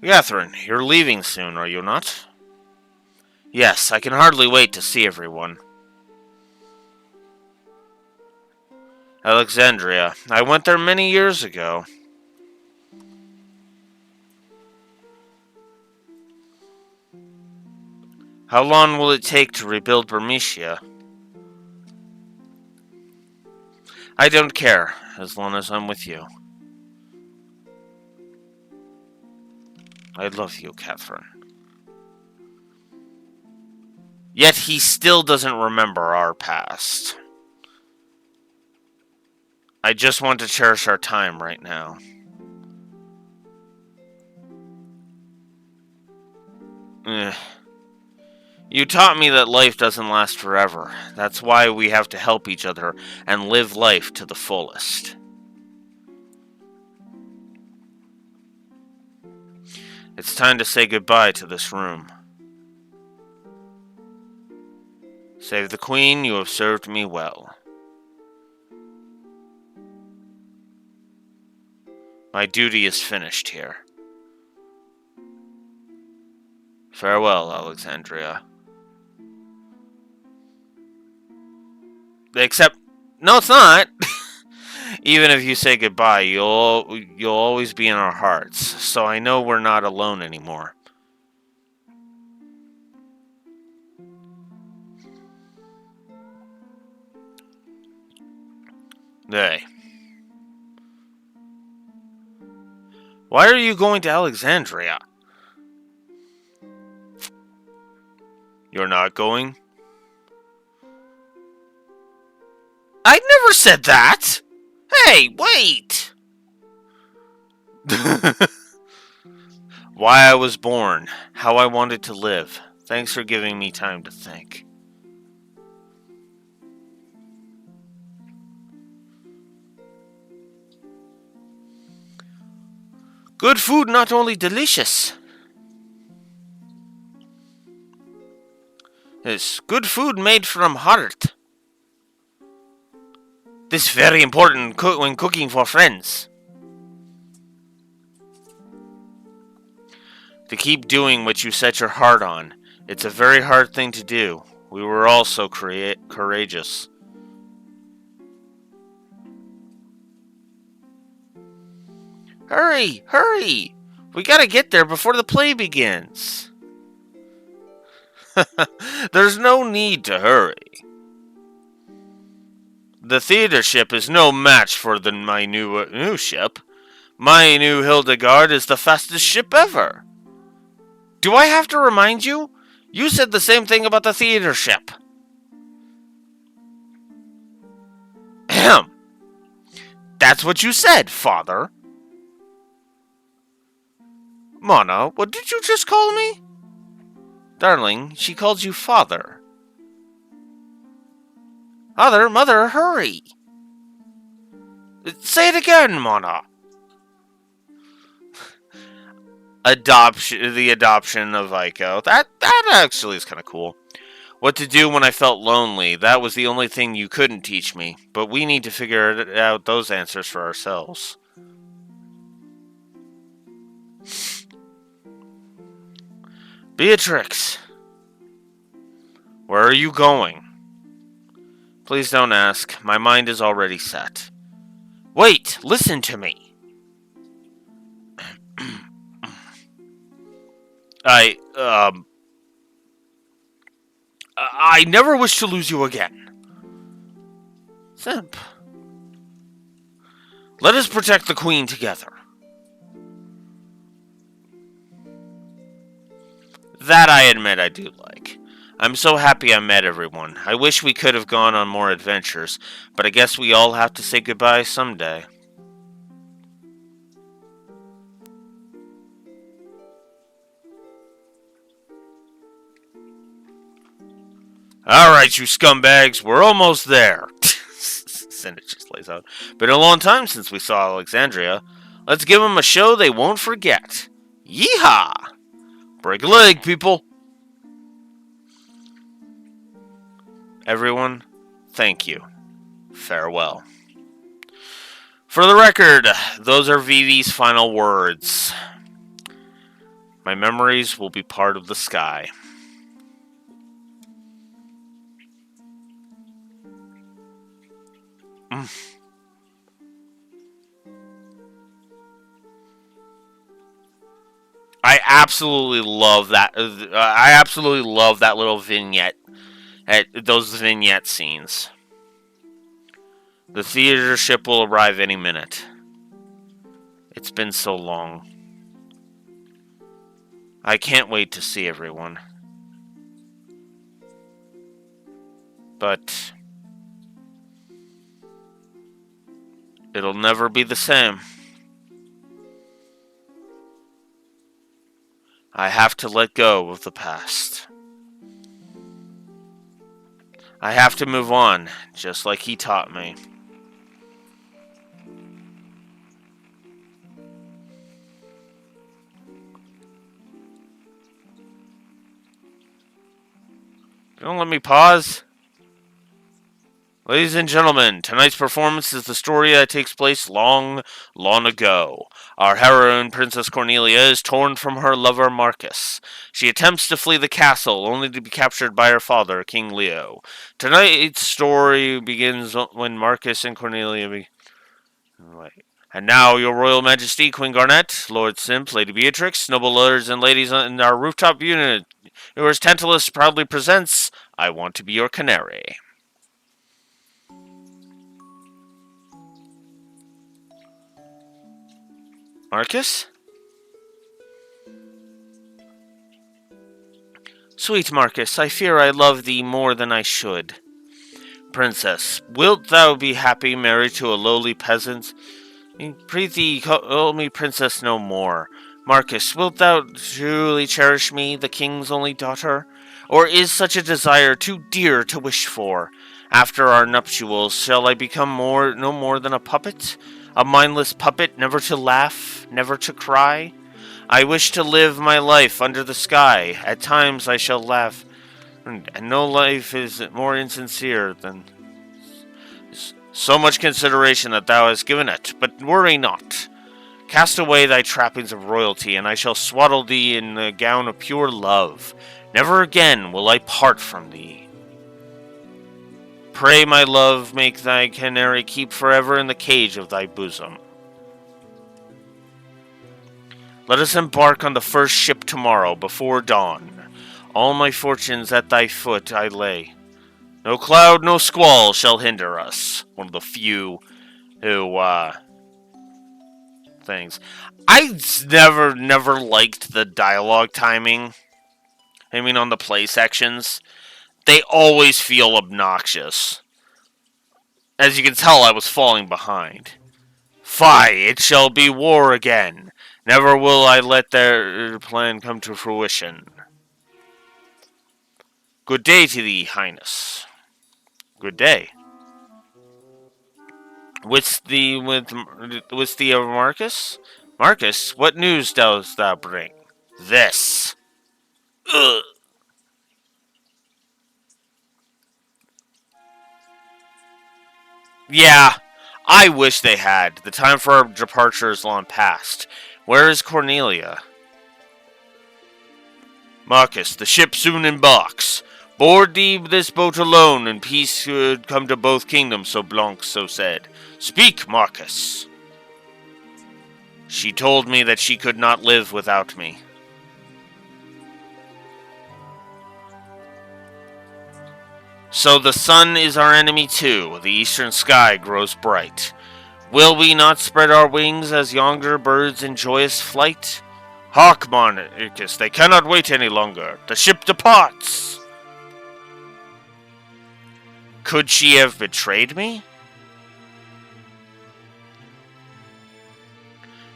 Catherine, you're leaving soon, are you not? Yes, I can hardly wait to see everyone. Alexandria. I went there many years ago. How long will it take to rebuild Bermesia? I don't care, as long as I'm with you. I love you, Catherine. Yet he still doesn't remember our past. I just want to cherish our time right now. Eh. You taught me that life doesn't last forever. That's why we have to help each other and live life to the fullest. It's time to say goodbye to this room. Save the Queen, you have served me well. My duty is finished here. Farewell, Alexandria. Except, no, it's not. Even if you say goodbye, you'll always be in our hearts. So I know we're not alone anymore. Hey. Why are you going to Alexandria? You're not going? I never said that! Hey, wait! Why I was born, how I wanted to live. Thanks for giving me time to think. Good food not only delicious. It's good food made from heart. This is very important when cooking for friends. To keep doing what you set your heart on. It's a very hard thing to do. We were all so courageous. Hurry! Hurry! We gotta get there before the play begins. There's no need to hurry. The theater ship is no match for my new ship. My new Hildegard is the fastest ship ever. Do I have to remind you? You said the same thing about the theater ship. Ahem. That's what you said, father. Mana, what did you just call me? Darling, she called you father. Father, mother, hurry! Say it again, Mana. The adoption of Aiko. That actually is kind of cool. What to do when I felt lonely. That was the only thing you couldn't teach me. But we need to figure out those answers for ourselves. Beatrix! Where are you going? Please don't ask. My mind is already set. Wait! Listen to me! I never wish to lose you again. Simp. Let us protect the Queen together. That I admit I do like. I'm so happy I met everyone. I wish we could have gone on more adventures, but I guess we all have to say goodbye someday. Alright, you scumbags, we're almost there. Senate just lays out. Been a long time since we saw Alexandria. Let's give them a show they won't forget. Yeehaw! Break a leg, people! Everyone, thank you. Farewell. For the record, those are Vivi's final words. My memories will be part of the sky. I absolutely love that. I absolutely love that little vignette. Those vignette scenes. The theater ship will arrive any minute. It's been so long. I can't wait to see everyone. But It'll never be the same. I have to let go of the past. I have to move on, just like he taught me. Don't let me pause. Ladies and gentlemen, tonight's performance is the story that takes place long, long ago. Our heroine, Princess Cornelia, is torn from her lover Marcus. She attempts to flee the castle, only to be captured by her father, King Leo. Tonight's story begins when Marcus and Cornelia Wait. And now, your royal majesty, Queen Garnet, Lord Simp, Lady Beatrix, noble lords and ladies in our rooftop unit, yours Tantalus proudly presents I Want to Be Your Canary. Marcus? Sweet Marcus, I fear I love thee more than I should. Princess, wilt thou be happy married to a lowly peasant? Prithee, call me princess no more. Marcus, wilt thou truly cherish me, the king's only daughter? Or is such a desire too dear to wish for? After our nuptials, shall I become no more than a puppet? A mindless puppet, never to laugh, never to cry? I wish to live my life under the sky. At times I shall laugh, and no life is more insincere than so much consideration that thou hast given it. But worry not. Cast away thy trappings of royalty, and I shall swaddle thee in a gown of pure love. Never again will I part from thee. Pray, my love, make thy canary keep forever in the cage of thy bosom. Let us embark on the first ship tomorrow, before dawn. All my fortunes at thy foot I lay. No cloud, no squall shall hinder us. One of the few who, things. I never liked the dialogue timing. I mean, on the play sections. They always feel obnoxious. As you can tell, I was falling behind. Fie, it shall be war again. Never will I let their plan come to fruition. Good day to thee, Highness. Good day. What's the of Marcus? Marcus, what news dost thou bring? This. Ugh. Yeah, I wish they had. The time for our departure is long past. Where is Cornelia? Marcus, the ship soon embarks. Board thee this boat alone, and peace should come to both kingdoms, so Blanc so said. Speak, Marcus. She told me that she could not live without me. So the sun is our enemy too. The eastern sky grows bright. Will we not spread our wings as yonder birds in joyous flight? Hark, Marcus, they cannot wait any longer. The ship departs. Could she have betrayed me?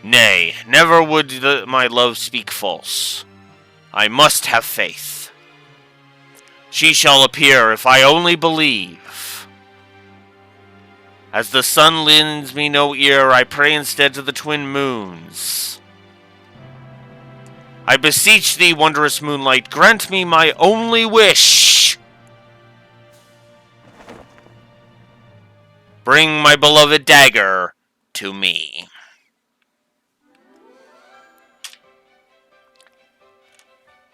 Nay, never would my love speak false. I must have faith. She shall appear if I only believe. As the sun lends me no ear, I pray instead to the twin moons. I beseech thee, wondrous moonlight, grant me my only wish. Bring my beloved dagger to me.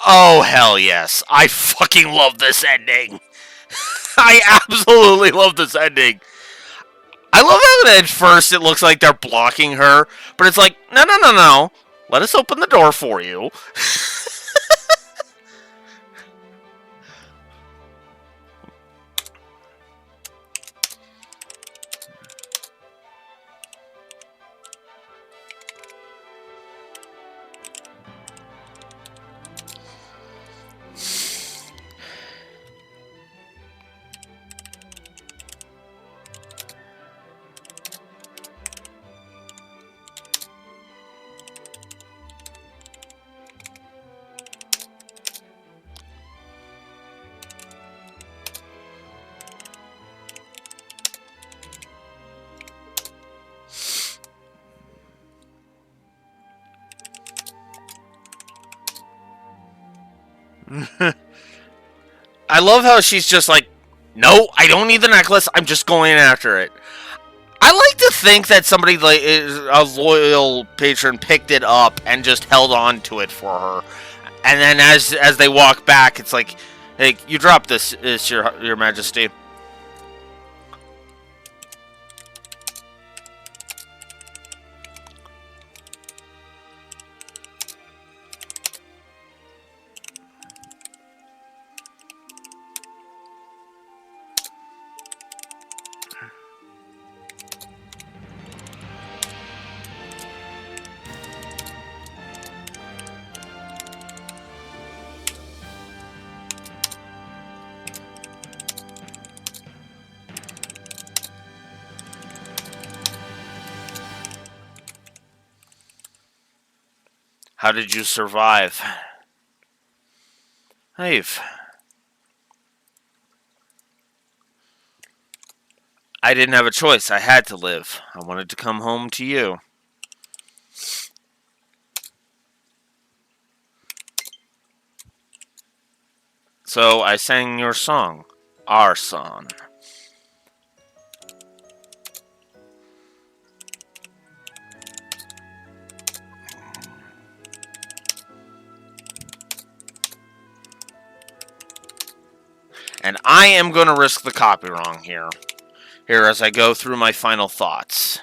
Oh, hell yes. I fucking love this ending. I absolutely love this ending. I love how at first it looks like they're blocking her, but it's like, no, no, no, no. Let us open the door for you. I love how she's just like, no, I don't need the necklace. I'm just going after it. I like to think that somebody, like a loyal patron, picked it up and just held on to it for her. And then as they walk back, it's like, hey, you dropped this, your Majesty. How did you survive? Ave. I didn't have a choice. I had to live. I wanted to come home to you. So I sang your song. Our song. And I am going to risk the copy wrong here. Here as I go through my final thoughts.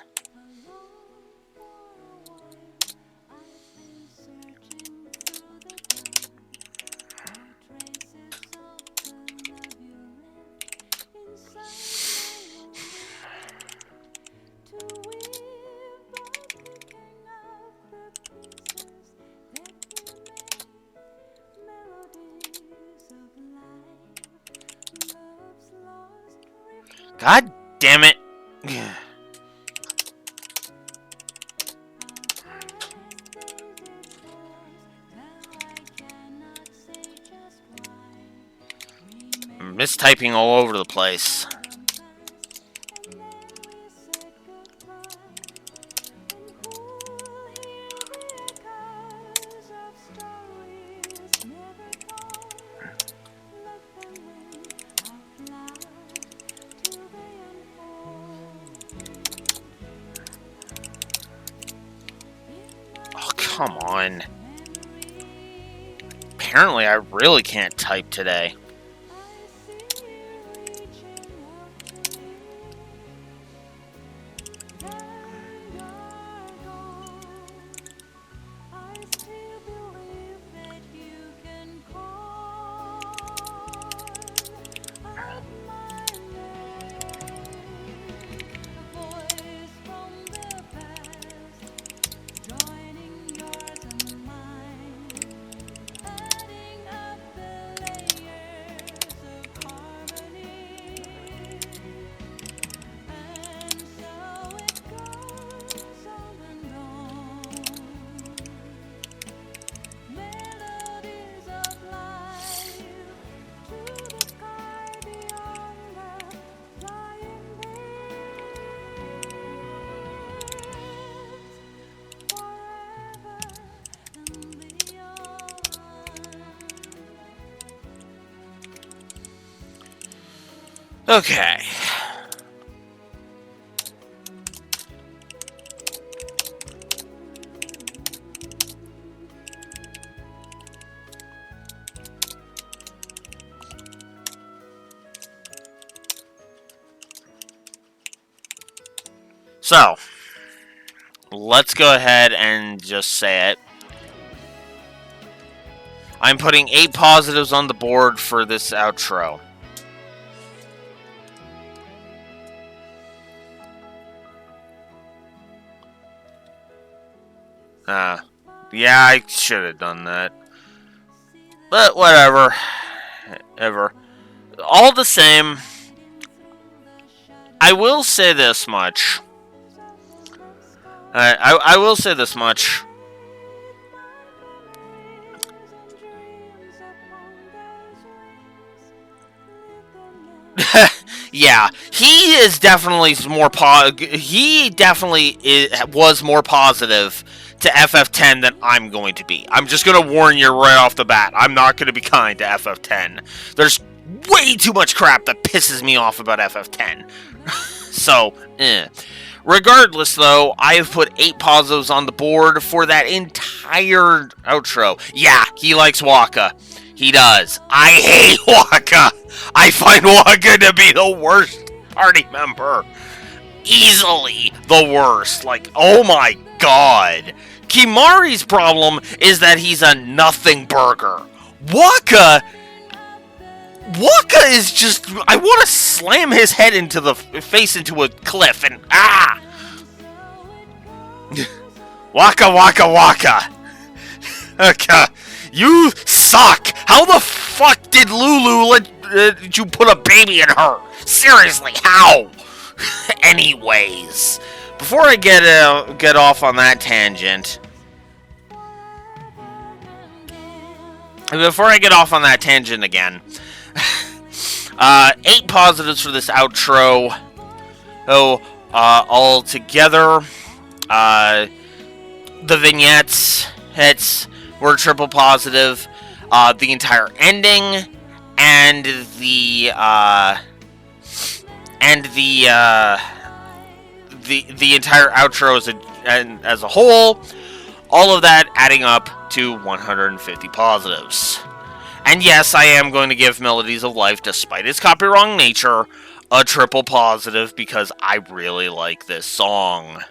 God damn it. I'm mistyping all over the place. Come on. Apparently, I really can't type today. Okay. So, let's go ahead and just say it. I'm putting 8 positives on the board for this outro. Yeah, I should have done that. But whatever. Ever. All the same, I will say this much. I will say this much. Yeah, he is definitely more he definitely was more positive to FF10 than I'm going to be. I'm just going to warn you right off the bat. I'm not going to be kind to FF10. There's way too much crap that pisses me off about FF10. So, Regardless, though, I have put 8 positives on the board for that entire outro. Yeah, he likes Wakka. He does. I hate Wakka. I find Wakka to be the worst party member. Easily the worst. Like, oh my god. Kimahri's problem is that he's a nothing burger. Wakka is just... I want to slam his head into the face into a cliff and... Ah! Wakka. Okay. You suck! How the fuck did Lulu let you put a baby in her? Seriously, how? Anyways, before I get off on that tangent... again... 8 positives for this outro. All together, the vignettes were triple positive. The entire ending and the entire outro as a whole, all of that adding up to 150 positives. And yes, I am going to give Melodies of Life, despite its copy-wrong nature, a triple positive because I really like this song.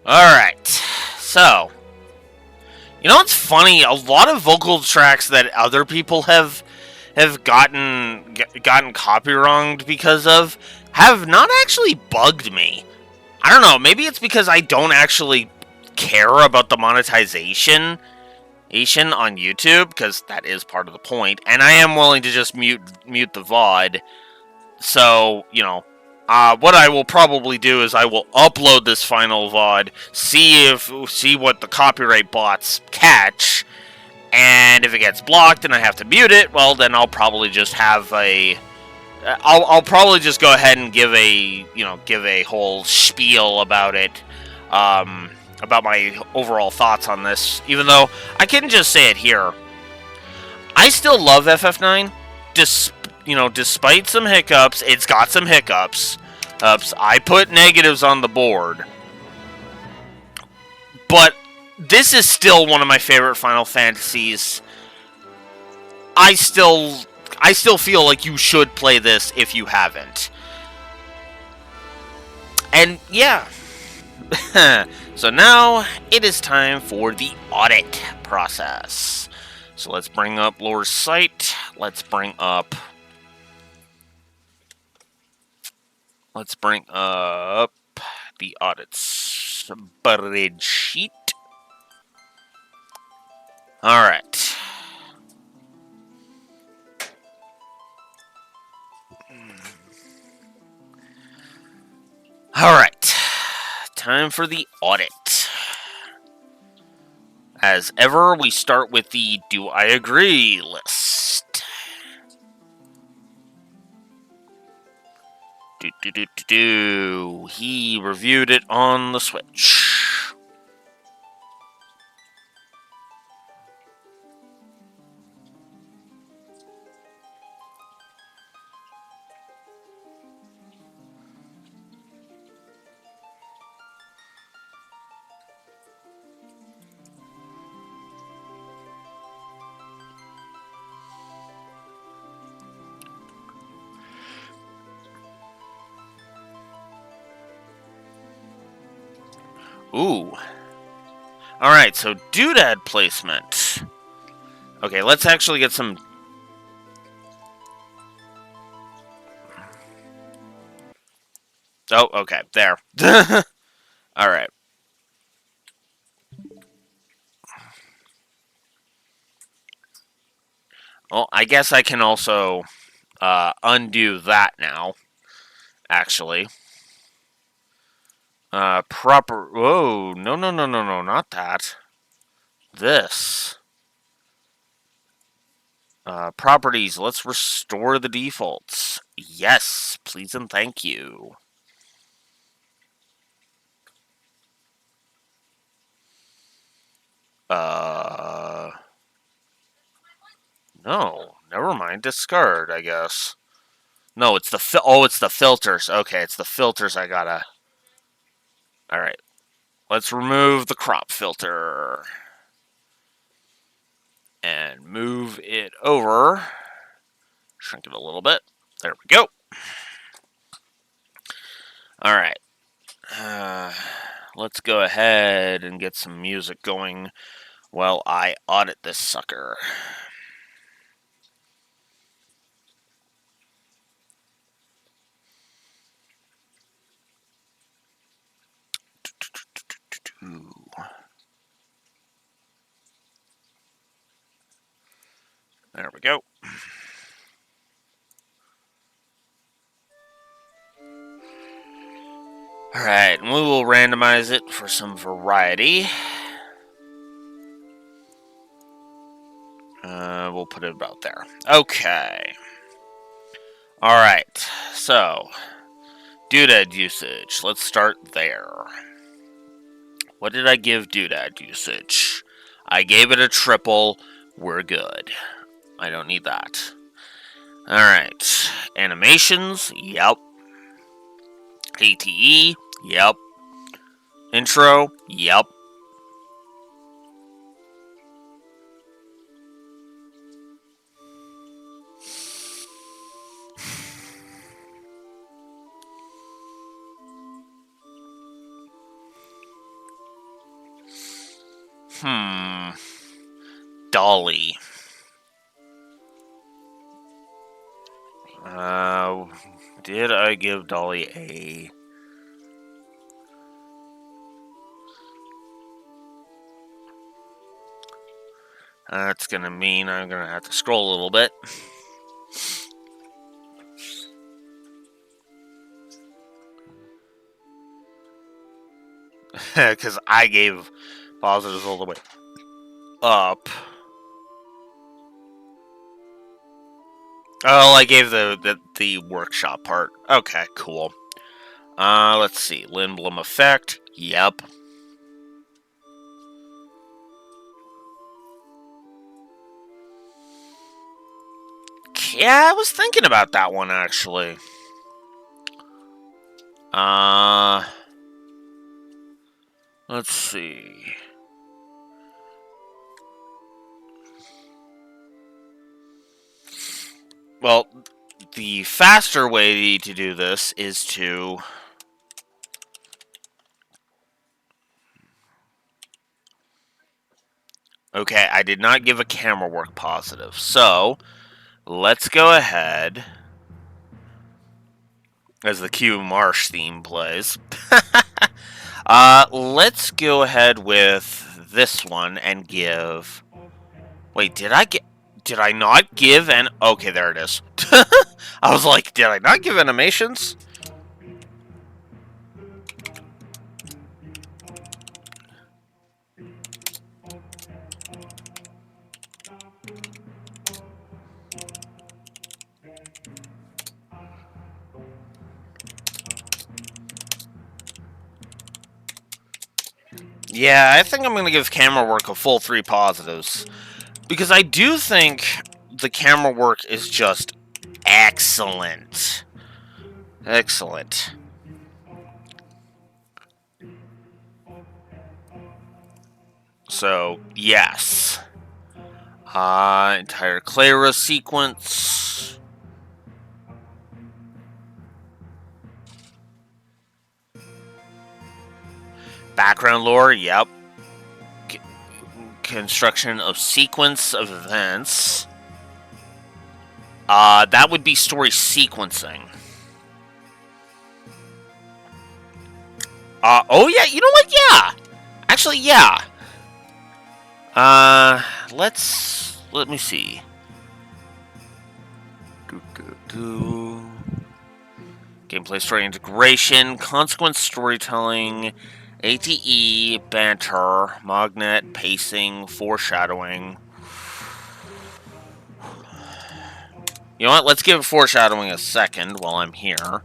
Alright, so, you know what's funny? A lot of vocal tracks that other people have gotten copy-wronged because of have not actually bugged me. I don't know, maybe it's because I don't actually care about the monetization on YouTube, because that is part of the point, and I am willing to just mute the VOD, so, you know, what I will probably do is I will upload this final VOD, see what the copyright bots catch, and if it gets blocked and I have to mute it, well, then I'll probably just have I'll probably just go ahead and give a whole spiel about it, about my overall thoughts on this, even though I can just say it here. I still love FF9, despite some hiccups. It's got some hiccups. I put negatives on the board. But this is still one of my favorite Final Fantasies. I still feel like you should play this if you haven't. And yeah. So now it is time for the audit process. So let's bring up Lore's site. Let's bring up the audit spreadsheet. Alright. Alright. Time for the audit. As ever, we start with the Do I Agree list. He reviewed it on the Switch. Ooh. Alright, so doodad placement. Okay, let's actually get some... Oh, okay, there. Alright. Well, I guess I can also undo that now, actually. Proper... Whoa, no, no, no, no, no, not that. This. Properties, let's restore the defaults. Yes, please and thank you. No, never mind. Discard, I guess. No, it's the it's the filters. Okay, it's the filters I gotta... Alright. Let's remove the crop filter. And move it over. Shrink it a little bit. There we go. Alright. Let's go ahead and get some music going while I audit this sucker. There we go. Alright, and we will randomize it for some variety. We'll put it about there. Okay. Alright, so doodad usage. Let's start there. What did I give doodad usage? I gave it a triple. We're good. I don't need that. Alright. Animations. Yep. ATE. Yep. Intro. Yep. Dolly. Did I give Dolly a... That's gonna mean I'm gonna have to scroll a little bit. Because I gave positives all the way up. Oh, I gave the workshop part. Okay, cool. Let's see. Lindblom effect. Yep. Yeah, I was thinking about that one, actually. Let's see. Well, the faster way to do this is to... Okay, I did not give a camera work positive, so let's go ahead, as the Q Marsh theme plays. Let's go ahead with this one and give... Wait, did I not give an... Okay, there it is. I was like, did I not give animations? Yeah, I think I'm going to give camera work a full 3 positives. Because I do think the camera work is just excellent. Excellent. So, yes. Entire Clara sequence. Background lore, yep. construction of sequence of events. That would be story sequencing. Oh yeah, you know what? Yeah. Actually, yeah. Let me see. Gameplay story integration, consequence storytelling, ATE, banter, magnet, pacing, foreshadowing. You know what? Let's give foreshadowing a second while I'm here.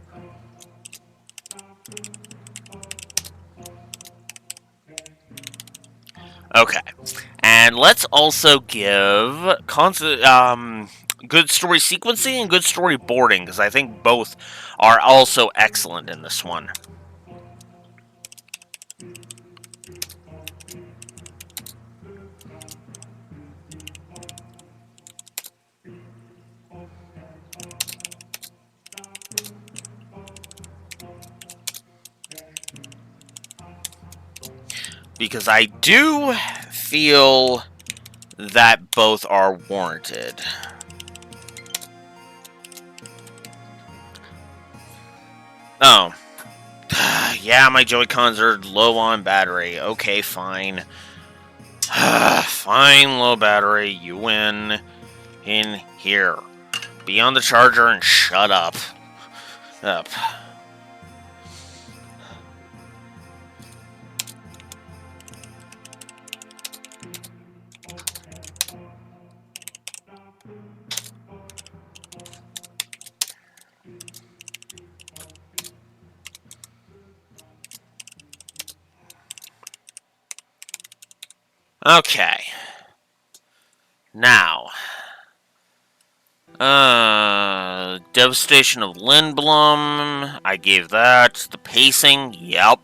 Okay. And let's also give good story sequencing and good storyboarding, because I think both are also excellent in this one. Because I do feel that both are warranted. Oh. Yeah, my Joy-Cons are low on battery. Okay, fine. Fine, low battery. You win. In here. Be on the charger and shut up. Up. Okay. Now. Devastation of Lindblom. I gave that. The pacing. Yep.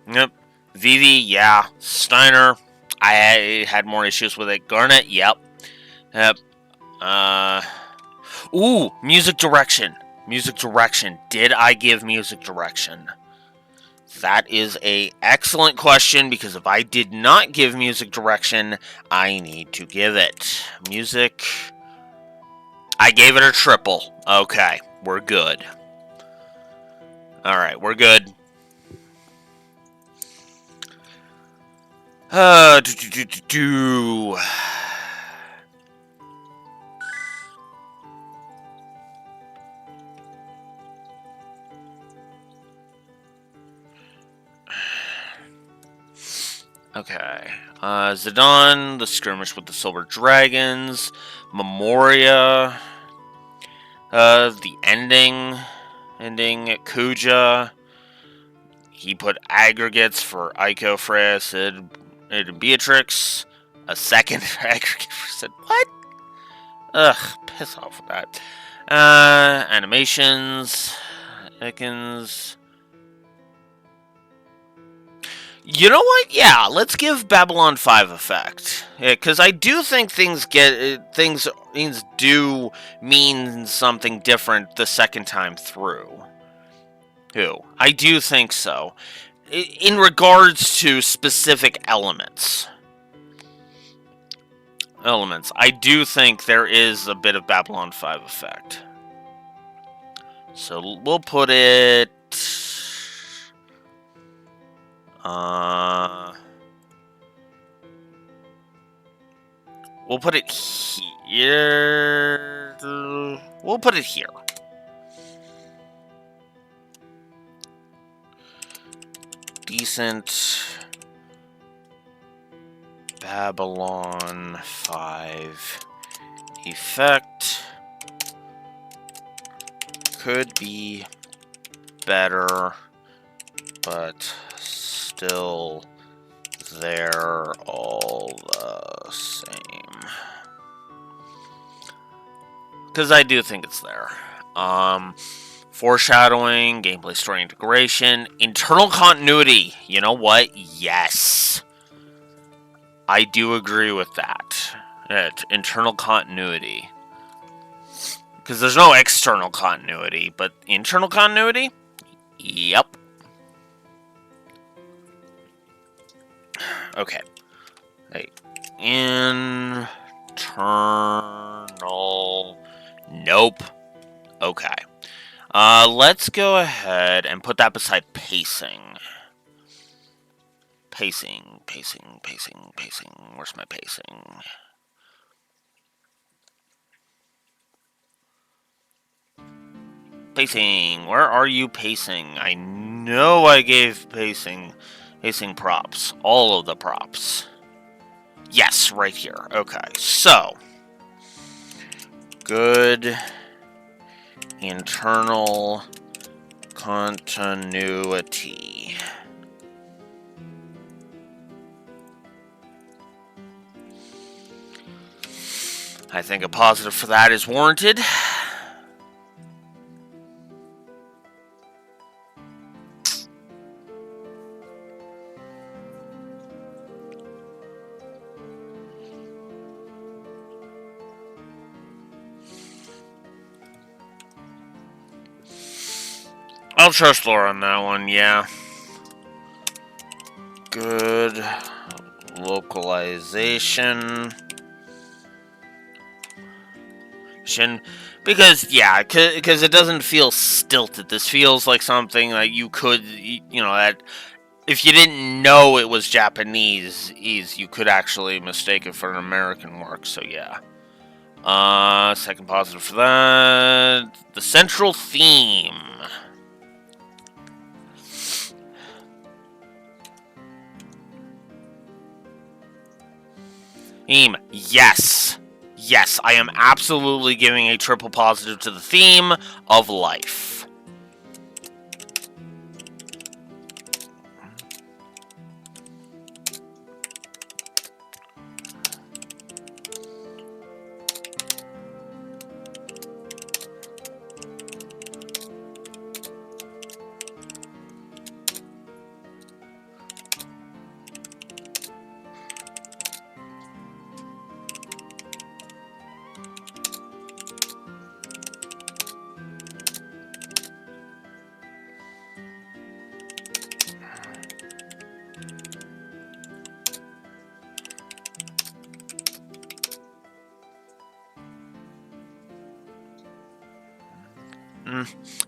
Yep. Vivi, yeah. Steiner, I had more issues with it. Garnet, yep. Yep. Ooh, music direction. Music direction. Did I give music direction? That is a excellent question, because if I did not give music direction, I need to give it. Music. I gave it a triple. Okay, we're good. Alright, we're good. Okay. Zidane, the skirmish with the Silver Dragons, Memoria, the ending at Kuja. He put aggregates for Aiko, Freya, Sid, and Beatrix. A second aggregate for Sid. What? Ugh, piss off with that. Animations, Ekans. You know what? Yeah, let's give Babylon 5 effect. Because I do think things do mean something different the second time through. I do think so. In regards to specific elements. I do think there is a bit of Babylon 5 effect. So we'll put it... we'll put it here. We'll put it here. Decent Babylon 5 effect. Could be better, but still they're all the same. Because I do think it's there. Foreshadowing, gameplay story integration, internal continuity. You know what? Yes. I do agree with that. Internal continuity. Because there's no external continuity, but internal continuity? Yep. Okay. Hey. Internal... Nope. Okay. Let's go ahead and put that beside pacing. Pacing. Where's my pacing? Pacing. Where are you, pacing? I know I gave pacing props. All of the props. Yes, right here. Okay, so. Good internal continuity. I think a positive for that is warranted. I'll trust Laura on that one, yeah. Good localization. Because, yeah, because it doesn't feel stilted. This feels like something that you could, that if you didn't know it was Japanese, you could actually mistake it for an American work, so yeah. Second positive for that. The central theme. Yes. Yes, I am absolutely giving a triple positive to the theme of life.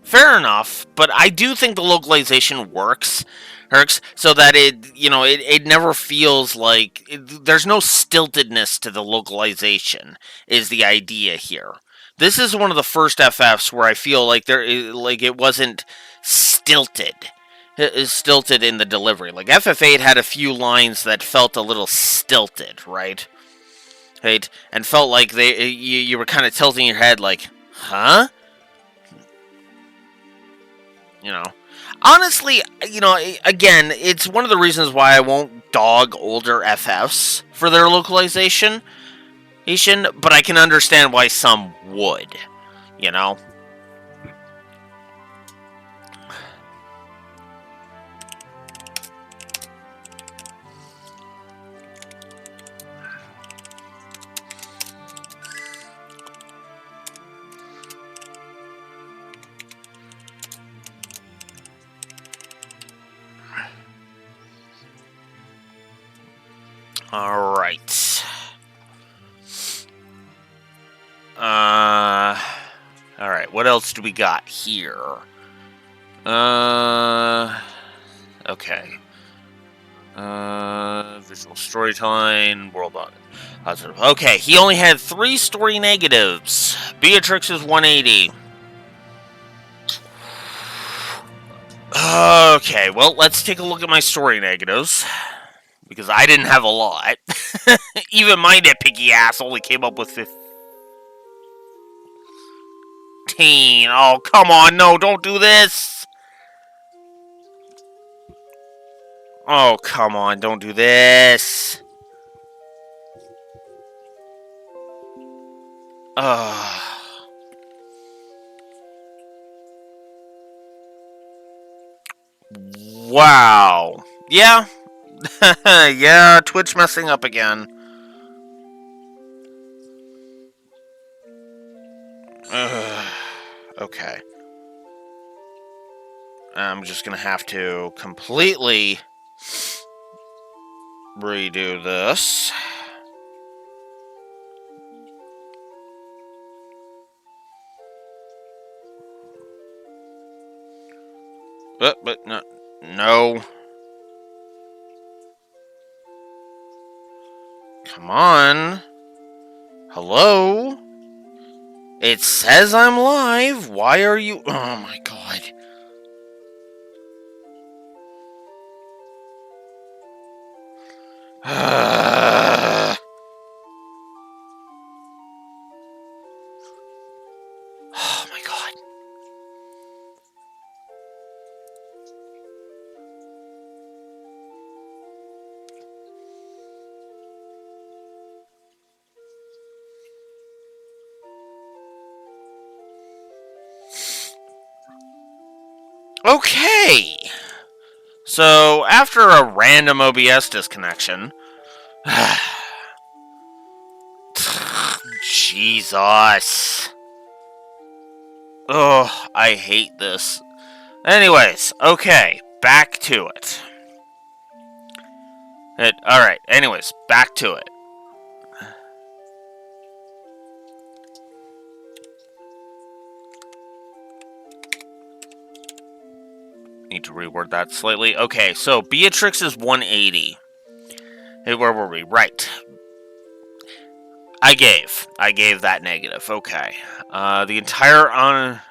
Fair enough, but I do think the localization works so that it never feels like there's no stiltedness to the localization is the idea here. This is one of the first FFs where I feel like it wasn't stilted. It is stilted in the delivery. Like FF8 had a few lines that felt a little stilted, right? Right? And felt like you were kind of tilting your head like, huh? Honestly, again, it's one of the reasons why I won't dog older FFs for their localization, but I can understand why some would, Alright. Alright, what else do we got here? Okay. Visual storytelling, world positive. Okay, he only had 3 story negatives. Beatrix is 180. Okay, well, let's take a look at my story negatives. Because I didn't have a lot. Even my nitpicky ass only came up with 15. Oh, come on, no, don't do this! Oh, come on, don't do this! Wow. Yeah. Yeah, Twitch messing up again. Ugh. Okay. I'm just gonna have to completely redo this. But no. No. Come on. Hello? It says I'm live. Why are you... Oh my god. Oh my god. Okay. So, after a random OBS disconnection... Jesus. Oh, I hate this. Anyways, okay, back to it. Alright, anyways, back to it. Need to reword that slightly. Okay, so Beatrix is 180. Hey, where were we? Right. I gave that negative. Okay. The entire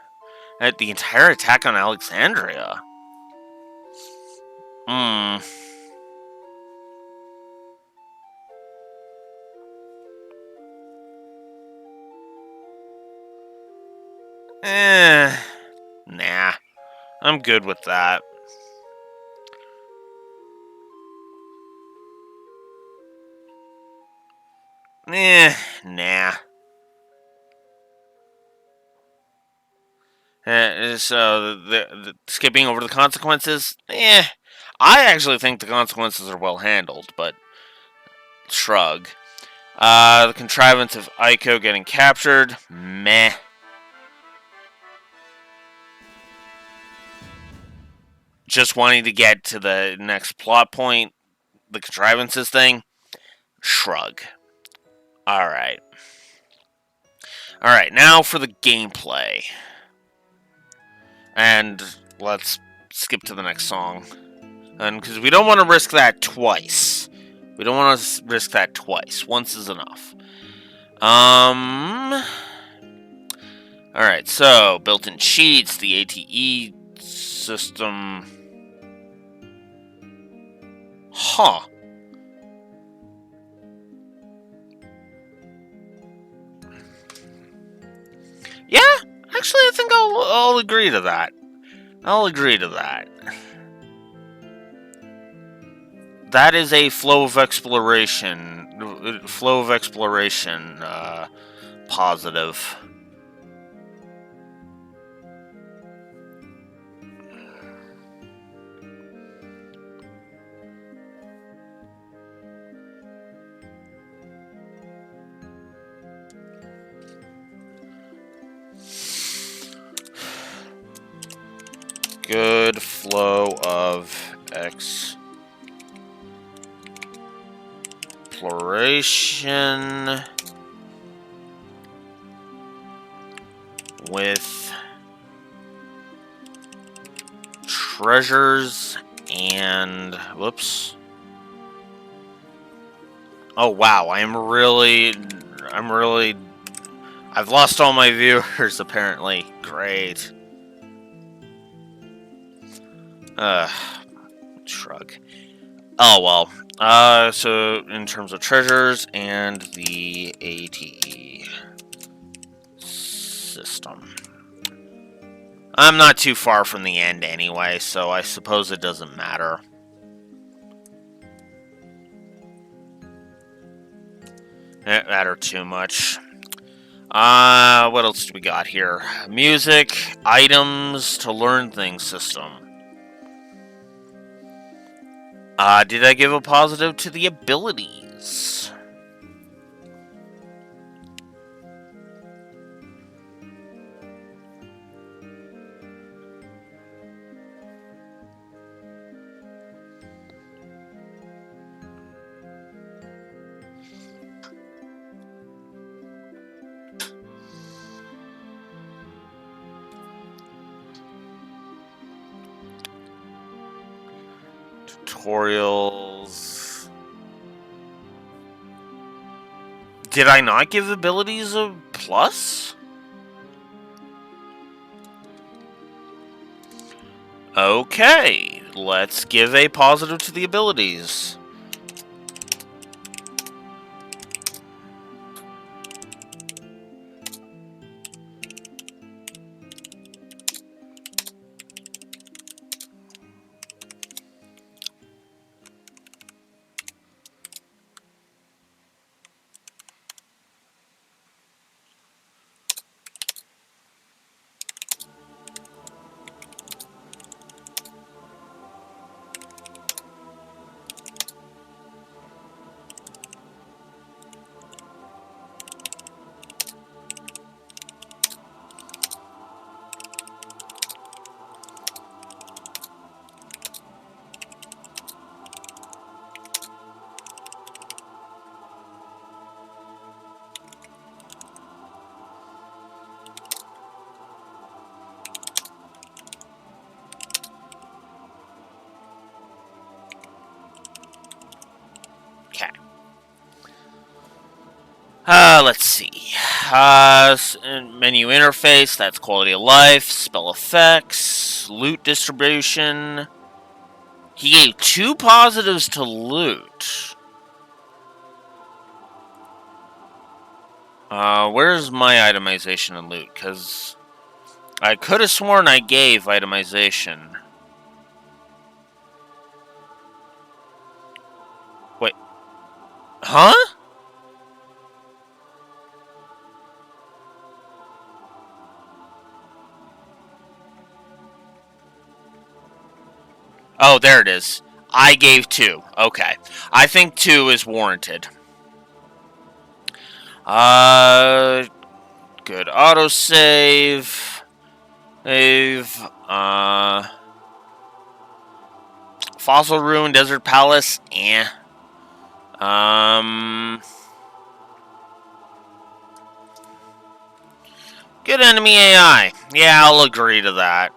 attack on Alexandria. Hmm. Nah. I'm good with that. Nah. So the skipping over the consequences, I actually think the consequences are well handled, but shrug. The contrivance of Aiko getting captured, meh. Just wanting to get to the next plot point, the contrivances thing, shrug. Alright. Alright, now for the gameplay. And let's skip to the next song. And because we don't want to risk that twice. We don't want to risk that twice. Once is enough. Alright, so built-in cheats, the ATE system. Huh. Yeah, actually, I think I'll agree to that. I'll agree to that. That is a flow of exploration. Positive. Good flow of exploration with treasures and whoops. Oh wow, I've lost all my viewers apparently. Great. Shrug. Oh well. So in terms of treasures and the ATE system. I'm not too far from the end anyway, so I suppose it doesn't matter. It doesn't matter too much. What else do we got here? Music, items to learn things system. Did I give a positive to the abilities? Tutorials. Did I not give abilities a plus? Okay, let's give a positive to the abilities. Okay. Let's see. Menu interface, that's quality of life, spell effects, loot distribution. He gave 2 positives to loot. Where's my itemization and loot? Because I could have sworn I gave itemization. Wait. Huh? Oh, there it is. I gave 2. Okay. I think 2 is warranted. Good autosave. Fossil Ruin, Desert Palace, good enemy AI. Yeah, I'll agree to that.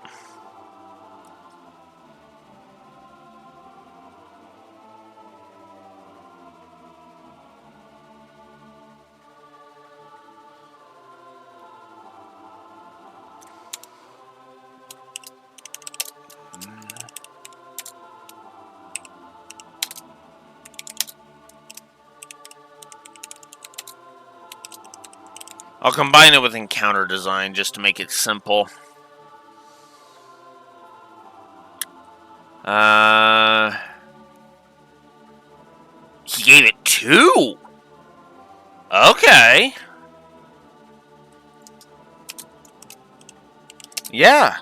I'll combine it with encounter design just to make it simple. He gave it 2? Okay. Yeah.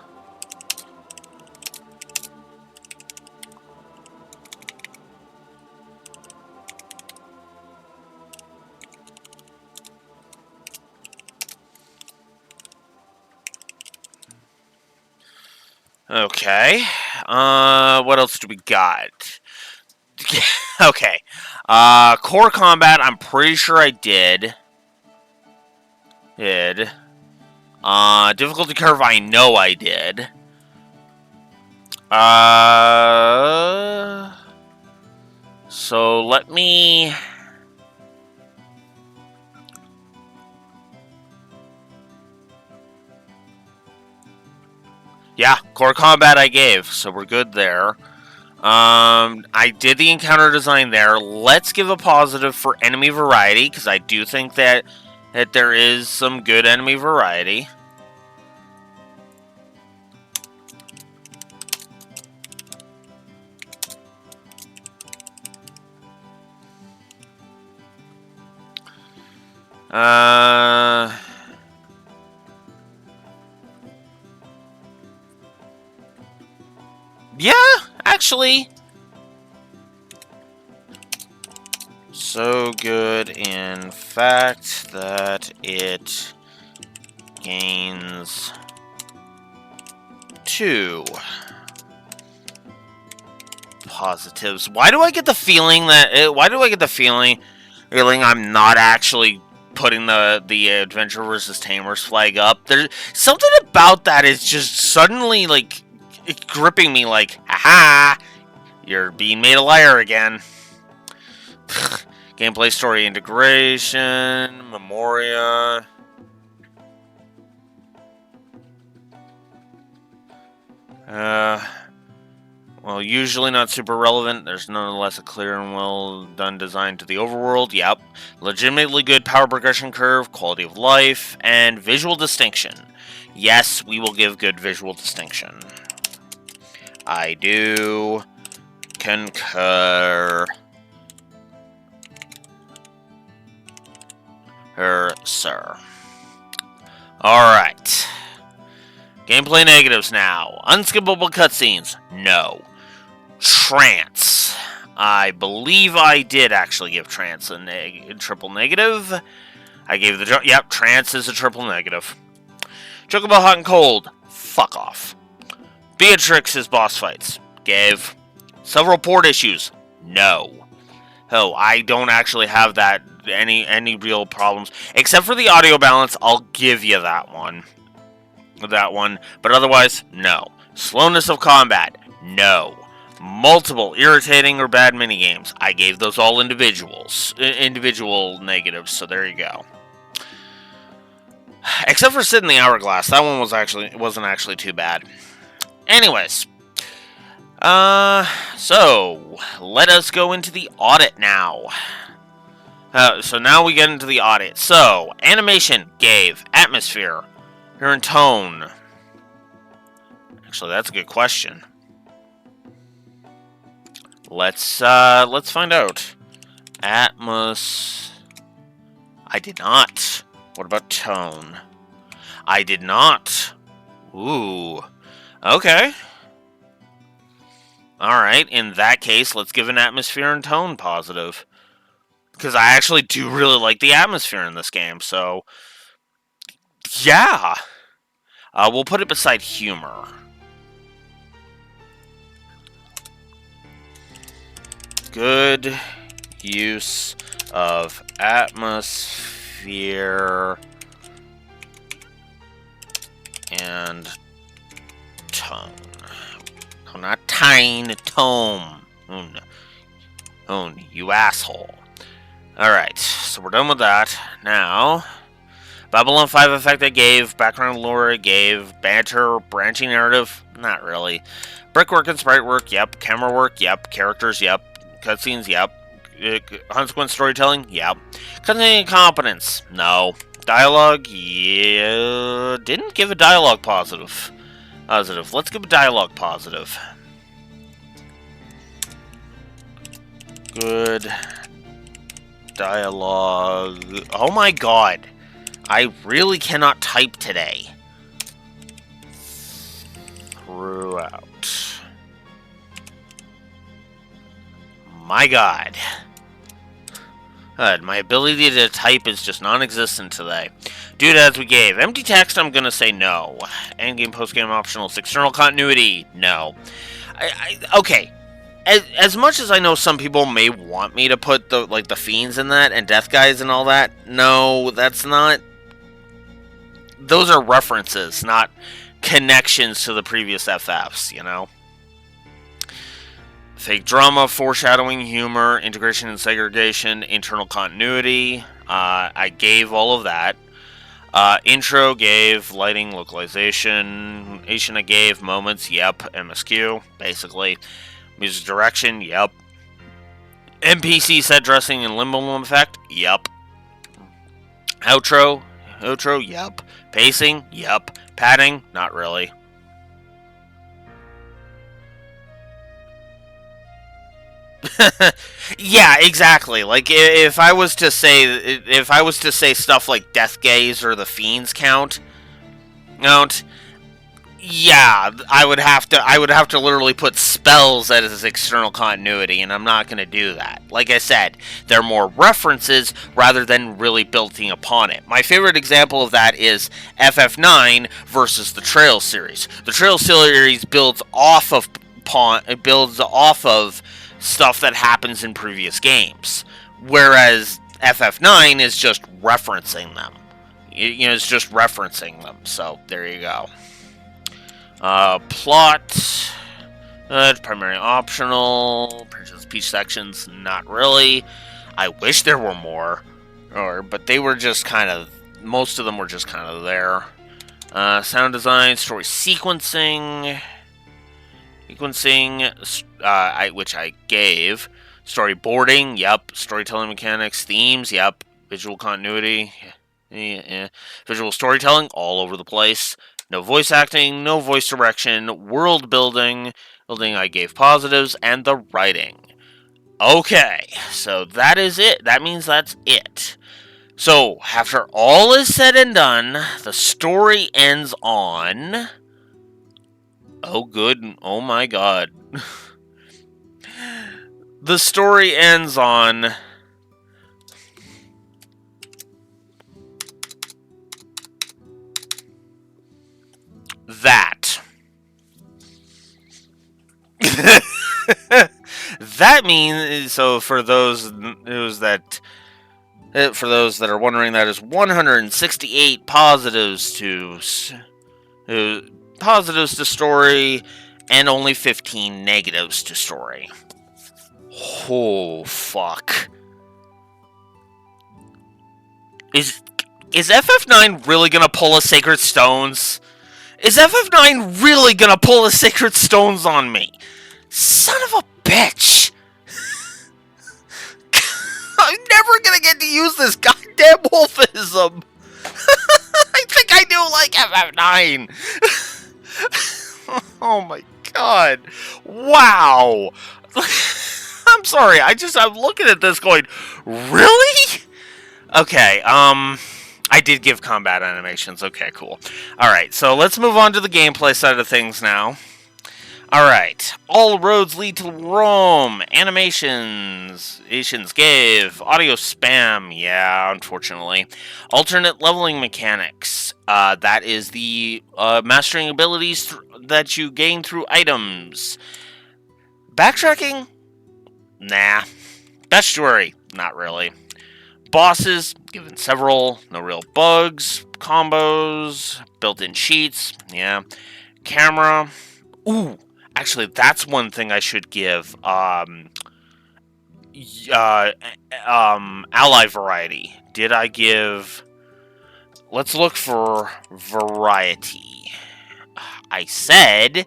Okay. What else do we got? Okay. Core combat, I'm pretty sure I did. Difficulty curve, I know I did. So let me... Yeah, core combat I gave, so we're good there. I did the encounter design there. Let's give a positive for enemy variety, because I do think that there is some good enemy variety. Yeah, actually. So good, in fact, that it gains 2 positives. Why do I get the feeling that... Why do I get the feeling I'm not actually putting the Adventure vs. Tamers flag up? There's something about that is just suddenly, like, it's gripping me like, haha, You're being made a liar again. Gameplay, story, integration, Memoria. Well, usually not super relevant. There's nonetheless a clear and well done design to the overworld. Yep. Legitimately good power progression curve, quality of life, and visual distinction. Yes, we will give good visual distinction. I do concur. Sir. Alright. Gameplay negatives now. Unskippable cutscenes. No. Trance. I believe I did actually give Trance a triple negative. I gave the... Yep, Trance is a triple negative. Chocobo Hot and Cold. Fuck off. Beatrix's boss fights. Gave. Several port issues. No. Oh, I don't actually have that any real problems. Except for the audio balance, I'll give you that one. But otherwise, no. Slowness of combat. No. Multiple irritating or bad minigames. I gave those all individual negatives, so there you go. Except for Sid in the Hourglass, that one wasn't actually too bad. Anyways, so let us go into the audit now. So now we get into the audit. So animation gave, atmosphere, here in tone. Actually, that's a good question. Let's find out. Atmos. I did not. What about tone? I did not. Ooh. Okay. Alright, in that case, let's give an atmosphere and tone positive. Because I actually do really like the atmosphere in this game, so... yeah! We'll put it beside humor. Good use of atmosphere and tone. No, not tine, tone. Oh, you asshole. Alright, so we're done with that. Now, Babylon 5 effect I gave, background lore I gave, banter, branching narrative, not really. Brickwork and sprite work, yep. Camera work, yep. Characters, yep. Cutscenes, yep. Consequence storytelling, yep. Continuing competence, no. Dialogue, yeah. Didn't give a dialogue positive. Let's give a dialogue positive. Good dialogue. Oh my god. I really cannot type today. Throughout. My god. My ability to type is just non-existent today. Doodads we gave. Empty text, I'm gonna say no. Endgame, postgame optionals. External continuity, no. Okay. As much as I know some people may want me to put the fiends in that and death guys and all that, no, that's not. Those are references, not connections to the previous FFs, you know? Fake drama, foreshadowing, humor, integration and segregation, internal continuity. I gave all of that. Intro gave, lighting, localization. I gave, moments, yep. MSQ, basically. Music direction, yep. NPC set dressing and limbo effect, yep. Outro, yep. Pacing, yep. Padding, not really. Yeah, exactly. Like if I was to say stuff like Death Gaze or the Fiends count, yeah, I would have to literally put spells as external continuity, and I'm not going to do that. Like I said, they're more references rather than really building upon it. My favorite example of that is FF9 versus the Trail series. The Trail series builds off of stuff that happens in previous games, whereas FF9 is just referencing them. It's just referencing them. So there you go. Plot Primary optional. Princess Peach sections, not really. I wish there were more, but they were just kind of. Most of them were just kind of there. Sound design, story sequencing, which I gave. Storyboarding, yep. Storytelling mechanics, themes, yep. Visual continuity, yeah. Visual storytelling, all over the place. No voice acting, no voice direction. World building, I gave positives, and the writing. Okay, so that is it. That means that's it. So, after all is said and done, the story ends on... Oh, good. Oh, my God. The story ends on... that. That means... So, for those that are wondering, that is 168 positives to story, and only 15 negatives to story. Oh, fuck. Is FF9 really gonna pull a Sacred Stones? Is FF9 really gonna pull a Sacred Stones on me? Son of a bitch! I'm never gonna get to use this goddamn wolfism! I think I do like FF9! Oh my god. Wow! I'm sorry, I'm looking at this going, really? Okay, I did give combat animations. Okay, cool. Alright, so let's move on to the gameplay side of things now. Alright, all roads lead to Rome. Animations gave. Audio spam, yeah, unfortunately. Alternate leveling mechanics. That is the mastering abilities that you gain through items. Backtracking? Nah. Bestiary? Not really. Bosses, given several, no real bugs. Combos, built-in cheats, yeah. Camera, ooh, actually, that's one thing I should give. Ally variety. Did I give... Let's look for variety. I said...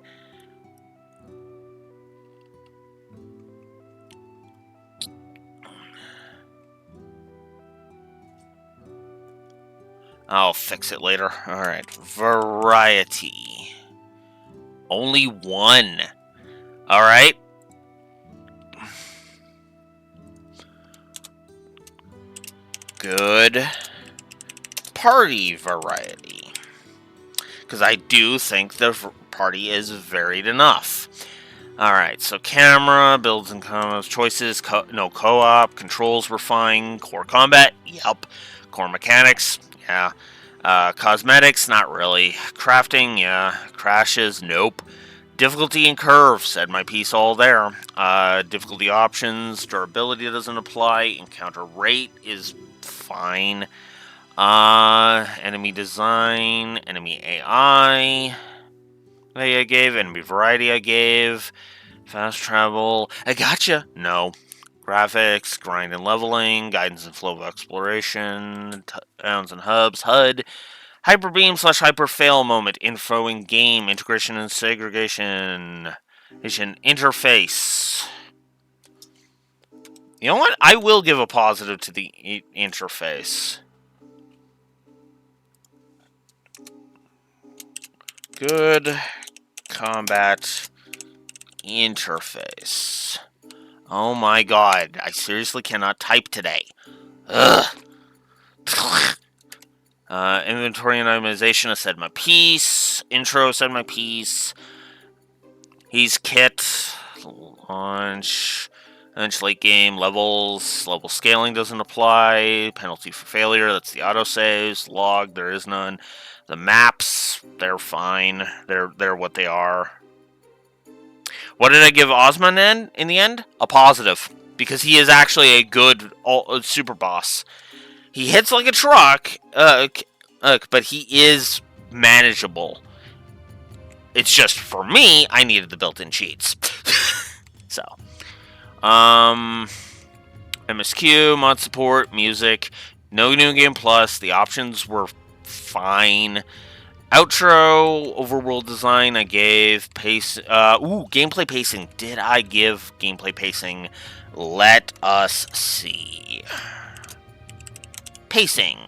I'll fix it later. Alright, variety. Only one. Alright. Good. Party variety. Because I do think the party is varied enough. Alright, so camera, builds and combos, choices, no co-op, controls were fine, core combat, yep. Core mechanics, yeah. Cosmetics, not really. Crafting, yeah. Crashes, nope. Difficulty and curve, said my piece all there. Difficulty options, durability doesn't apply. Encounter rate is fine. Enemy design, enemy AI. I gave. Enemy variety I gave. Fast travel. I gotcha. No. Graphics, grind and leveling, guidance and flow of exploration, towns and hubs, HUD, hyper beam / hyper fail moment, info in game, integration and segregation, interface. You know what? I will give a positive to the interface. Good combat interface. Oh my god, I seriously cannot type today. Ugh. Inventory and itemization, I said my piece. Intro, said my piece. He's kit. Launch, late game. Levels. Level scaling doesn't apply. Penalty for failure, that's the autosaves. Log, there is none. The maps, they're fine. They're what they are. What did I give Osman in the end? A positive. Because he is actually a good super boss. He hits like a truck, but he is manageable. It's just for me, I needed the built-in cheats. So, MSQ, mod support, music, no new game plus. The options were fine. Outro, overworld design, I gave pace. Gameplay pacing. Did I give gameplay pacing? Let us see. Pacing.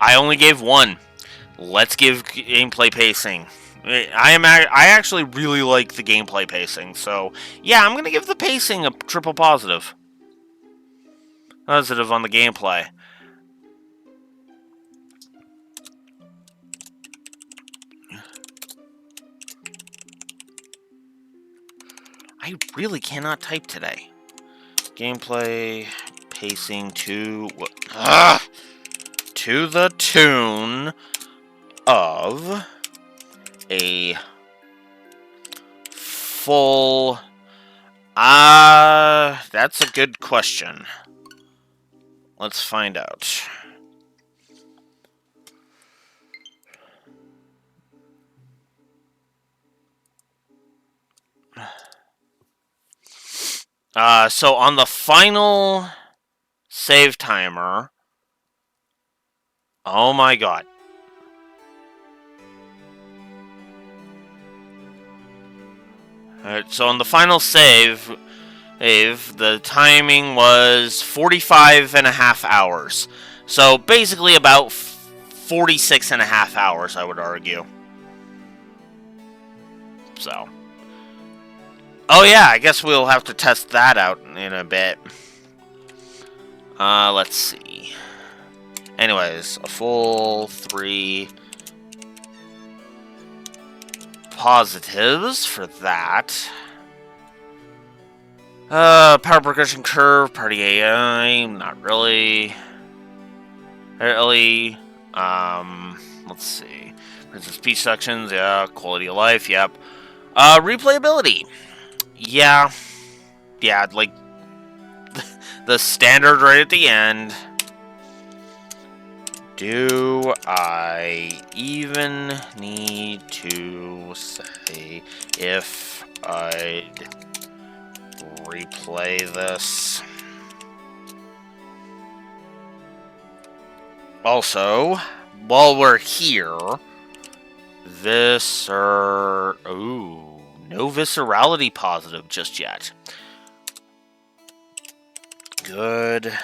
I only gave one. Let's give gameplay pacing. I actually really like the gameplay pacing, so yeah, I'm gonna give the pacing a triple positive. Positive on the gameplay. I really cannot type today. Gameplay pacing to the tune of a full. That's a good question. Let's find out. So on the final save timer. Oh my god. Alright, so on the final save, the timing was 45 and a half hours. So basically about 46 and a half hours, I would argue. So. Oh yeah, I guess we'll have to test that out in a bit. Let's see. Anyways, a full 3 positives for that. Power progression curve, party AI, not really. Really. Let's see. Princess speech sections, yeah. Quality of life, yep. Replayability. Yeah. Yeah, like the standard right at the end. Do I even need to say if I'd replay this? Also, while we're here, no viscerality positive just yet. Good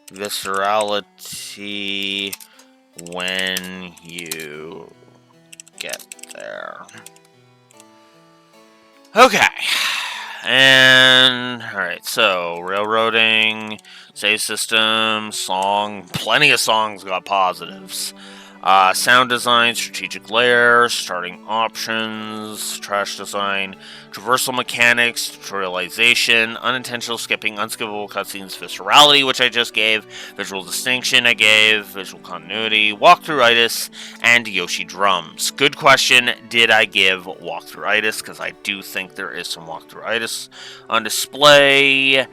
viscerality when you get there. Okay. And, alright, so, railroading, save system, song, plenty of songs got positives. Sound design, strategic layer, starting options, trash design, traversal mechanics, tutorialization, unintentional skipping, unskippable cutscenes, viscerality, which I just gave, visual distinction I gave, visual continuity, walkthroughitis, and Yoshi drums. Good question, did I give walkthroughitis? Because I do think there is some walkthroughitis on display.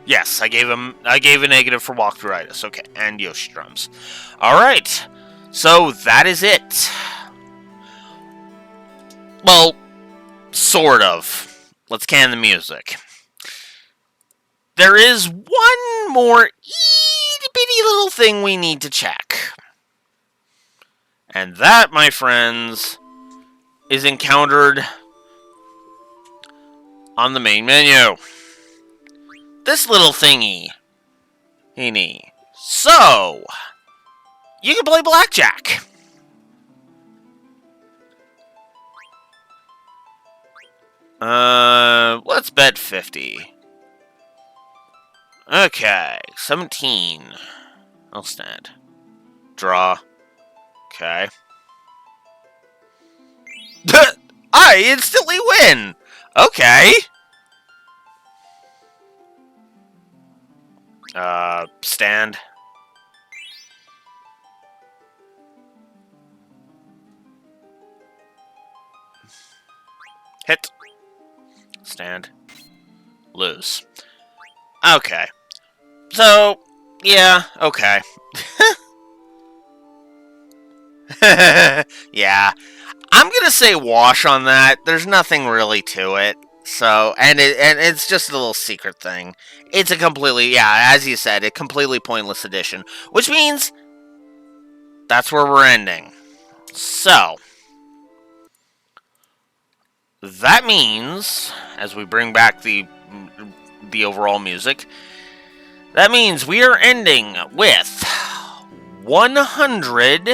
Yes, I gave a negative for walkthroughitis. Okay, and Yoshi drums. All right, so that is it. Well, sort of. Let's can the music. There is one more itty-bitty little thing we need to check. And that, my friends, is encountered on the main menu. This little thingy. So, you can play blackjack. Let's bet 50. Okay, 17. I'll stand. Draw. Okay. I instantly win! Okay. Stand. Hit. Stand. Lose. Okay. So, yeah, okay. Yeah. I'm gonna say wash on that. There's nothing really to it. So, and it's just a little secret thing. It's a completely, yeah, as you said, a completely pointless addition. Which means that's where we're ending. So, that means, as we bring back the overall music, that means we are ending with 100.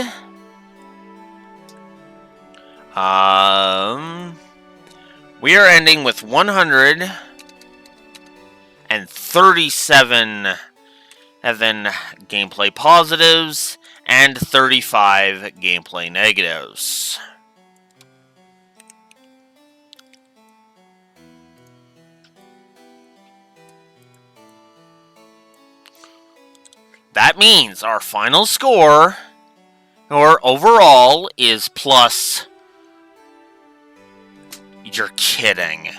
We are ending with 137 and then gameplay positives and 35 gameplay negatives. That means our final score, or overall, is plus... You're kidding.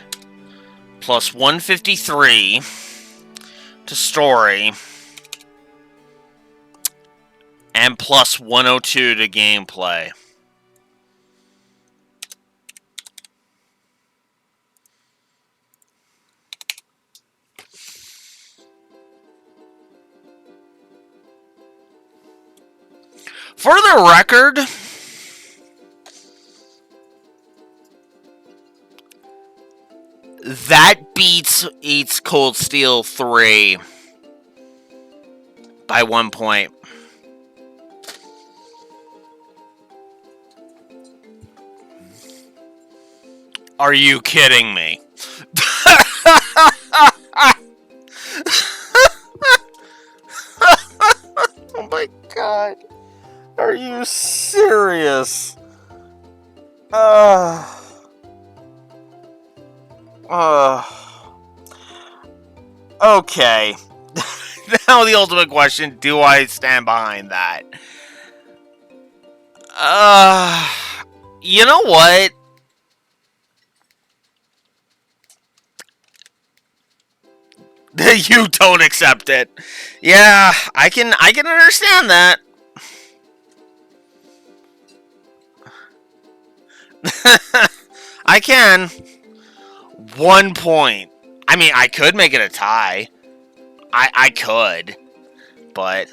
Plus 153 to story. And plus 102 to gameplay. For the record, that beats Cold Steel 3 by 1 point. Are you kidding me? Oh my god. Are you serious? Okay. Now the ultimate question, do I stand behind that? You know what? You don't accept it. Yeah, I can understand that. I can. 1 point. I mean, I could make it a tie. I could. But...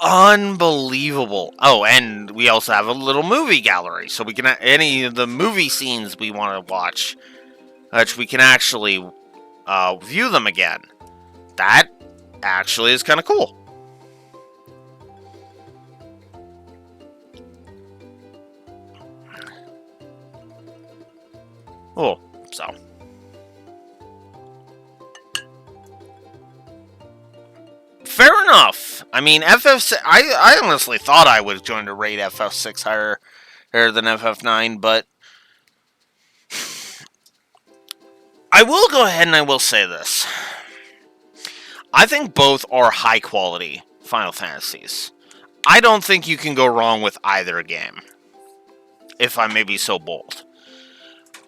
Unbelievable. Oh, and we also have a little movie gallery. So we can... Any of the movie scenes we want to watch, which we can actually view them again. That actually is kind of cool. Oh, so. Fair enough. I mean, FF6... I honestly thought I would join to rate FF6 higher than FF9, but... I will go ahead and I will say this. I think both are high-quality Final Fantasies. I don't think you can go wrong with either game, if I may be so bold.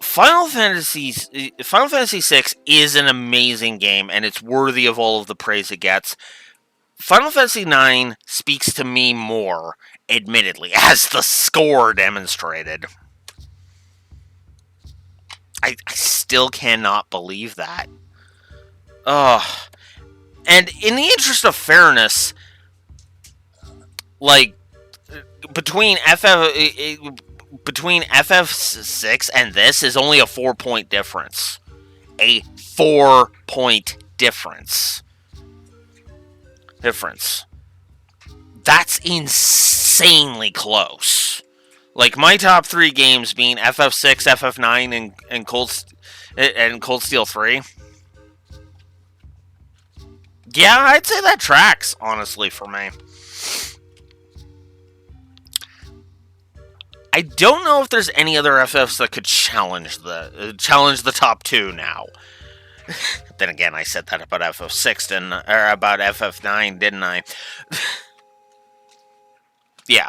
Final Fantasy VI is an amazing game, and it's worthy of all of the praise it gets. Final Fantasy IX speaks to me more, admittedly, as the score demonstrated. I still cannot believe that. Ugh. And in the interest of fairness, like, between FF6 and this is only a 4-point difference. A 4-point difference. That's insanely close. Like, my top 3 games being FF6, FF9, and Cold Steel 3. Yeah, I'd say that tracks, honestly, for me. I don't know if there's any other FFs that could challenge the top 2 now. Then again, I said that about FF6, or about FF9, didn't I? Yeah,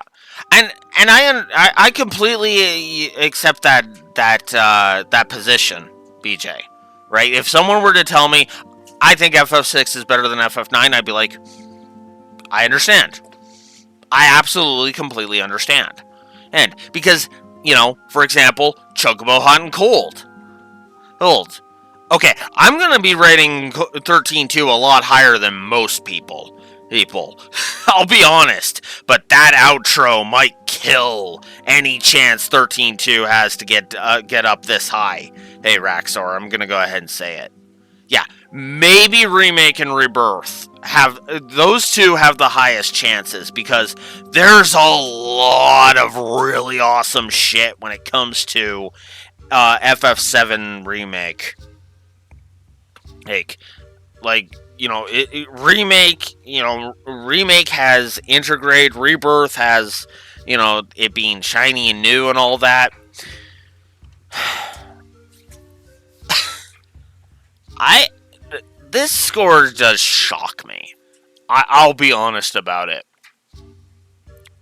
and I completely accept that position, BJ. Right? If someone were to tell me I think FF6 is better than FF9, I'd be like, I understand. I absolutely completely understand. And because, for example, Chocobo Hot and Cold. Cold. Okay, I'm gonna be rating 13.2 a lot higher than most people. I'll be honest, but that outro might kill any chance 13.2 has to get up this high. Hey, Raxor, I'm gonna go ahead and say it. Yeah, maybe Remake and Rebirth have those two have the highest chances because there's a lot of really awesome shit when it comes to FF7 Remake. Remake, Remake has Integrate, Rebirth has, it being shiny and new and all that. This score does shock me. I'll be honest about it.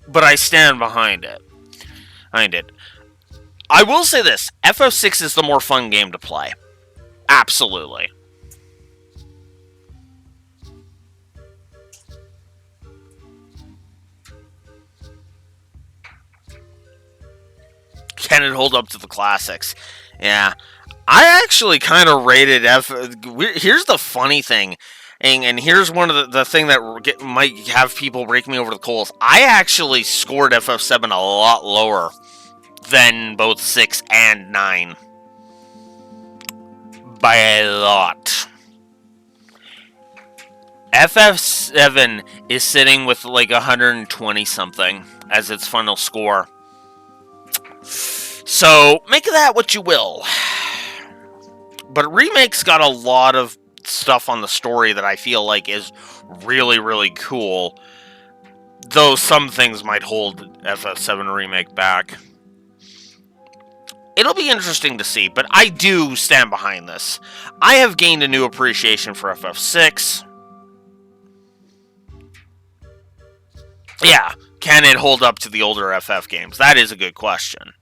But I stand behind it. I will say this, FF6 is the more fun game to play. Absolutely. Can it hold up to the classics? Yeah. I actually kind of rated Here's the funny thing, and here's one of the thing that might have people break me over the coals. I actually scored FF7 a lot lower than both 6 and 9. By a lot. FF7 is sitting with like 120 something as its final score. So, make of that what you will. But Remake's got a lot of stuff on the story that I feel like is really, really cool. Though some things might hold FF7 Remake back. It'll be interesting to see, but I do stand behind this. I have gained a new appreciation for FF6. Yeah, can it hold up to the older FF games? That is a good question.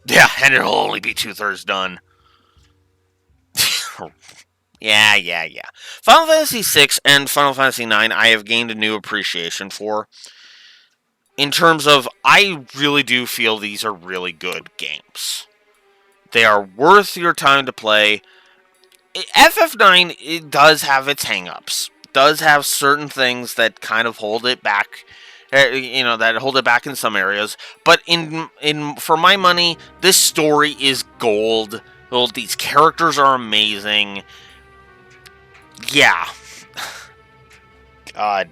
Yeah, and it'll only be 2/3 done. Yeah. Final Fantasy VI and Final Fantasy IX I have gained a new appreciation for. In terms of, I really do feel these are really good games. They are worth your time to play. FF9, it does have its hang-ups. It does have certain things that kind of hold it back. That hold it back in some areas. But for my money, this story is gold. These characters are amazing. Yeah. God.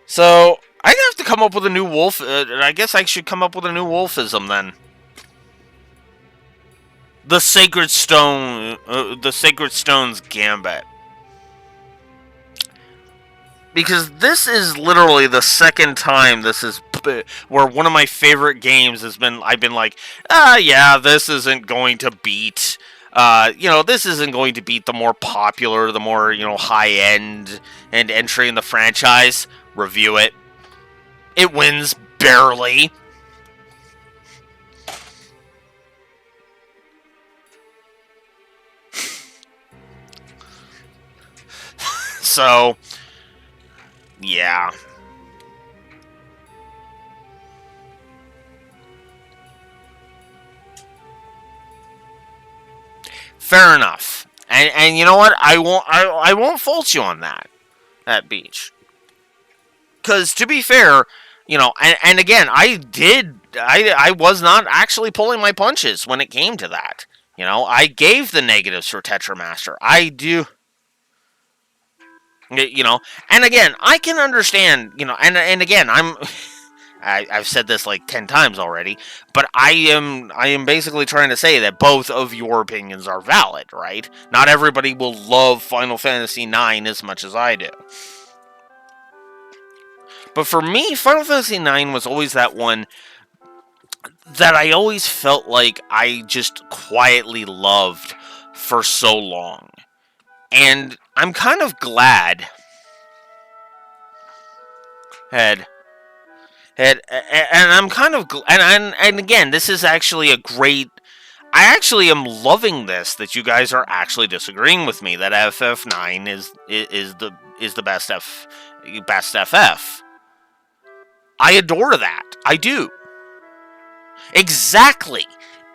So, I have to come up with a new wolf. I guess I should come up with a new wolfism then. The Sacred Stone. The Sacred Stone's Gambit. Because this is literally the second time this is where one of my favorite games has been. I've been like, yeah, this isn't going to beat. This isn't going to beat the more popular, the more high end and entry in the franchise. Review it. It wins barely. So, yeah. Fair enough. And you know what? I won't fault you on that Beach. Because to be fair, and again, I was not actually pulling my punches when it came to that. I gave the negatives for Tetramaster. I do. And again, I can understand, and again, I've said this like 10 times already, but I am basically trying to say that both of your opinions are valid, right? Not everybody will love Final Fantasy IX as much as I do. But for me, Final Fantasy IX was always that one that I always felt like I just quietly loved for so long. And I'm kind of glad and I'm kind of and again, this is actually a great. I actually am loving this that you guys are actually disagreeing with me that FF9 is the best FF. I adore that. I do. Exactly,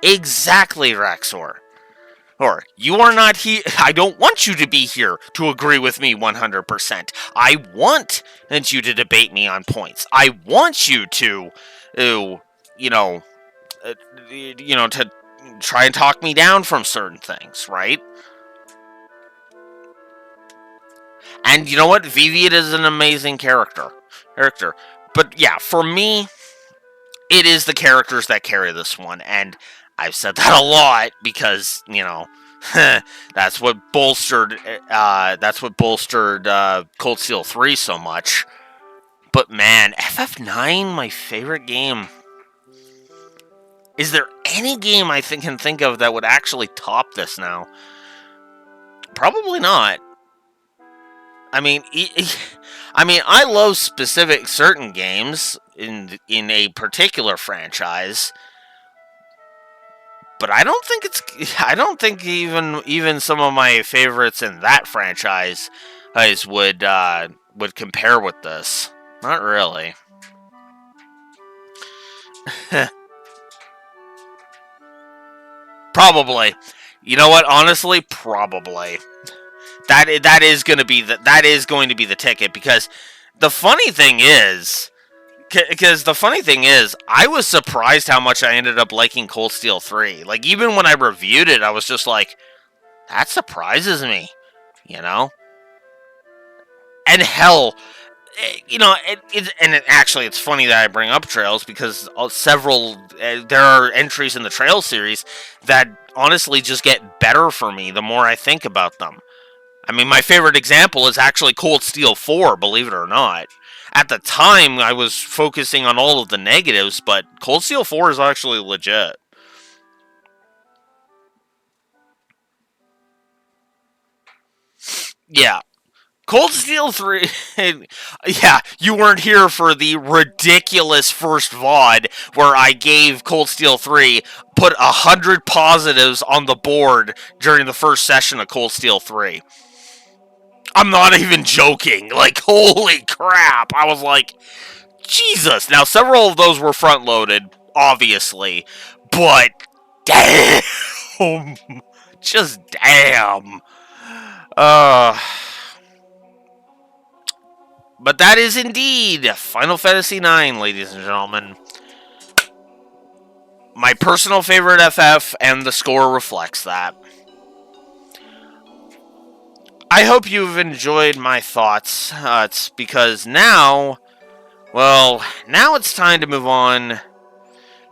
Rexor. Or, you are not here. I don't want you to be here to agree with me 100%. I want you to debate me on points. I want you to, you know, to try and talk me down from certain things, right? And you know what? Vivian is an amazing character. But yeah, for me, it is the characters that carry this one, and I've said that a lot because, that's what bolstered Cold Steel 3 so much. But man, FF9, my favorite game. Is there any game I can think of that would actually top this now? Probably not. I mean, I love certain games in a particular franchise, but I don't think even some of my favorites in that franchise would compare with this. Not really. Probably. You know what? Honestly, probably. That is going to be the ticket, because the funny thing is I was surprised how much I ended up liking Cold Steel 3. Like, even when I reviewed it, I was just like, that surprises me, And hell, it's funny that I bring up Trails, because there are entries in the Trails series that honestly just get better for me the more I think about them. I mean, my favorite example is actually Cold Steel 4, believe it or not. At the time, I was focusing on all of the negatives, but Cold Steel 4 is actually legit. Yeah. Cold Steel 3... yeah, you weren't here for the ridiculous first VOD where I gave Cold Steel 3, put 100 positives on the board during the first session of Cold Steel 3. I'm not even joking. Like, holy crap. I was like, Jesus. Now, several of those were front-loaded, obviously. But, damn. Just damn. But that is indeed Final Fantasy IX, ladies and gentlemen. My personal favorite FF, and the score reflects that. I hope you've enjoyed my thoughts. It's because now it's time to move on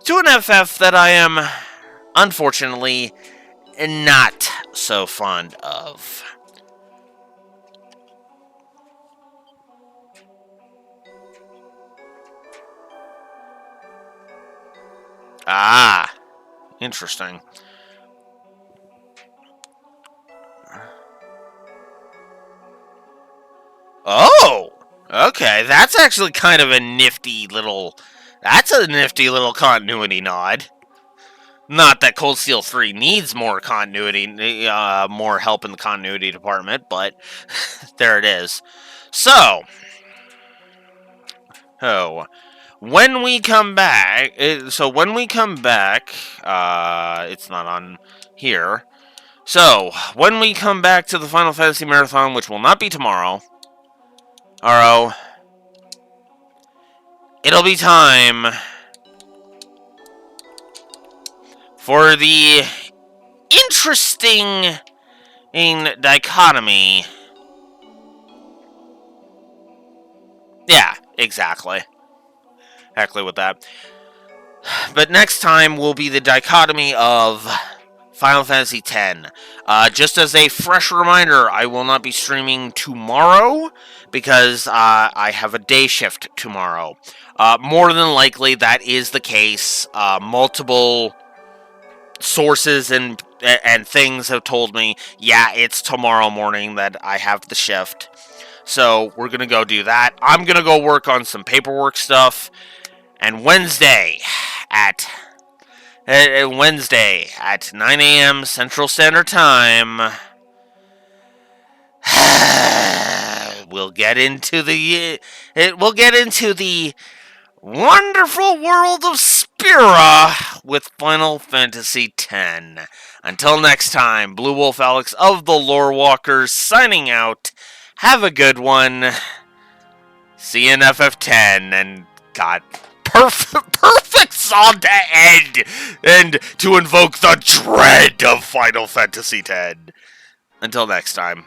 to an FF that I am, unfortunately, not so fond of. Ah, interesting. Oh, okay. That's actually kind of a nifty little... That's a nifty little continuity nod. Not that Cold Steel 3 needs more continuity, more help in the continuity department, but there it is. So, when we come back, it's not on here. So, when we come back to the Final Fantasy Marathon, which will not be tomorrow, it'll be time for the interesting dichotomy. Yeah, exactly. Exactly with that. But next time will be the dichotomy of Final Fantasy X. Just as a fresh reminder, I will not be streaming tomorrow because I have a day shift tomorrow. More than likely, that is the case. Multiple sources and things have told me, yeah, it's tomorrow morning that I have the shift. So we're gonna go do that. I'm gonna go work on some paperwork stuff. And Wednesday at 9 a.m. Central Standard Time, we'll get into the wonderful world of Spira with Final Fantasy X. Until next time, Blue Wolf Alex of the Lore Walkers signing out. Have a good one. See you in FF10, and God, perfect song to end and to invoke the dread of Final Fantasy X. Until next time.